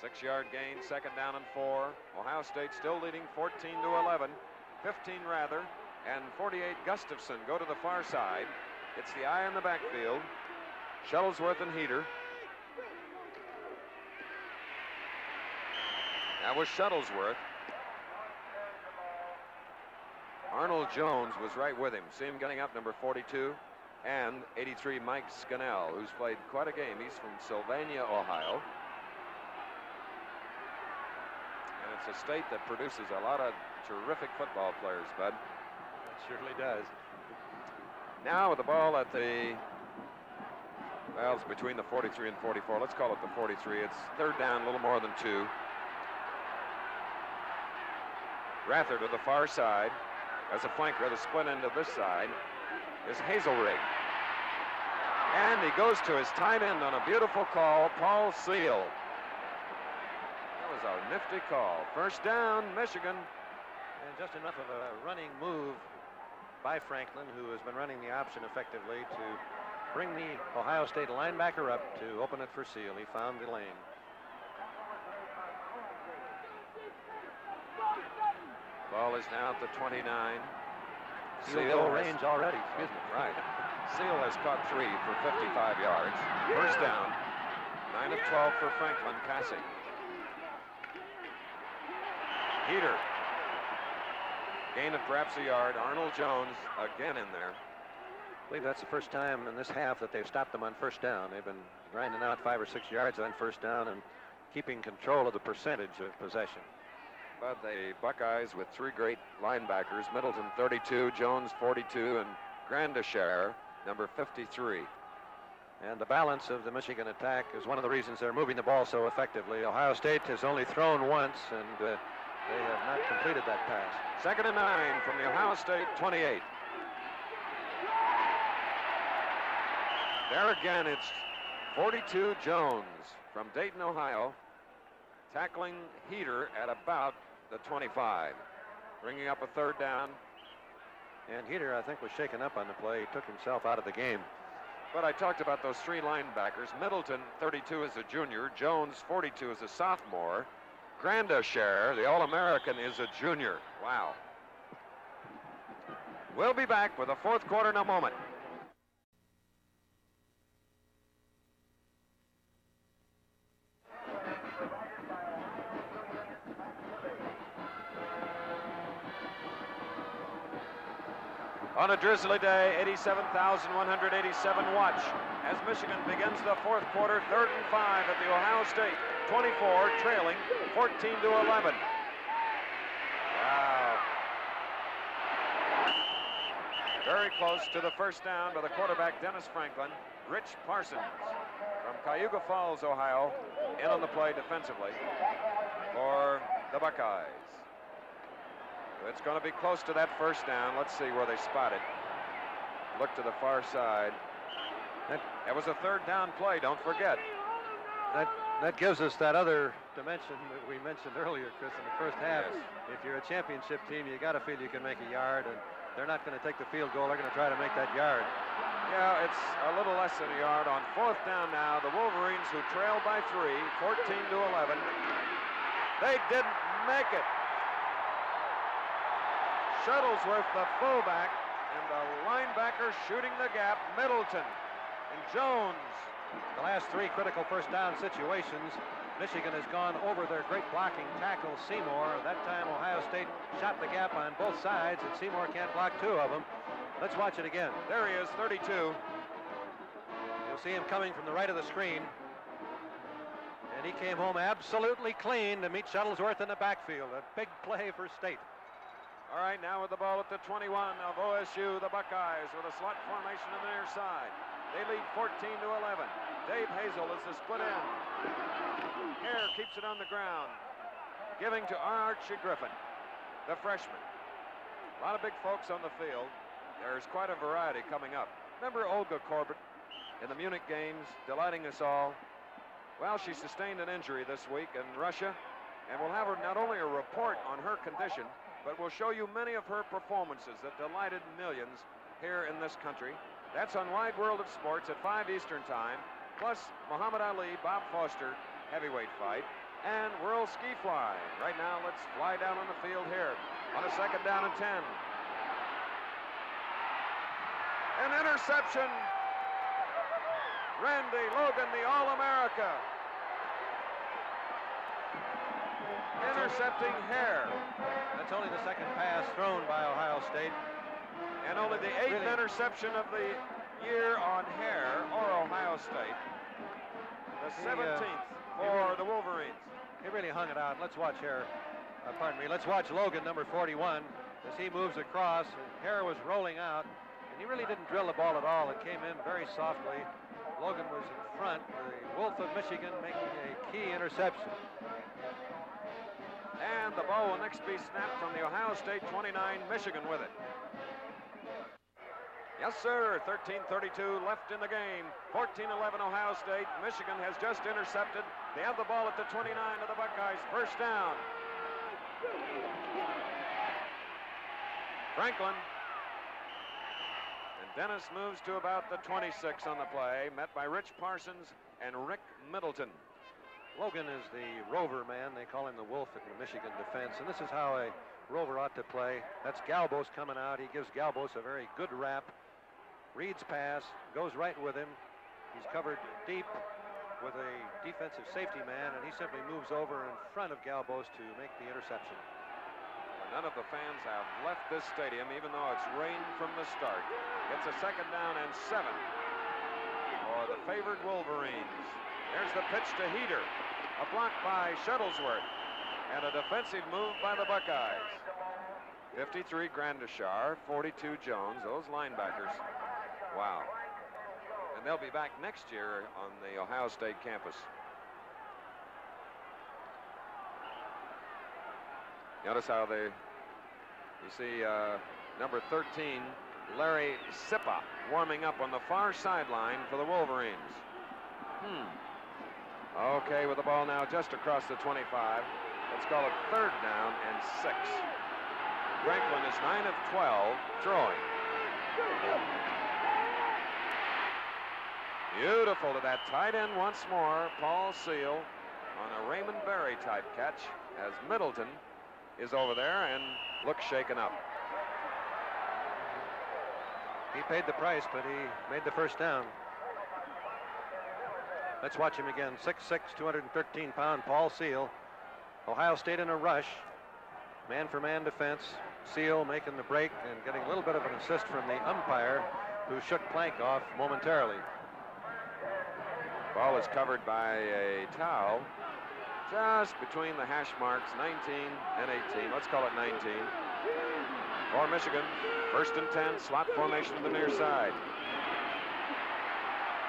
6-yard gain, second down and 4. Ohio State still leading 14-11, 15 rather, and 48 Gustafson go to the far side. It's the eye in the backfield. Shuttlesworth and Heater. That was Shuttlesworth. Arnold Jones was right with him. See him getting up, number 42, and 83 Mike Scannell, who's played quite a game. He's from Sylvania, Ohio. And it's a state that produces a lot of terrific football players, Bud. It certainly does. Now with the ball at the, well, it's between the 43 and 44. Let's call it the 43. It's third down, a little more than 2. Rather to the far side. As a flanker, the split end of this side is Hazelrig. And he goes to his tight end on a beautiful call, Paul Seal. That was a nifty call. First down, Michigan. And just enough of a running move by Franklin, who has been running the option effectively, to bring the Ohio State linebacker up to open it for Seal. He found the lane. Ball is now at the 29. Seal range already. Excuse me. Right. Seal has caught 3 for 55 yards. First down. 9 of 12 for Franklin. Cassie. Heater. Gain of perhaps a yard. Arnold Jones again in there. I believe that's the first time in this half that they've stopped them on first down. They've been grinding out 5 or 6 yards on first down and keeping control of the percentage of possession. But the Buckeyes with 3 great linebackers, Middleton 32, Jones 42, and Grandisher, number 53. And the balance of the Michigan attack is one of the reasons they're moving the ball so effectively. Ohio State has only thrown once, and they have not completed that pass. 2nd and 9 from the Ohio State 28. There again, it's 42 Jones from Dayton, Ohio, tackling Heater at about the 25, bringing up a 3rd down. And Heater, I think, was shaken up on the play. He took himself out of the game. But I talked about those 3 linebackers. Middleton, 32, is a junior. Jones, 42, is a sophomore. Grandisher, the All-American, is a junior. Wow. We'll be back with the 4th quarter in a moment. On a drizzly day, 87,187 watch as Michigan begins the 4th quarter, 3rd and 5 at the Ohio State 24, trailing 14-11. Wow. Very close to the first down by the quarterback, Dennis Franklin. Rich Parsons from Cayuga Falls, Ohio, in on the play defensively for the Buckeyes. It's going to be close to that first down. Let's see where they spot it. Look to the far side. That was a 3rd down play, don't forget. That gives us that other dimension that we mentioned earlier, Chris, in the first half. Yes. If you're a championship team, you got to feel you can make a yard, and they're not going to take the field goal. They're going to try to make that yard. Yeah, it's a little less than a yard. On 4th down now, the Wolverines, who trail by 3, 14-11. They didn't make it. Shuttlesworth, the fullback, and the linebacker shooting the gap, Middleton and Jones. The last 3 critical first down situations, Michigan has gone over their great blocking tackle, Seymour. That time, Ohio State shot the gap on both sides, and Seymour can't block 2 of them. Let's watch it again. There he is, 32. You'll see him coming from the right of the screen. And he came home absolutely clean to meet Shuttlesworth in the backfield. A big play for State. All right, now with the ball at the 21 of OSU, the Buckeyes with a slot formation on the near side. They lead 14-11. Dave Hazel is the split end. Hare keeps it on the ground, giving to Archie Griffin, the freshman. A lot of big folks on the field. There's quite a variety coming up. Remember Olga Corbett in the Munich games, delighting us all? Well, she sustained an injury this week in Russia, and we'll have her not only a report on her condition, but we'll show you many of her performances that delighted millions here in this country. That's on Wide World of Sports at 5 Eastern Time, plus Muhammad Ali, Bob Foster heavyweight fight, and World Ski Fly. Right now, let's fly down on the field here on a 2nd down and 10. An interception. Randy Logan, the All-America. Intercepting Hare. That's only the 2nd pass thrown by Ohio State. And only the 8th interception of the year on Hare or Ohio State. The 17th for the Wolverines. He really hung it out. Let's watch Hare. Let's watch Logan, number 41, as he moves across. Hare was rolling out, and he really didn't drill the ball at all. It came in very softly. Logan was in front. The Wolf of Michigan making a key interception. And the ball will next be snapped from the Ohio State 29, Michigan with it. Yes, sir. 13:32 left in the game. 14-11 Ohio State. Michigan has just intercepted. They have the ball at the 29 of the Buckeyes. First down. Franklin. And Dennis moves to about the 26 on the play, met by Rich Parsons and Rick Middleton. Logan is the rover man. They call him the wolf in the Michigan defense, and this is how a rover ought to play. That's Galbos coming out. He gives Galbos a very good wrap. Reads pass, goes right with him. He's covered deep with a defensive safety man, and he simply moves over in front of Galbos to make the interception. None of the fans have left this stadium, even though it's rained from the start. It's a second down and 7 for the favored Wolverines. There's the pitch to Heater. A block by Shuttlesworth. And a defensive move by the Buckeyes. 53 Grandishar, 42 Jones, those linebackers. Wow. And they'll be back next year on the Ohio State campus. Notice how you see number 13, Larry Sippa, warming up on the far sideline for the Wolverines. Okay, with the ball now just across the 25. Let's call it third down and 6. Franklin is 9 of 12 throwing. Beautiful to that tight end once more. Paul Seal on a Raymond Berry type catch as Middleton is over there and looks shaken up. He paid the price, but he made the first down. Let's watch him again. 6'6", 213-pound Paul Seal. Ohio State in a rush. Man-for-man defense. Seal making the break and getting a little bit of an assist from the umpire, who shook Plank off momentarily. Ball is covered by a towel just between the hash marks 19 and 18. Let's call it 19. For Michigan, first and 10, slot formation to the near side.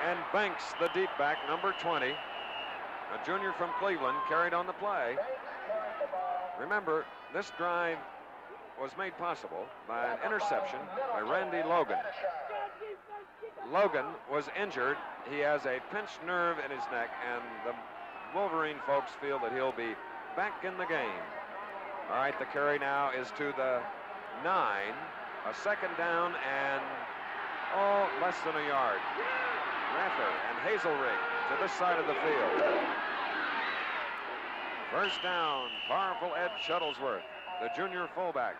And Banks, the deep back, number 20, a junior from Cleveland, carried on the play. Remember, this drive was made possible by an interception by Randy Logan. Logan was injured. He has a pinched nerve in his neck, and the Wolverine folks feel that he'll be back in the game. All right, the carry now is to the 9, a second down and, less than a yard. Rather and Hazelrig to this side of the field. First down, powerful Ed Shuttlesworth, the junior fullback.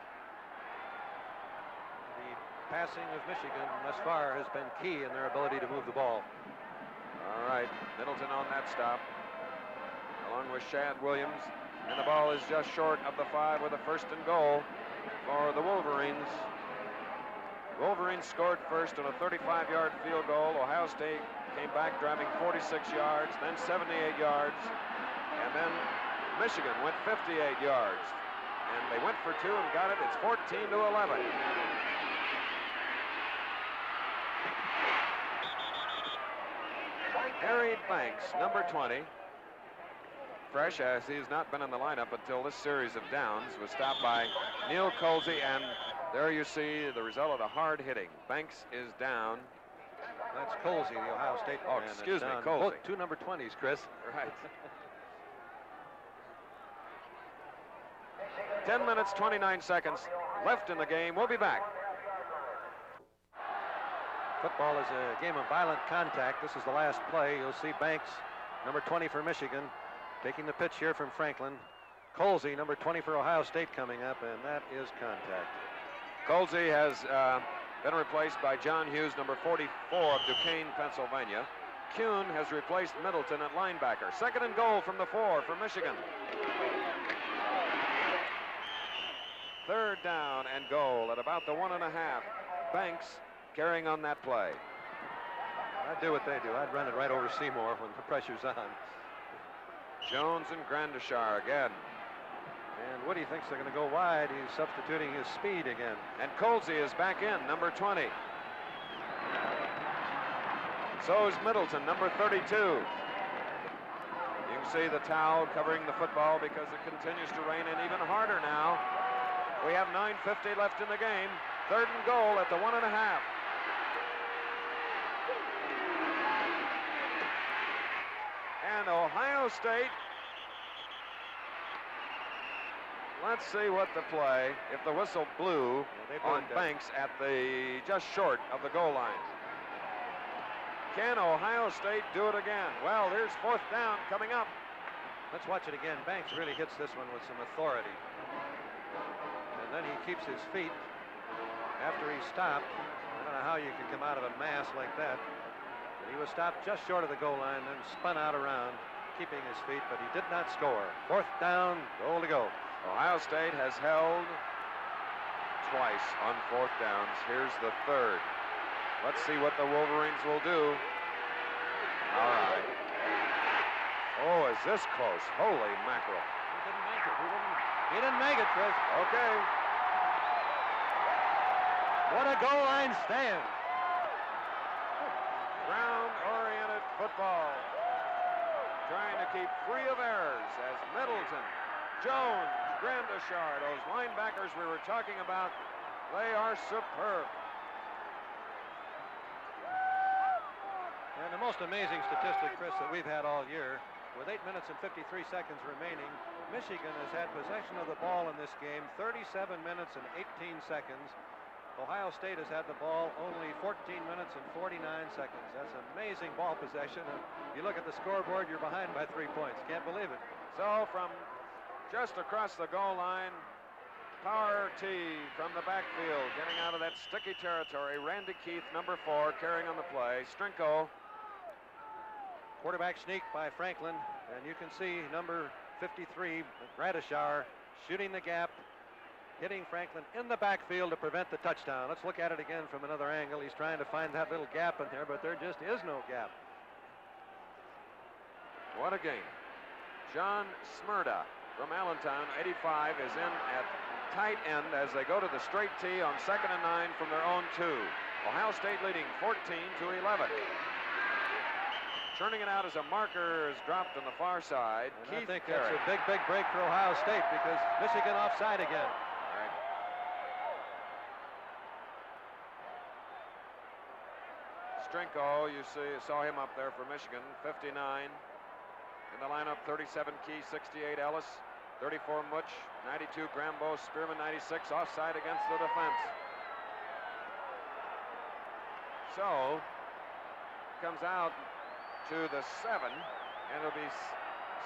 The passing of Michigan thus far has been key in their ability to move the ball. All right, Middleton on that stop, along with Shad Williams. And the ball is just short of the 5 with a first and goal for the Wolverines. Wolverines scored first on a 35-yard field goal. Ohio State came back driving 46 yards, then 78 yards, and then Michigan went 58 yards. And they went for 2 and got it. It's 14-11. Harry Banks, number 20, fresh as he has not been in the lineup until this series of downs, was stopped by Neil Colsey, and there you see the result of the hard hitting. Banks is down. That's Colsey, the Ohio State man. Excuse me, down. Colsey. Both 2 number 20s, Chris. Right. 10 minutes, 29 seconds left in the game. We'll be back. Football is a game of violent contact. This is the last play. You'll see Banks, number 20 for Michigan, taking the pitch here from Franklin. Colsey, number 20 for Ohio State, coming up, and that is contact. Colsey has been replaced by John Hughes, number 44 of Duquesne, Pennsylvania. Kuhn has replaced Middleton at linebacker. Second and goal from the 4 for Michigan. Third down and goal at about the 1.5. Banks carrying on that play. I'd do what they do. I'd run it right over Seymour when the pressure's on. Jones and Grandishar again. And Woody thinks they're going to go wide. He's substituting his speed again. And Colsey is back in, number 20. So is Middleton, number 32. You can see the towel covering the football because it continues to rain, and even harder now. We have 9:50 left in the game. 3rd and goal at the 1.5. And Ohio State, let's see what the play, if the whistle blew on Banks at the just short of the goal line. Can Ohio State do it again? Well, there's 4th down coming up. Let's watch it again. Banks really hits this one with some authority. And then he keeps his feet after he stopped. I don't know how you can come out of a mass like that. But he was stopped just short of the goal line, then spun out around, keeping his feet, but he did not score. 4th down, goal to go. Ohio State has held twice on 4th downs. Here's the 3rd. Let's see what the Wolverines will do. All right. Oh, is this close? Holy mackerel. He didn't make it. He didn't make it, Chris. Okay. What a goal line stand. Ground-oriented football. Trying to keep free of errors as Middleton, Jones, Grandishar, those linebackers we were talking about, they are superb. And the most amazing statistic, Chris, that we've had all year, with 8 minutes and 53 seconds remaining, Michigan has had possession of the ball in this game 37 minutes and 18 seconds. Ohio State has had the ball only 14 minutes and 49 seconds. That's amazing ball possession. And you look at the scoreboard, you're behind by 3 points. Can't believe it. So from just across the goal line, power T from the backfield, getting out of that sticky territory. Randy Keith, number 4, carrying on the play. Strinko. Quarterback sneak by Franklin, and you can see number 53, Gradishar, shooting the gap, hitting Franklin in the backfield to prevent the touchdown. Let's look at it again from another angle. He's trying to find that little gap in there, but there just is no gap. What a game. John Smyrda from Allentown, 85, is in at tight end as they go to the straight tee on 2nd and 9 from their own 2. Ohio State leading 14-11. Turning it out as a marker is dropped on the far side. And I think that's a big, big break for Ohio State because Michigan offside again. Right. Strinko, you saw him up there for Michigan, 59. In the lineup, 37 Key, 68 Ellis, 34 Mutch, 92 Grambo, Spearman 96, offside against the defense. So, comes out to the 7, and it'll be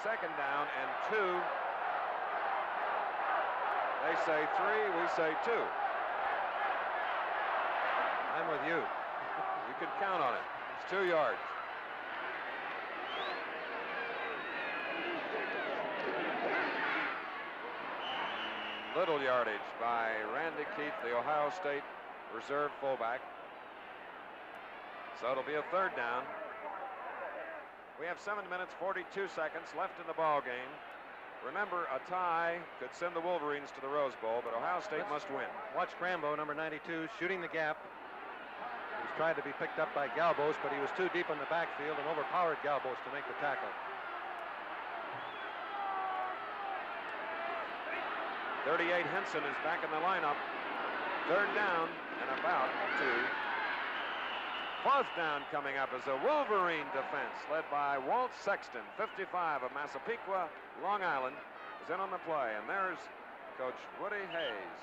2nd down and 2. They say 3, we say 2. I'm with you. You can count on it. It's 2 yards. Little yardage by Randy Keith, the Ohio State reserve fullback. So it'll be a 3rd down. We have 7 minutes, 42 seconds left in the ball game. Remember, a tie could send the Wolverines to the Rose Bowl, but Ohio State must win. Watch Grambo, number 92, shooting the gap. He was trying to be picked up by Galbos, but he was too deep in the backfield and overpowered Galbos to make the tackle. 38 Henson is back in the lineup. 3rd down and about 2. 4th down coming up as a Wolverine defense led by Walt Sexton, 55 of Massapequa, Long Island, is in on the play. And there's Coach Woody Hayes.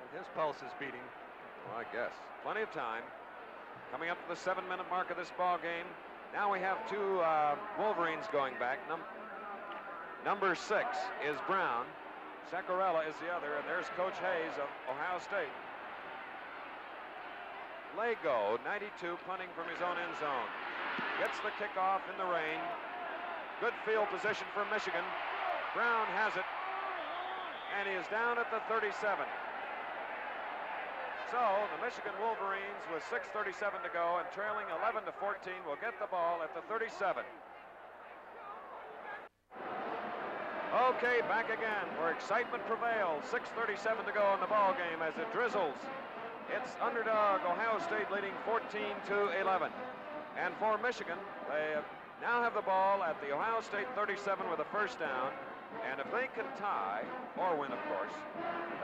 And his pulse is beating. Well, I guess. Plenty of time. Coming up to the 7-minute mark of this ball game. Now we have 2 Wolverines going back. Number 6 is Brown. Sacarella is the other, and there's Coach Hayes of Ohio State. Lego, 92, punting from his own end zone. Gets the kickoff in the rain. Good field position for Michigan. Brown has it, and he is down at the 37. So the Michigan Wolverines, with 6:37 to go and trailing 11-14, will get the ball at the 37. Okay, back again where excitement prevails. 6:37 to go in the ball game as it drizzles. It's underdog Ohio State leading 14-11. And for Michigan, they have now have the ball at the Ohio State 37 with a first down. And if they can tie, or win, of course,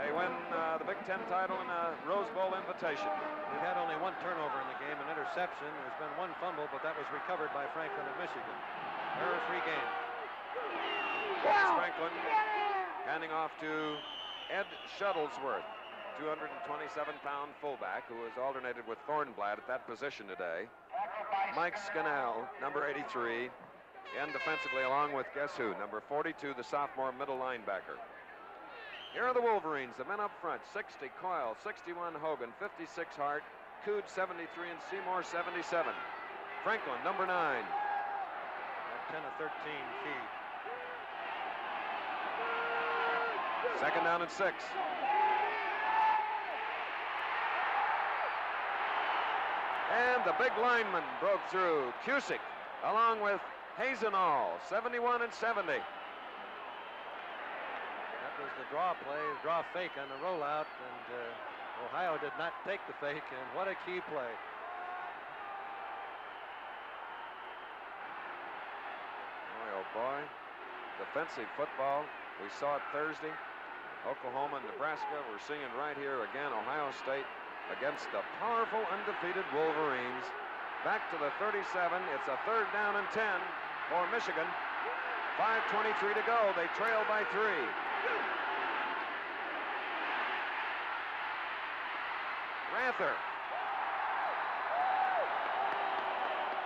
they win the Big Ten title and a Rose Bowl invitation. We've had only one turnover in the game, an interception. There's been one fumble, but that was recovered by Franklin of Michigan. Error-free game. It's Franklin handing off to Ed Shuttlesworth, 227-pound fullback, who has alternated with Thornblatt at that position today. Mike Scannell, number 83, and defensively along with guess who? Number 42, the sophomore middle linebacker. Here are the Wolverines, the men up front. 60, Coyle, 61, Hogan, 56, Hart, Coode, 73, and Seymour, 77. Franklin, number 9. At 10 of 13 feet. Second down and 6. And the big lineman broke through. Cusick, along with Hazenall, 71 and 70. That was the draw play, draw fake on the rollout, and Ohio did not take the fake, and what a key play. Boy, oh boy. Defensive football. We saw it Thursday. Oklahoma and Nebraska. We're seeing it right here again. Ohio State against the powerful undefeated Wolverines. Back to the 37. It's a third down and 10 for Michigan. 5:23 to go. They trail by 3. Rather.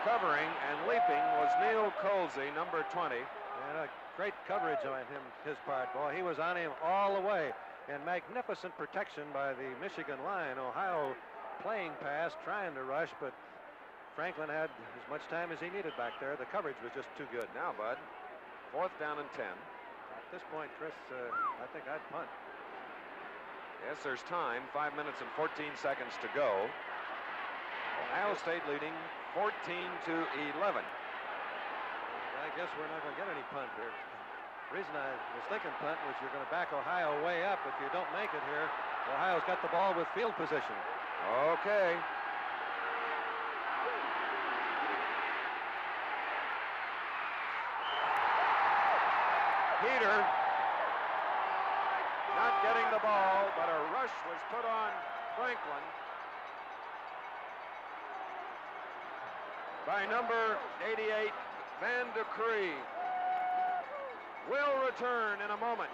Covering and leaping was Neil Colsey, number 20. And a great coverage on him, his part. Boy, he was on him all the way. And magnificent protection by the Michigan line. Ohio playing pass, trying to rush, but Franklin had as much time as he needed back there. The coverage was just too good. Now, Bud, 4th down and 10. At this point, Chris, I think I'd punt. Yes, there's time. 5 minutes and 14 seconds to go. Ohio State leading 14-11. I guess we're not going to get any punt here. The reason I was thinking punt was you're going to back Ohio way up. If you don't make it here, Ohio's got the ball with field position. Okay. Peter not getting the ball, but a rush was put on Franklin by number 88, Van de Cree. Will return in a moment.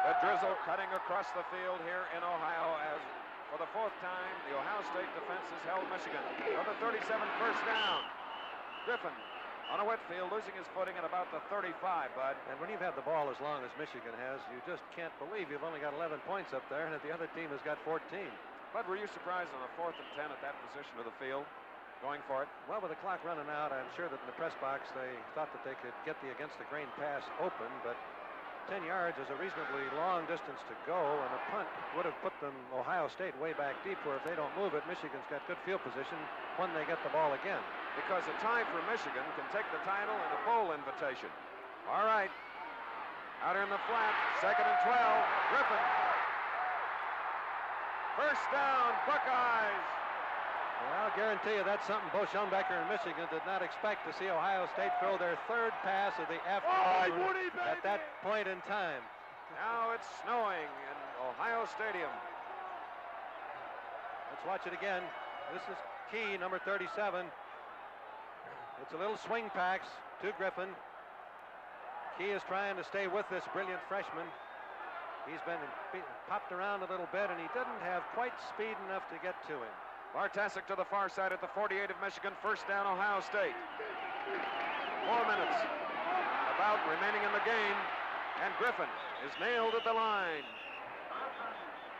The drizzle cutting across the field here in Ohio as for the 4th time the Ohio State defense has held Michigan. For the 37, first down. Griffin on a wet field, losing his footing at about the 35, Bud. And when you've had the ball as long as Michigan has, you just can't believe you've only got 11 points up there and that the other team has got 14. Bud, were you surprised on the 4th and 10 at that position of the field? Going for it? Well, with the clock running out, I'm sure that in the press box they thought that they could get the against-the-grain pass open, but 10 yards is a reasonably long distance to go, and a punt would have put them, Ohio State, way back deep, where if they don't move it, Michigan's got good field position when they get the ball again. Because a tie for Michigan can take the title and a bowl invitation. All right. Out here in the flat, 2nd and 12. Griffin. First down, Buckeyes. Well, I'll guarantee you that's something Bo Schoenbecker in Michigan did not expect to see Ohio State throw their 3rd pass of the afternoon at that point in time. Now it's snowing in Ohio Stadium. Let's watch it again. This is Key, number 37. It's a little swing pass to Griffin. Key is trying to stay with this brilliant freshman. He's been popped around a little bit, and he didn't have quite speed enough to get to him. Bartasic to the far side at the 48 of Michigan. First down, Ohio State. 4 minutes about remaining in the game, and Griffin is nailed at the line.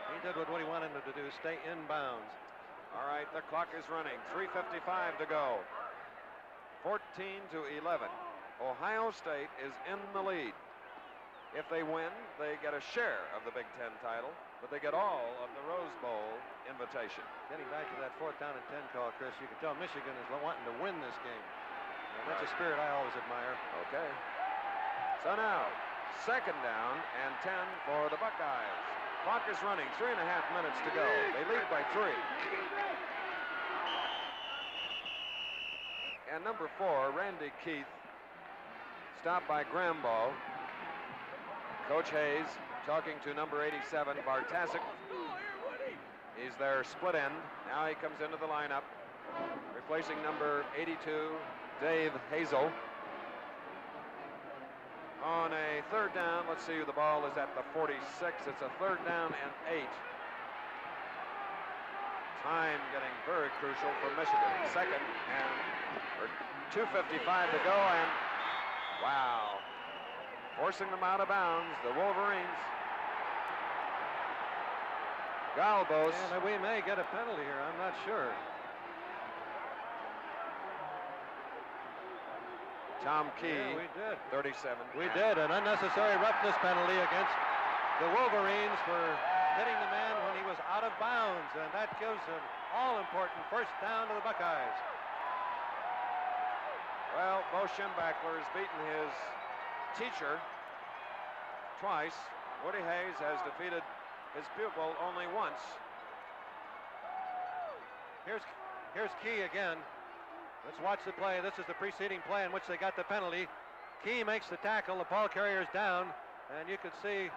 He did what he wanted him to do, stay in bounds. All right, the clock is running. 3:55 to go. 14-11. Ohio State is in the lead. If they win, they get a share of the Big Ten title, but they get all of the Rose Bowl invitation. Getting back to that 4th down and 10 call, Chris, you can tell Michigan is wanting to win this game. And that's a spirit I always admire. Okay. So now, 2nd down and 10 for the Buckeyes. Clock is running, 3.5 minutes to go. They lead by 3. And number 4, Randy Keith, stopped by Grambo. Coach Hayes talking to number 87, Bartasic. He's their split end. Now he comes into the lineup, replacing number 82, Dave Hazel. On a third down, let's see, the ball is at the 46. It's a third down and 8. Time getting very crucial for Michigan. Second and 2:55 to go, and wow, forcing them out of bounds, the Wolverines. Galbos. And we may get a penalty here, I'm not sure. Tom Key, Yeah, we did. 37. We did, an unnecessary roughness penalty against the Wolverines for hitting the man when he was out of bounds, and that gives an all-important first down to the Buckeyes. Well, Bo Schembachler has beaten his teacher twice. Woody Hayes has defeated his pupil only once. Here's Key again. Let's watch the play. This is the preceding play in which they got the penalty. Key makes the tackle. The ball carrier's down, and you can see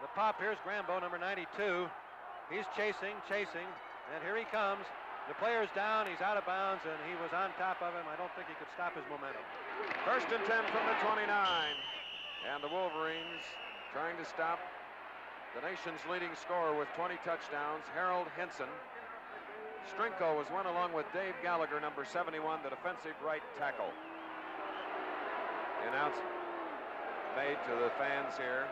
the pop. Here's Grambo, number 92. He's chasing, and here he comes. The player's down. He's out of bounds, and he was on top of him. I don't think he could stop his momentum. First and 10 from the 29. And the Wolverines trying to stop the nation's leading scorer with 20 touchdowns, Harold Henson. Strinko was one along with Dave Gallagher, number 71, the defensive right tackle. The announcement made to the fans here.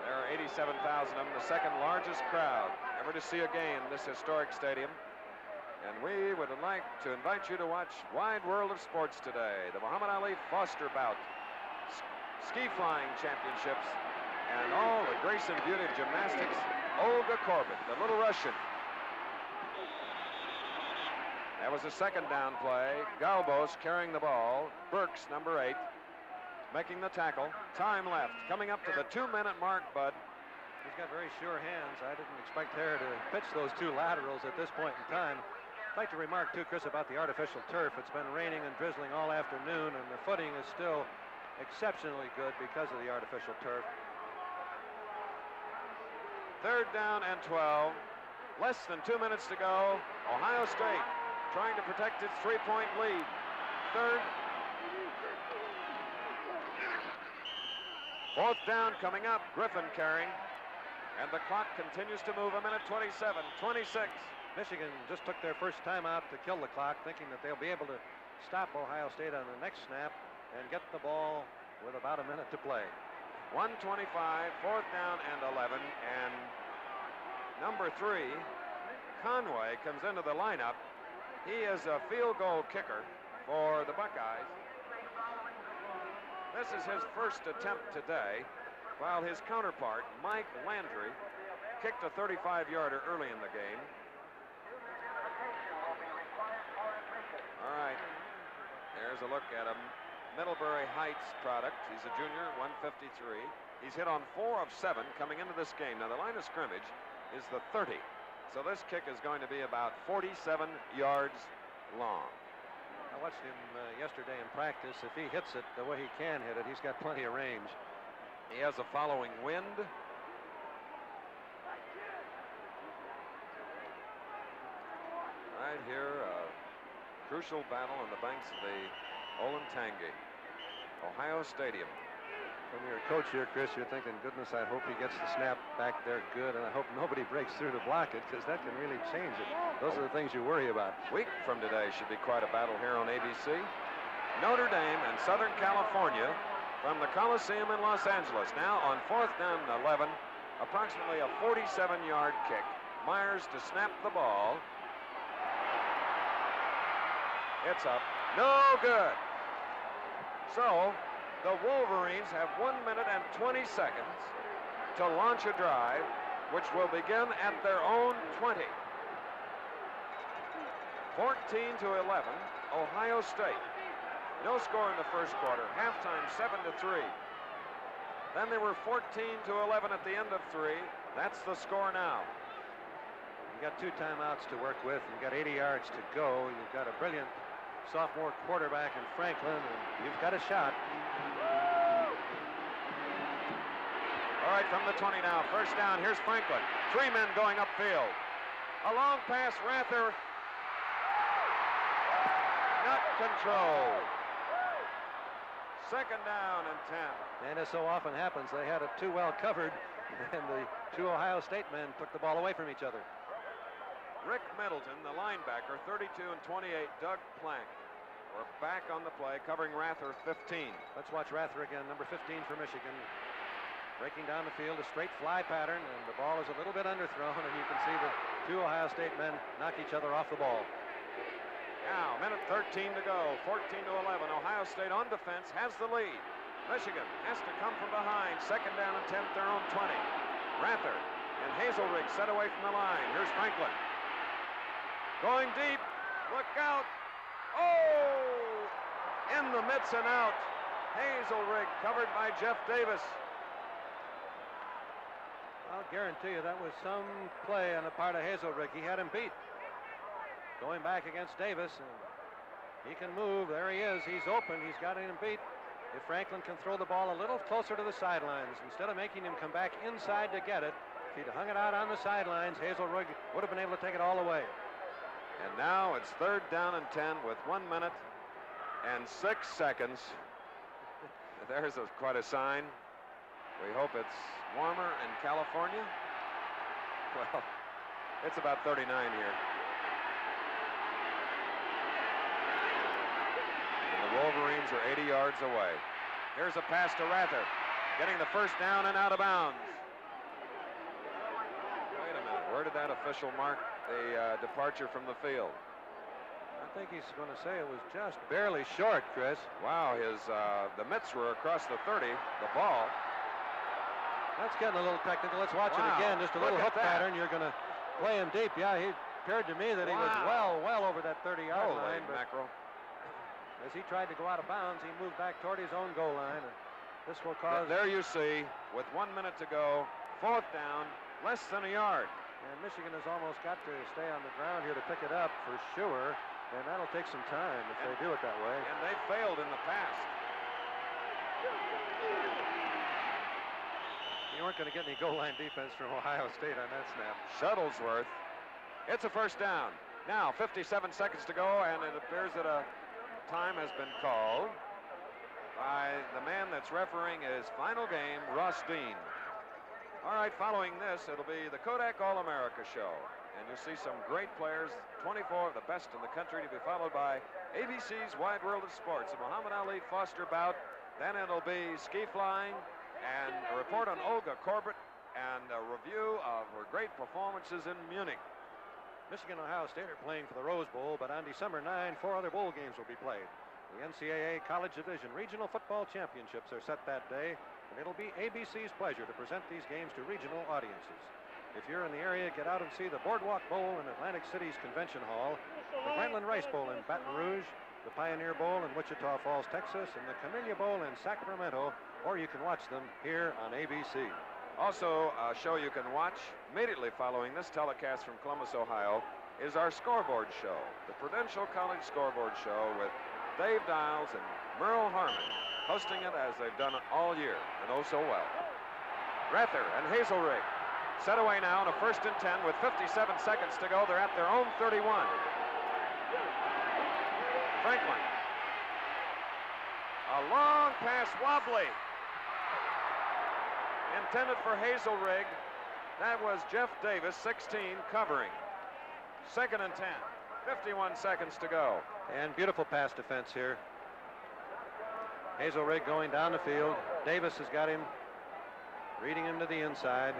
There are 87,000 of them, the second largest crowd ever to see a game in this historic stadium. And we would like to invite you to watch Wide World of Sports today, the Muhammad Ali Foster bout, ski flying championships, and all the grace and beauty of gymnastics. Olga Korbut, the little Russian. That was a second down play. Galbos carrying the ball. Burks, number 8, making the tackle. Time left. Coming up to the 2-minute mark, Bud. He's got very sure hands. I didn't expect Hare to pitch those two laterals at this point in time. I'd like to remark, too, Chris, about the artificial turf. It's been raining and drizzling all afternoon, and the footing is still exceptionally good because of the artificial turf. Third down and 12. Less than 2 minutes to go. Ohio State trying to protect its 3-point lead. Third. Fourth down coming up. Griffin carrying. And the clock continues to move. 1:27, 26. Michigan just took their first time out to kill the clock, thinking that they'll be able to stop Ohio State on the next snap and get the ball with about a minute to play. 1:25, fourth down and 11. And number 3, Conway, comes into the lineup. He is a field goal kicker for the Buckeyes. This is his first attempt today, while his counterpart, Mike Landry, kicked a 35-yarder early in the game. All right, there's a look at him. Middlebury Heights product. He's a junior, 153. He's hit on 4 of 7 coming into this game. Now, the line of scrimmage is the 30. So this kick is going to be about 47 yards long. I watched him yesterday in practice. If he hits it the way he can hit it, he's got plenty of range. He has a following wind. Right here, a crucial battle on the banks of the Olentangy, Ohio Stadium. From your coach here, Chris, you're thinking, goodness, I hope he gets the snap back there good, and I hope nobody breaks through to block it, because that can really change it. Those are the things you worry about. Week from today should be quite a battle here on ABC. Notre Dame and Southern California from the Coliseum in Los Angeles. Now on fourth down and 11, approximately a 47-yard kick. Myers to snap the ball. It's up. No good. So the Wolverines have 1 minute and 20 seconds to launch a drive, which will begin at their own 20. 14-11, Ohio State. No score in the first quarter. Halftime 7-3. Then they were 14-11 at the end of 3. That's the score now. You got 2 timeouts to work with. You've got 80 yards to go. You've got a brilliant sophomore quarterback in Franklin, and you've got a shot. All right, from the 20 now, first down. Here's Franklin. 3 men going upfield. A long pass, Rather. Not controlled. Second down and 10. And as so often happens, they had it too well covered, and the 2 Ohio State men took the ball away from each other. Rick Middleton, the linebacker, 32 and 28, Doug Plank. We're back on the play, covering Rather 15. Let's watch Rather again, number 15 for Michigan. Breaking down the field, a straight fly pattern, and the ball is a little bit underthrown, and you can see the 2 Ohio State men knock each other off the ball. Now, minute 13 to go, 14 to 11. Ohio State on defense has the lead. Michigan has to come from behind. Second down and 10 at their own 20. Rather and Hazelrig set away from the line. Here's Franklin. Going deep. Look out. Oh! In the midst and out. Hazelrig covered by Jeff Davis. I'll guarantee you that was some play on the part of Hazelrig. He had him beat. Going back against Davis, and he can move. There he is. He's open. He's got him beat. If Franklin can throw the ball a little closer to the sidelines, instead of making him come back inside to get it, if he'd hung it out on the sidelines, Hazelrig would have been able to take it all away. And now it's third down and 10 with 1 minute and 6 seconds. There's quite a sign. We hope it's warmer in California. Well, it's about 39 here. The Wolverines are 80 yards away. Here's a pass to Rather, getting the first down and out of bounds. Wait a minute, where did that official mark the departure from the field? I think he's going to say it was just barely short, Chris. Wow, the mitts were across the 30, the ball. That's getting a little technical. Let's watch it again. Just a little hook pattern. You're going to play him deep. Yeah, he appeared to me that he was well over that 30-yard line. But mackerel. as he tried to go out of bounds, he moved back toward his own goal line. And this will cause... There you see, with 1 minute to go, fourth down, less than a yard. And Michigan has almost got to stay on the ground here to pick it up for sure. And that'll take some time if they do it that way. And they failed in the past. You weren't going to get any goal line defense from Ohio State on that snap. Shuttlesworth. It's a first down. Now 57 seconds to go, and it appears that a time has been called by the man that's refereeing his final game, Ross Dean. All right, following this, it'll be the Kodak All-America show. And you'll see some great players, 24 of the best in the country, to be followed by ABC's Wide World of Sports, a Muhammad Ali Foster bout. Then it'll be ski flying and a report on Olga Korbut and a review of her great performances in Munich. Michigan and Ohio State are playing for the Rose Bowl, but on December 9, 4 other bowl games will be played. The NCAA College Division Regional Football Championships are set that day, and it'll be ABC's pleasure to present these games to regional audiences. If you're in the area, get out and see the Boardwalk Bowl in Atlantic City's Convention Hall, the Franklin Rice Bowl in Baton Rouge, the Pioneer Bowl in Wichita Falls, Texas, and the Camellia Bowl in Sacramento, or you can watch them here on ABC. Also, a show you can watch immediately following this telecast from Columbus, Ohio, is our scoreboard show, the Prudential College Scoreboard Show, with Dave Dials and Merle Harmon hosting it as they've done it all year, and oh so well. Rather and Hazelrig set away now on a 1st and 10 with 57 seconds to go. They're at their own 31. Franklin. A long pass, wobbly. Intended for Hazelrig. That was Jeff Davis, 16, covering. 2nd and 10. 51 seconds to go. And beautiful pass defense here. Hazelrig going down the field. Davis has got him, reading him to the inside.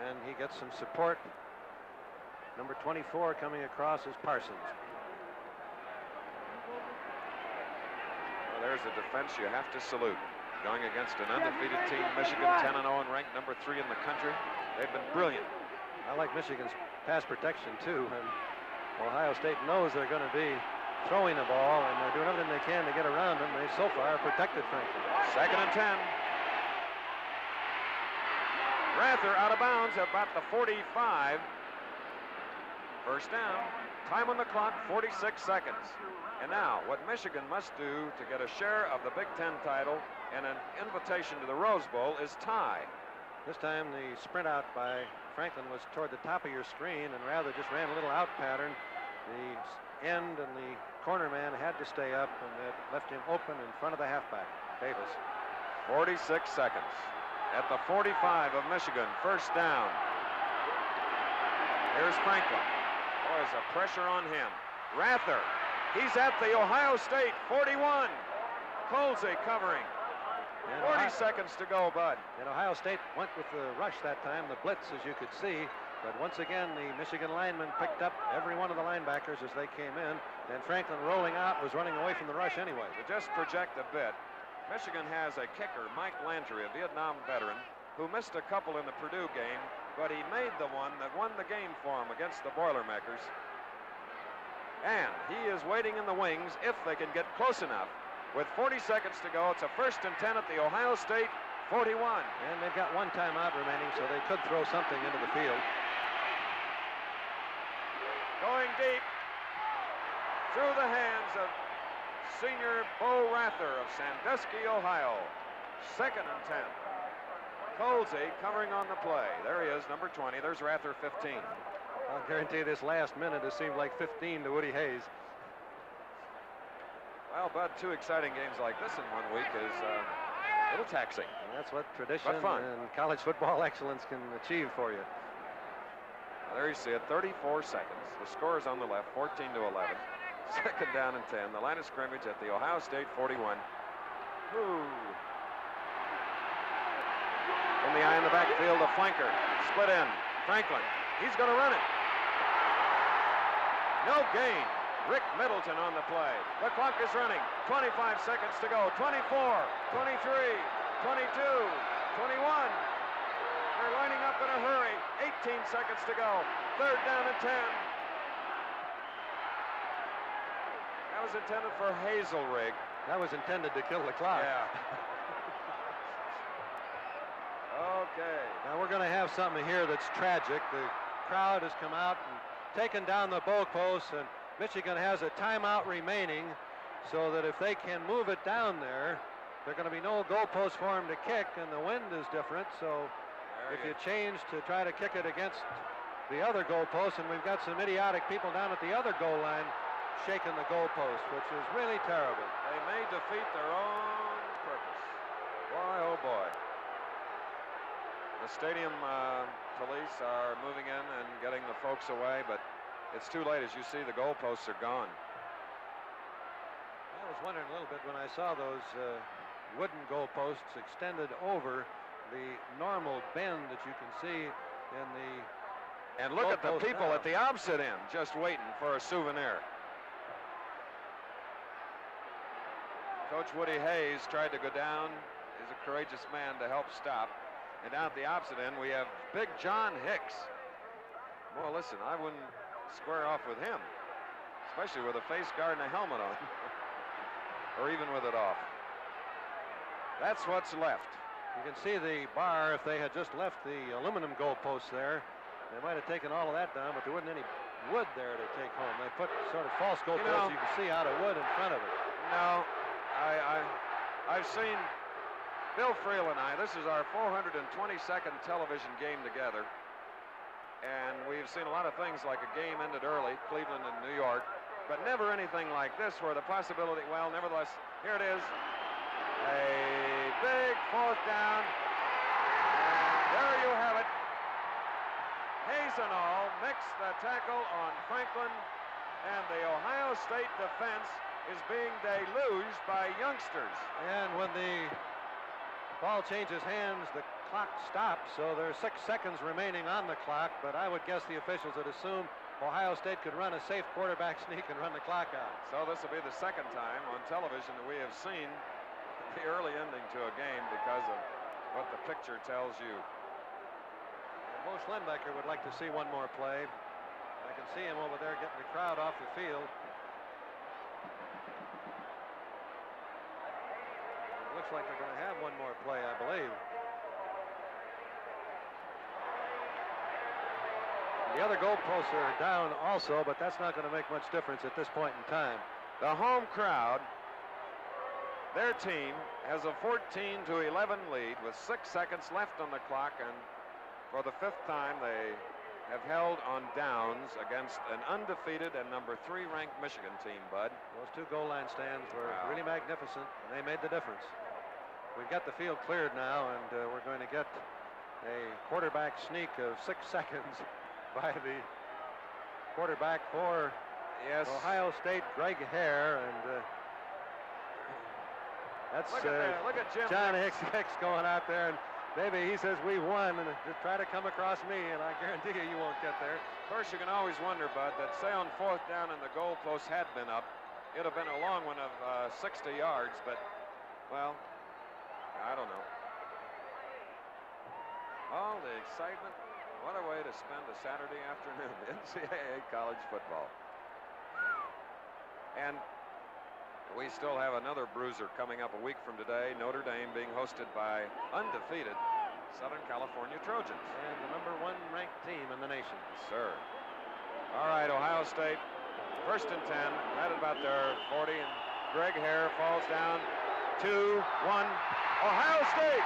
And he gets some support. Number 24 coming across is Parsons. Well, there's a defense you have to salute. Going against an undefeated team, Michigan 10-0 and ranked number 3 in the country. They've been brilliant. I like Michigan's pass protection too, and Ohio State knows they're going to be throwing the ball, and they're doing everything they can to get around them. They so far protected Franklin. 2nd and 10. Rather out of bounds at about the 45. First down. Time on the clock, 46 seconds. And now, what Michigan must do to get a share of the Big Ten title and an invitation to the Rose Bowl is tie. This time the sprint out by Franklin was toward the top of your screen and rather just ran a little out pattern. The end and the corner man had to stay up, and it left him open in front of the halfback, Davis. 46 seconds. At the 45 of Michigan, first down. Here's Franklin. Oh, there's a pressure on him. Rather, he's at the Ohio State 41. Colsey covering. 40 seconds to go, Bud. And Ohio State went with the rush that time, the blitz, as you could see. But once again, the Michigan linemen picked up every one of the linebackers as they came in. And Franklin, rolling out, was running away from the rush anyway. To just project a bit, Michigan has a kicker, Mike Landry, a Vietnam veteran, who missed a couple in the Purdue game, but he made the one that won the game for him against the Boilermakers. And he is waiting in the wings if they can get close enough. With 40 seconds to go, it's a 1st and 10 at the Ohio State 41. And they've got one timeout remaining, so they could throw something into the field. Going deep through the hands of senior Bo Rather of Sandusky, Ohio. 2nd and 10. Colsey covering on the play. There he is, number 20. There's Rather, 15. I'll guarantee this last minute has seemed like 15 to Woody Hayes. Well, Bud, 2 exciting games like this in 1 week is a little taxing. And that's what tradition fun. and college football excellence can achieve for you. There you see it, 34 seconds. The score is on the left, 14 to 11. 2nd down and 10. The line of scrimmage at the Ohio State 41. Ooh. In the eye in the backfield, a flanker. Split in. Franklin. He's going to run it. No gain. Rick Middleton on the play. The clock is running. 25 seconds to go. 24, 23, 22, 21. They're lining up in a hurry. 18 seconds to go. 3rd down and 10. That was intended for Hazelrig. That was intended to kill the clock. Yeah. Okay. Now we're going to have something here that's tragic. The crowd has come out and taken down the goalposts, and Michigan has a timeout remaining, so that if they can move it down there, there are going to be no goalposts for them to kick, and the wind is different. So if you change to try to kick it against the other goalpost, and we've got some idiotic people down at the other goal line shaking the goalpost, which is really terrible. They may defeat their own purpose. Boy, oh boy. The stadium police are moving in and getting the folks away, but it's too late. As you see, the goalposts are gone. I was wondering a little bit when I saw those wooden goalposts extended over the normal bend that you can see in the... And look at the people at the opposite end just waiting for a souvenir. Coach Woody Hayes tried to go down. He's a courageous man to help stop. And down at the opposite end, we have Big John Hicks. Well, listen, I wouldn't square off with him, especially with a face guard and a helmet on, or even with it off. That's what's left. You can see the bar. If they had just left the aluminum goalposts there, they might have taken all of that down, but there wasn't any wood there to take home. They put sort of false goalposts you can see out of wood in front of it. No, I've seen Bill Friel and I, this is our 422nd television game together. And we've seen a lot of things like a game ended early, Cleveland and New York, but never anything like this where the possibility, well, nevertheless, here it is. A big 4th down. And there you have it. Hayes and all mix the tackle on Franklin, and the Ohio State defense is being deluged by youngsters. And when the ball changes hands, the clock stops, so there's 6 seconds remaining on the clock, but I would guess the officials had assumed Ohio State could run a safe quarterback sneak and run the clock out. So this will be the 2nd time on television that we have seen the early ending to a game because of what the picture tells you. Bo Schlembecker would like to see one more play. I can see him over there getting the crowd off the field. Looks like they're going to have one more play, I believe. The other goalposts are down also, but that's not going to make much difference at this point in time. The home crowd, their team has a 14-11 lead with 6 seconds left on the clock, and for the 5th time they have held on downs against an undefeated and number 3 ranked Michigan team, Bud. Those 2 goal line stands were really magnificent, and they made the difference. We've got the field cleared now, and we're going to get a quarterback sneak of 6 seconds by the quarterback for Ohio State, Greg Hare, and that's look at Jim John Hicks going out there, and maybe he says we won, and just try to come across me, and I guarantee you won't get there. Of course, you can always wonder, Bud, that say on 4th down and the goalpost had been up, it'd have been a long one of 60 yards, but, well, I don't know. All the excitement. What a way to spend a Saturday afternoon, NCAA college football. And we still have another bruiser coming up a week from today, Notre Dame being hosted by undefeated Southern California Trojans. And the number 1 ranked team in the nation. Sir. All right, Ohio State, 1st and 10, right about their 40, and Greg Hare falls down. 2-1, Ohio State!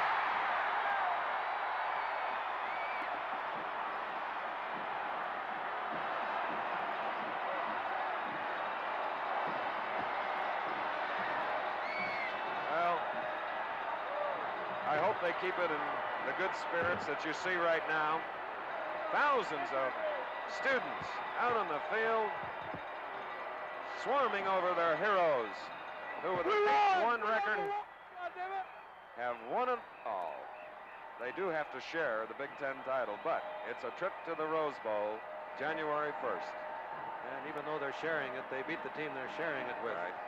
I hope they keep it in the good spirits that you see right now. Thousands of students out on the field swarming over their heroes who with a Big 1 record have won it all. They do have to share the Big 10 title, but it's a trip to the Rose Bowl January 1st. And even though they're sharing it, they beat the team they're sharing it with. Right.